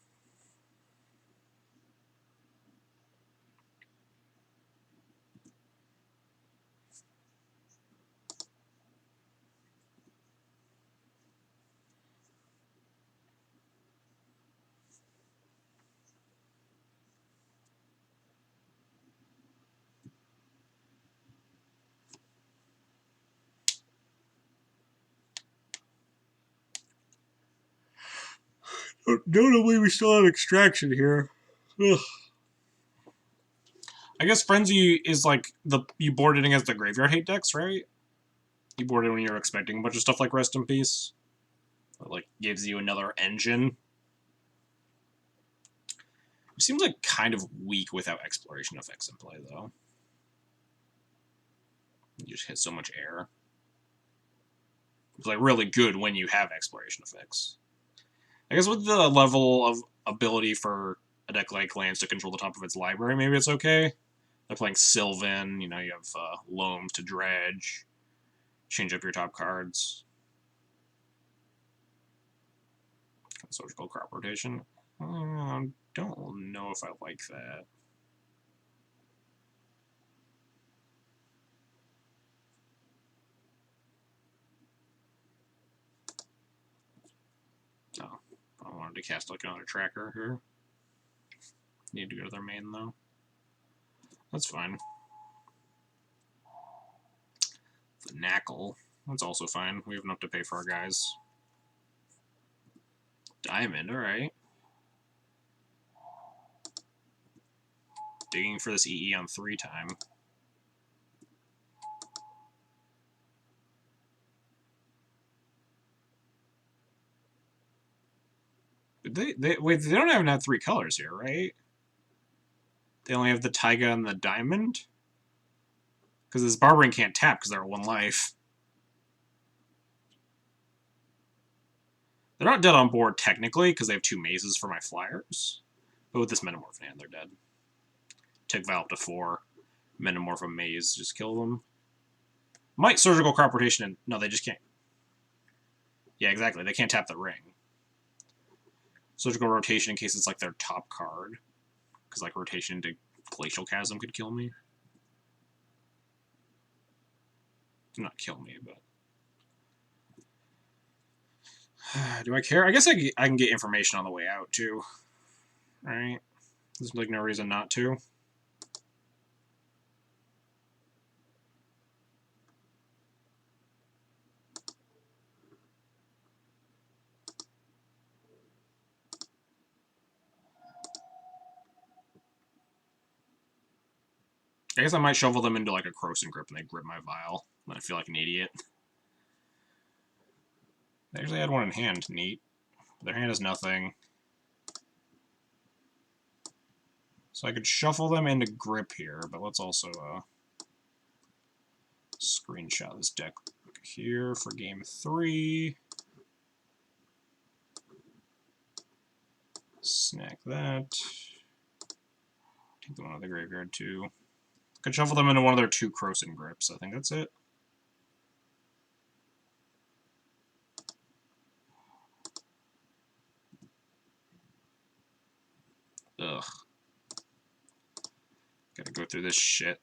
Notably, we still have Extraction here. Ugh. I guess Frenzy is like you board it against the Graveyard Hate decks, right? You board it when you're expecting a bunch of stuff like Rest in Peace. It like gives you another engine. It seems like kind of weak without Exploration effects in play, though. You just hit so much air. It's like really good when you have Exploration effects. I guess with the level of ability for a deck like lands to control the top of its library, maybe it's okay. They're playing Sylvan, you know, you have Loam to dredge, change up your top cards. Surgical crop rotation. Don't know if I like that. Oh, I wanted to cast like another tracker here. Need to go to their main though. That's fine. The Knackle. That's also fine. We have enough to pay for our guys. Diamond, alright. Digging for this EE on 3 time. Wait, they don't even have 3 colors here, right? They only have the Taiga and the Diamond? Because this Barbarian can't tap because they're at 1 life. They're not dead on board technically because they have 2 mazes for my flyers. But with this Metamorph hand, they're dead. Take Val up to 4. Metamorph a maze, just kill them. Might Surgical Crop Rotation and... No, they just can't. Yeah, exactly. They can't tap the ring. Surgical Rotation in case it's like their top card. Because like Rotation into Glacial Chasm could kill me. Not kill me, but... Do I care? I guess I can get information on the way out, too. Right? There's like no reason not to. I guess I might shovel them into like a Croson grip and they grip my vial. And I feel like an idiot. They actually had one in hand. Neat. Their hand is nothing. So I could shuffle them into grip here, but let's also screenshot this deck here for game 3. Snack that. Take the one out of the graveyard too. Could shuffle them into one of their 2 Croson grips. I think that's it. Ugh. Gotta go through this shit.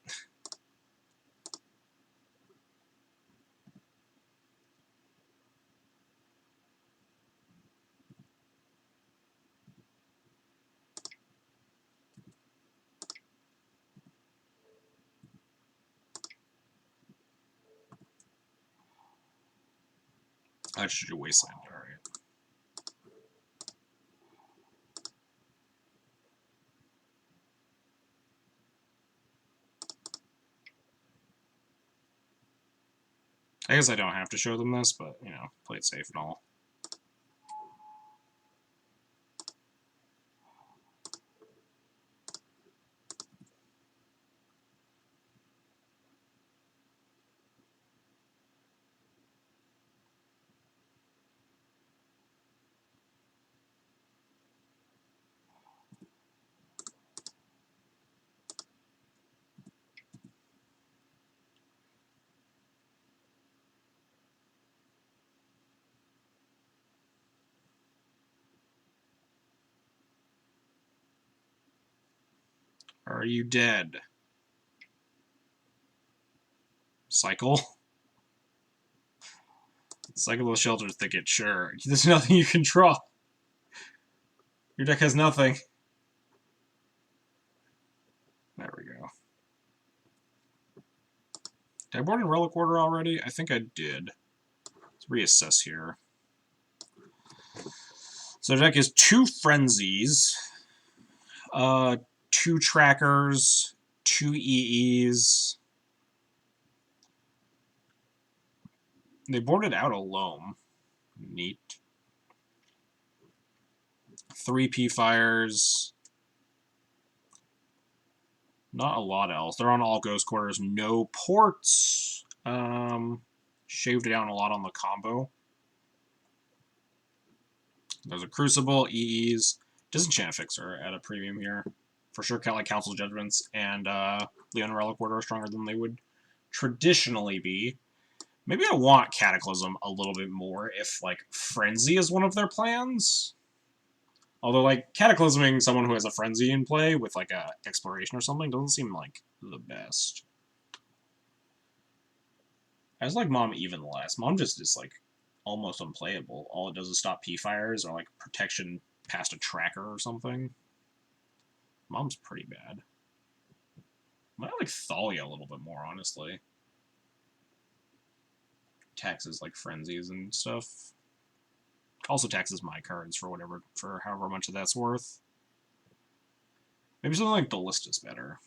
I should do Wasteland. Alright. I guess I don't have to show them this, but, you know, play it safe and all. Are you dead? Cycle? Cycle the Shelter Thicket, sure. There's nothing you can draw. Your deck has nothing. There we go. Did I board in Relic Order already? I think I did. Let's reassess here. So the deck is 2 Frenzies, 2 Trackers, 2 EEs. They boarded out a Loam. Neat. 3 P-Fires. Not a lot else. They're on all Ghost Quarters. No ports. Shaved down a lot on the combo. There's a Crucible, EEs, Disenchant Fixer at a premium here. For sure, like Council Judgments and Leon Relic Order are stronger than they would traditionally be. Maybe I want Cataclysm a little bit more if, like, Frenzy is one of their plans. Although, like, Cataclysming someone who has a Frenzy in play with, like, a Exploration or something doesn't seem like the best. I just like Mom even less. Mom just is, like, almost unplayable. All it does is stop P-Fires or, like, protection past a tracker or something. Mom's pretty bad. I like Thalia a little bit more, honestly. Taxes, like, Frenzies and stuff. Also taxes my cards for however much of that's worth. Maybe something like Ballista's better.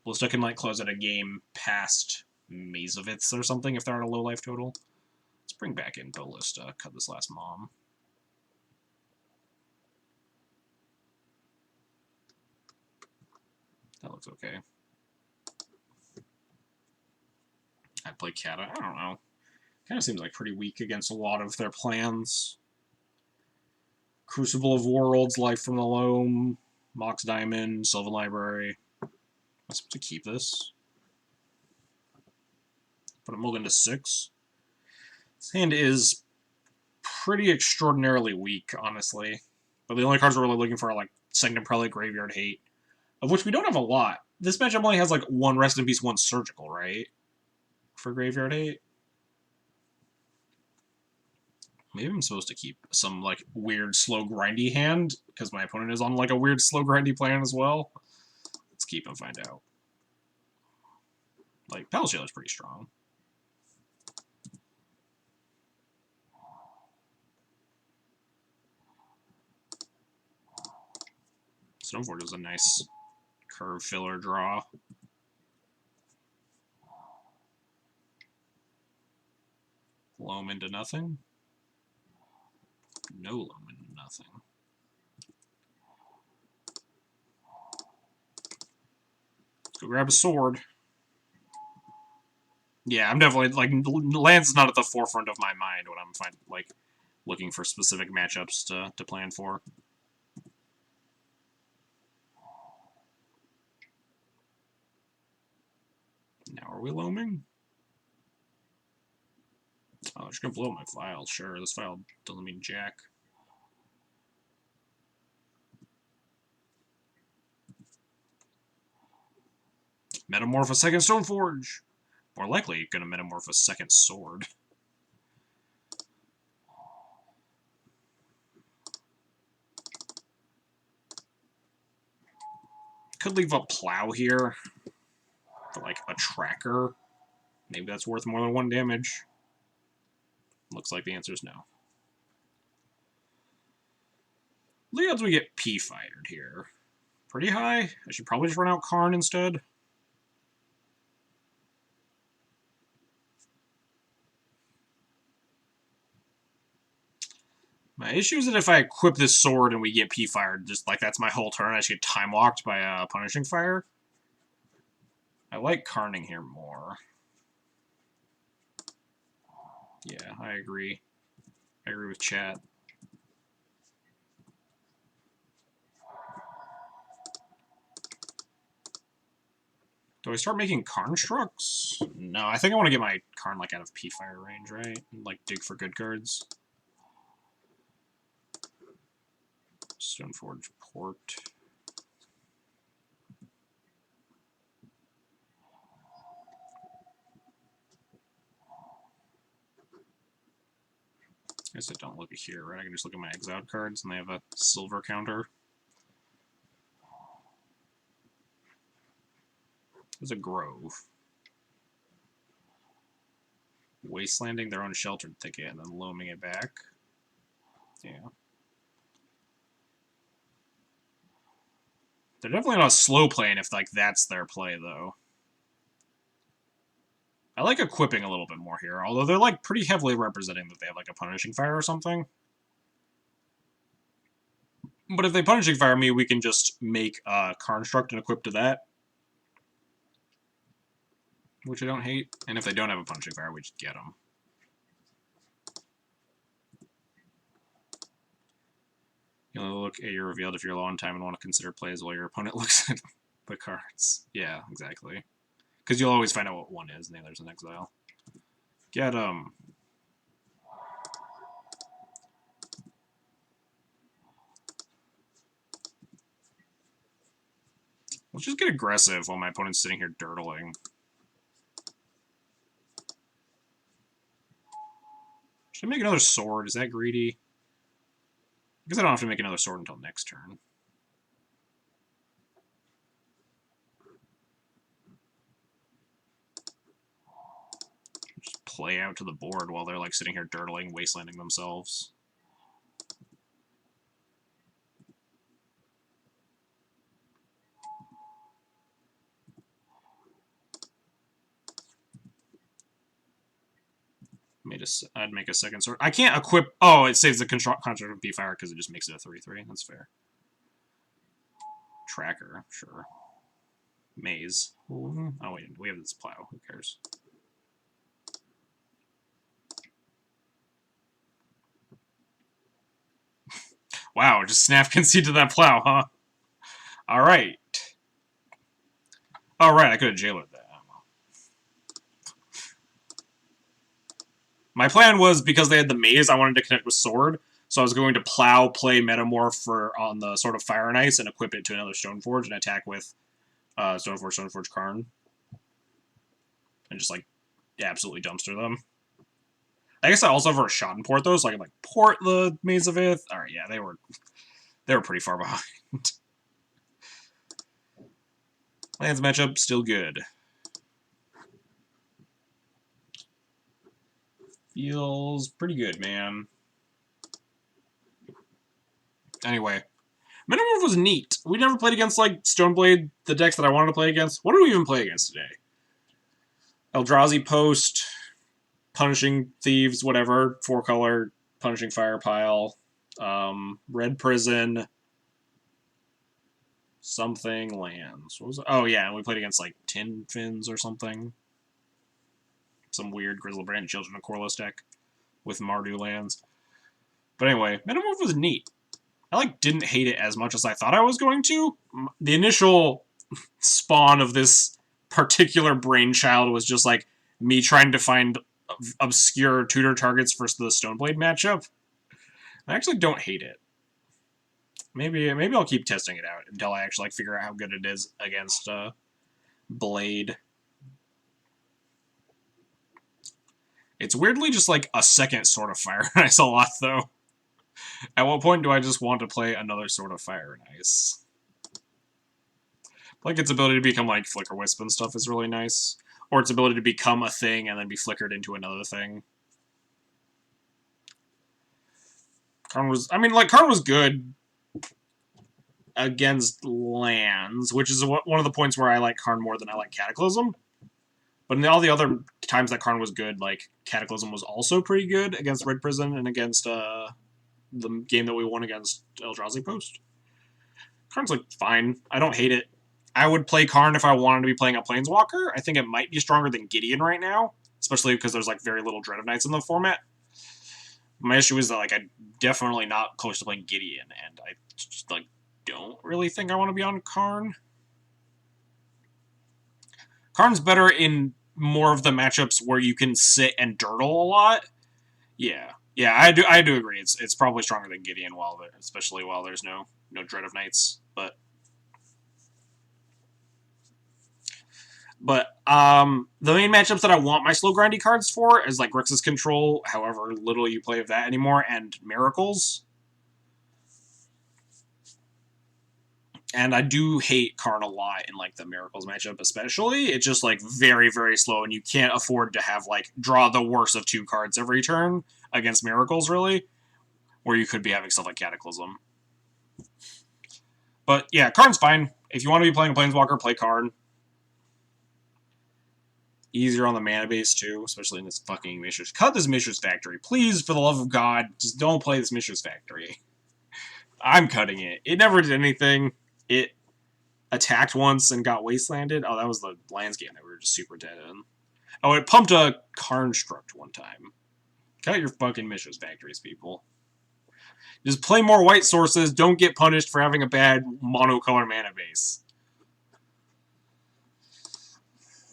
Ballista can, like, close out a game past Mazovitz or something if they're at a low life total. Let's bring back in Ballista, cut this last Mom. That looks okay. I'd play Kata. I don't know. Kind of seems like pretty weak against a lot of their plans. Crucible of Worlds, Life from the Loam, Mox Diamond, Sylvan Library. Am I supposed to keep this? Put a Mulligan to 6. This hand is pretty extraordinarily weak, honestly. But the only cards we're really looking for are, like, Sanctum Prelate, Graveyard Hate, of which we don't have a lot. This matchup only has, like, 1 Rest in Peace, 1 Surgical, right? For Graveyard Hate. Maybe I'm supposed to keep some, like, weird, slow, grindy hand, because my opponent is on, like, a weird, slow, grindy plan as well. Let's keep and find out. Like, Palace Jailer's pretty strong. Stoneforge is a nice curve filler draw. Loam into nothing. No loam into nothing. Let's go grab a sword. Yeah, I'm definitely, like, lands is not at the forefront of my mind when I'm looking for specific matchups to plan for. Now are we loaming? Oh, I'm just gonna blow my file. Sure, this file doesn't mean jack. Metamorph a second Stoneforge. More likely, gonna metamorph a second sword. Could leave a plow here for, like, a tracker. Maybe that's worth more than 1 damage. Looks like the answer is no. The odds we get P-fired here. Pretty high. I should probably just run out Karn instead. My issue is that if I equip this sword and we get P-fired, just like that's my whole turn, I should get time-walked by Punishing Fire. I like Karning here more. Yeah, I agree. I agree with chat. Do I start making Karn Strucks? No, I think I want to get my Karn, like, out of P-Fire range, right? And, like, dig for good cards. Stoneforge Port. I guess I don't look at here, right? I can just look at my exiled cards, and they have a silver counter. There's a Grove. Wastelanding their own sheltered thicket, and then loaming it back. Yeah. They're definitely not slow playing if, like, that's their play, though. I like equipping a little bit more here, although they're, like, pretty heavily representing that they have, like, a Punishing Fire or something. But if they Punishing Fire me, we can just make Construct and equip to that. Which I don't hate. And if they don't have a Punishing Fire, we just get them. You only look at your revealed if you're low on time and want to consider plays while your opponent looks at the cards. Yeah, exactly. Because you'll always find out what one is, and the other's an exile. Get them. Let's just get aggressive while my opponent's sitting here dirtling. Should I make another sword? Is that greedy? I guess I don't have to make another sword until next turn. Just play out to the board while they're, like, sitting here dirtling, wastelanding themselves. I'd make a second sword. I can't equip... Oh, it saves the contract of B-Fire because it just makes it a 3-3. That's fair. Tracker, sure. Maze. Oh, wait, we have this plow. Who cares? Wow, just snap concede to that plow, huh? Alright. Alright, I could have jailered that. My plan was, because they had the maze, I wanted to connect with sword, so I was going to plow, play Metamorph on the sort of Fire and Ice, and equip it to another Stoneforge, and attack with Stoneforge Karn. And just, like, absolutely dumpster them. I guess I also have a Schadenport though, so I can like port the Maze of Ith. Alright, yeah, they were pretty far behind. Lands matchup, still good. Feels pretty good, man. Anyway, Metamorph was neat. We never played against, like, Stoneblade, the decks that I wanted to play against. What did we even play against today? Eldrazi Post, Punishing Thieves, whatever, 4-color, Punishing Fire Pile, Red Prison, something lands. What was it? Oh, yeah, and we played against, like, Tin Fins or something. Some weird Grizzlebrand Children of Corliss deck with Mardu lands. But anyway, Metamorph was neat. I like didn't hate it as much as I thought I was going to. The initial spawn of this particular brainchild was just like me trying to find obscure tutor targets for the Stoneblade matchup. I actually don't hate it. Maybe I'll keep testing it out until I actually like figure out how good it is against Blade. It's weirdly just like a second Sword of Fire and Ice a lot though. At what point do I just want to play another Sword of Fire and Ice? Like, its ability to become, like, Flicker Wisp and stuff is really nice. Or its ability to become a thing and then be flickered into another thing. Karn was... I mean, like, Karn was good against lands, which is one of the points where I like Karn more than I like Cataclysm. But in all the other times that Karn was good, like, Cataclysm was also pretty good against Red Prison and against, the game that we won against Eldrazi Post. Karn's, like, fine. I don't hate it. I would play Karn if I wanted to be playing a Planeswalker. I think it might be stronger than Gideon right now, especially because there's, like, very little Dread of Knights in the format. My issue is that, like, I'm definitely not close to playing Gideon, and I just, like, don't really think I want to be on Karn. Karn's better in more of the matchups where you can sit and dirtle a lot. Yeah. Yeah, I do agree. It's probably stronger than Gideon, especially while there's no Dread of Knights. But the main matchups that I want my slow grindy cards for is like Grixis Control, however little you play of that anymore, and Miracles. And I do hate Karn a lot in like the Miracles matchup, especially. It's just like very, very slow, and you can't afford to have like draw the worst of 2 cards every turn against Miracles, really, where you could be having stuff like Cataclysm. But yeah, Karn's fine. If you want to be playing a Planeswalker, play Karn. Easier on the mana base too, especially in this fucking Mishra's. Cut this Mishra's Factory. Please, for the love of God, just don't play this Mishra's Factory. I'm cutting it. It never did anything. It attacked once and got wastelanded. Oh, that was the landscape that we were just super dead in. Oh, it pumped a Karnstruct one time. Cut your fucking Mishra's Factories, people. Just play more white sources. Don't get punished for having a bad monocolor mana base.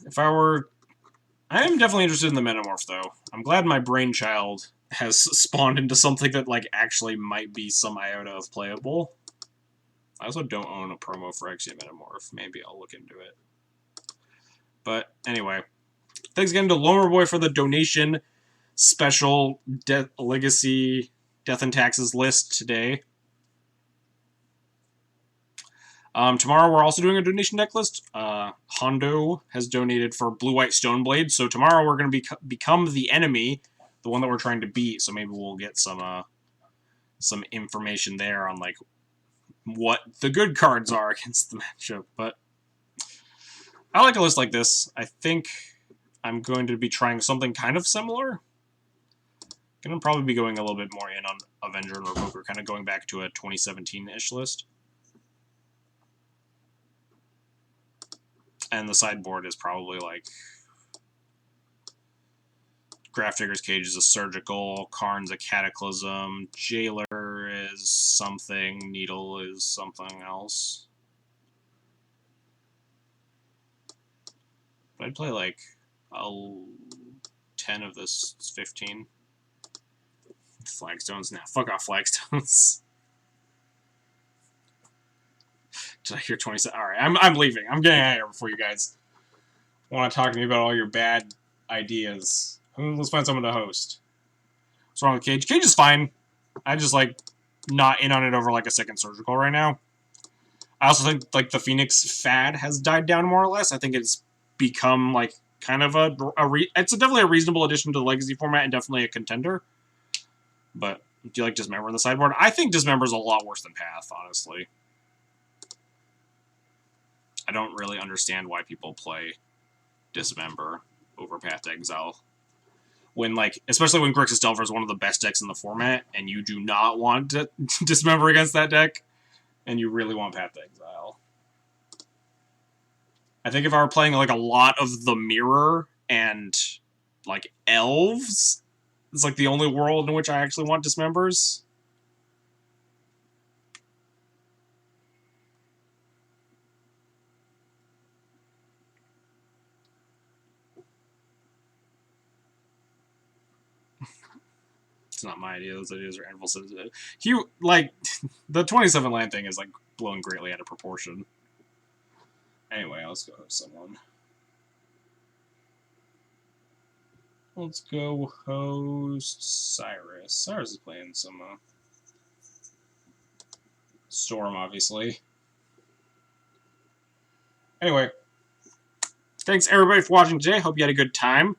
If I were... I am definitely interested in the Metamorph, though. I'm glad my brainchild has spawned into something that, like, actually might be some iota of playable. I also don't own a promo for Exia Metamorph. Maybe I'll look into it. But, anyway. Thanks again to Lomer Boy for the donation special Legacy Death and Taxes list today. Tomorrow we're also doing a donation deck list. Hondo has donated for Blue-White Stoneblade, so tomorrow we're going to become the enemy, the one that we're trying to beat, so maybe we'll get some information there on, like, what the good cards are against the matchup. But I like a list like this. I think I'm going to be trying something kind of similar. Going to probably be going a little bit more in on Avenger and Revoker, kind of going back to a 2017-ish list. And the sideboard is probably like Grafdigger's Cage is a surgical, Karn's a cataclysm, Jailer is something, Needle is something else. But I'd play like 10 of this 15. Flagstones? Nah, fuck off Flagstones. Did I hear 27? Alright, I'm leaving. I'm getting out of here before you guys want to talk to me about all your bad ideas. Let's find someone to host. What's wrong with Cage? Cage is fine. I just, like, not in on it over, like, a second surgical right now. I also think, like, the Phoenix fad has died down more or less. I think it's become, like, kind of it's definitely a reasonable addition to the Legacy format and definitely a contender. But do you like Dismember on the sideboard? I think Dismember is a lot worse than Path, honestly. I don't really understand why people play Dismember over Path to Exile. When, like, especially when Grixis Delver is one of the best decks in the format, and you do not want to Dismember against that deck, and you really want Path to Exile. I think if I were playing, like, a lot of the Mirror and, like, Elves, it's, like, the only world in which I actually want Dismembers. It's not my idea. Those ideas are Anvil says. Like, the 27 land thing is, like, blown greatly out of proportion. Anyway, let's go host someone. Let's go host Cyrus. Cyrus is playing some Storm, obviously. Anyway, thanks everybody for watching today. Hope you had a good time.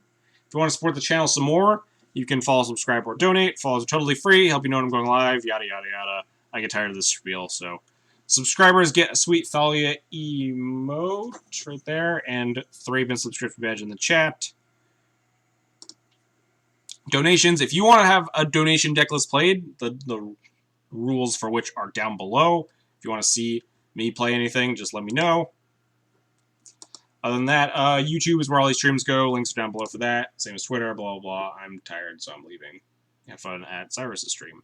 If you want to support the channel some more, you can follow, subscribe, or donate. Follows are totally free. Help you know when I'm going live. Yada yada yada. I get tired of this spiel, so subscribers get a sweet Thalia emote right there, and Thraben subscription badge in the chat. Donations. If you want to have a donation deck list played, the rules for which are down below. If you want to see me play anything, just let me know. Other than that, YouTube is where all these streams go. Links are down below for that. Same as Twitter, blah, blah, blah. I'm tired, so I'm leaving. Have fun at Cyrus's stream.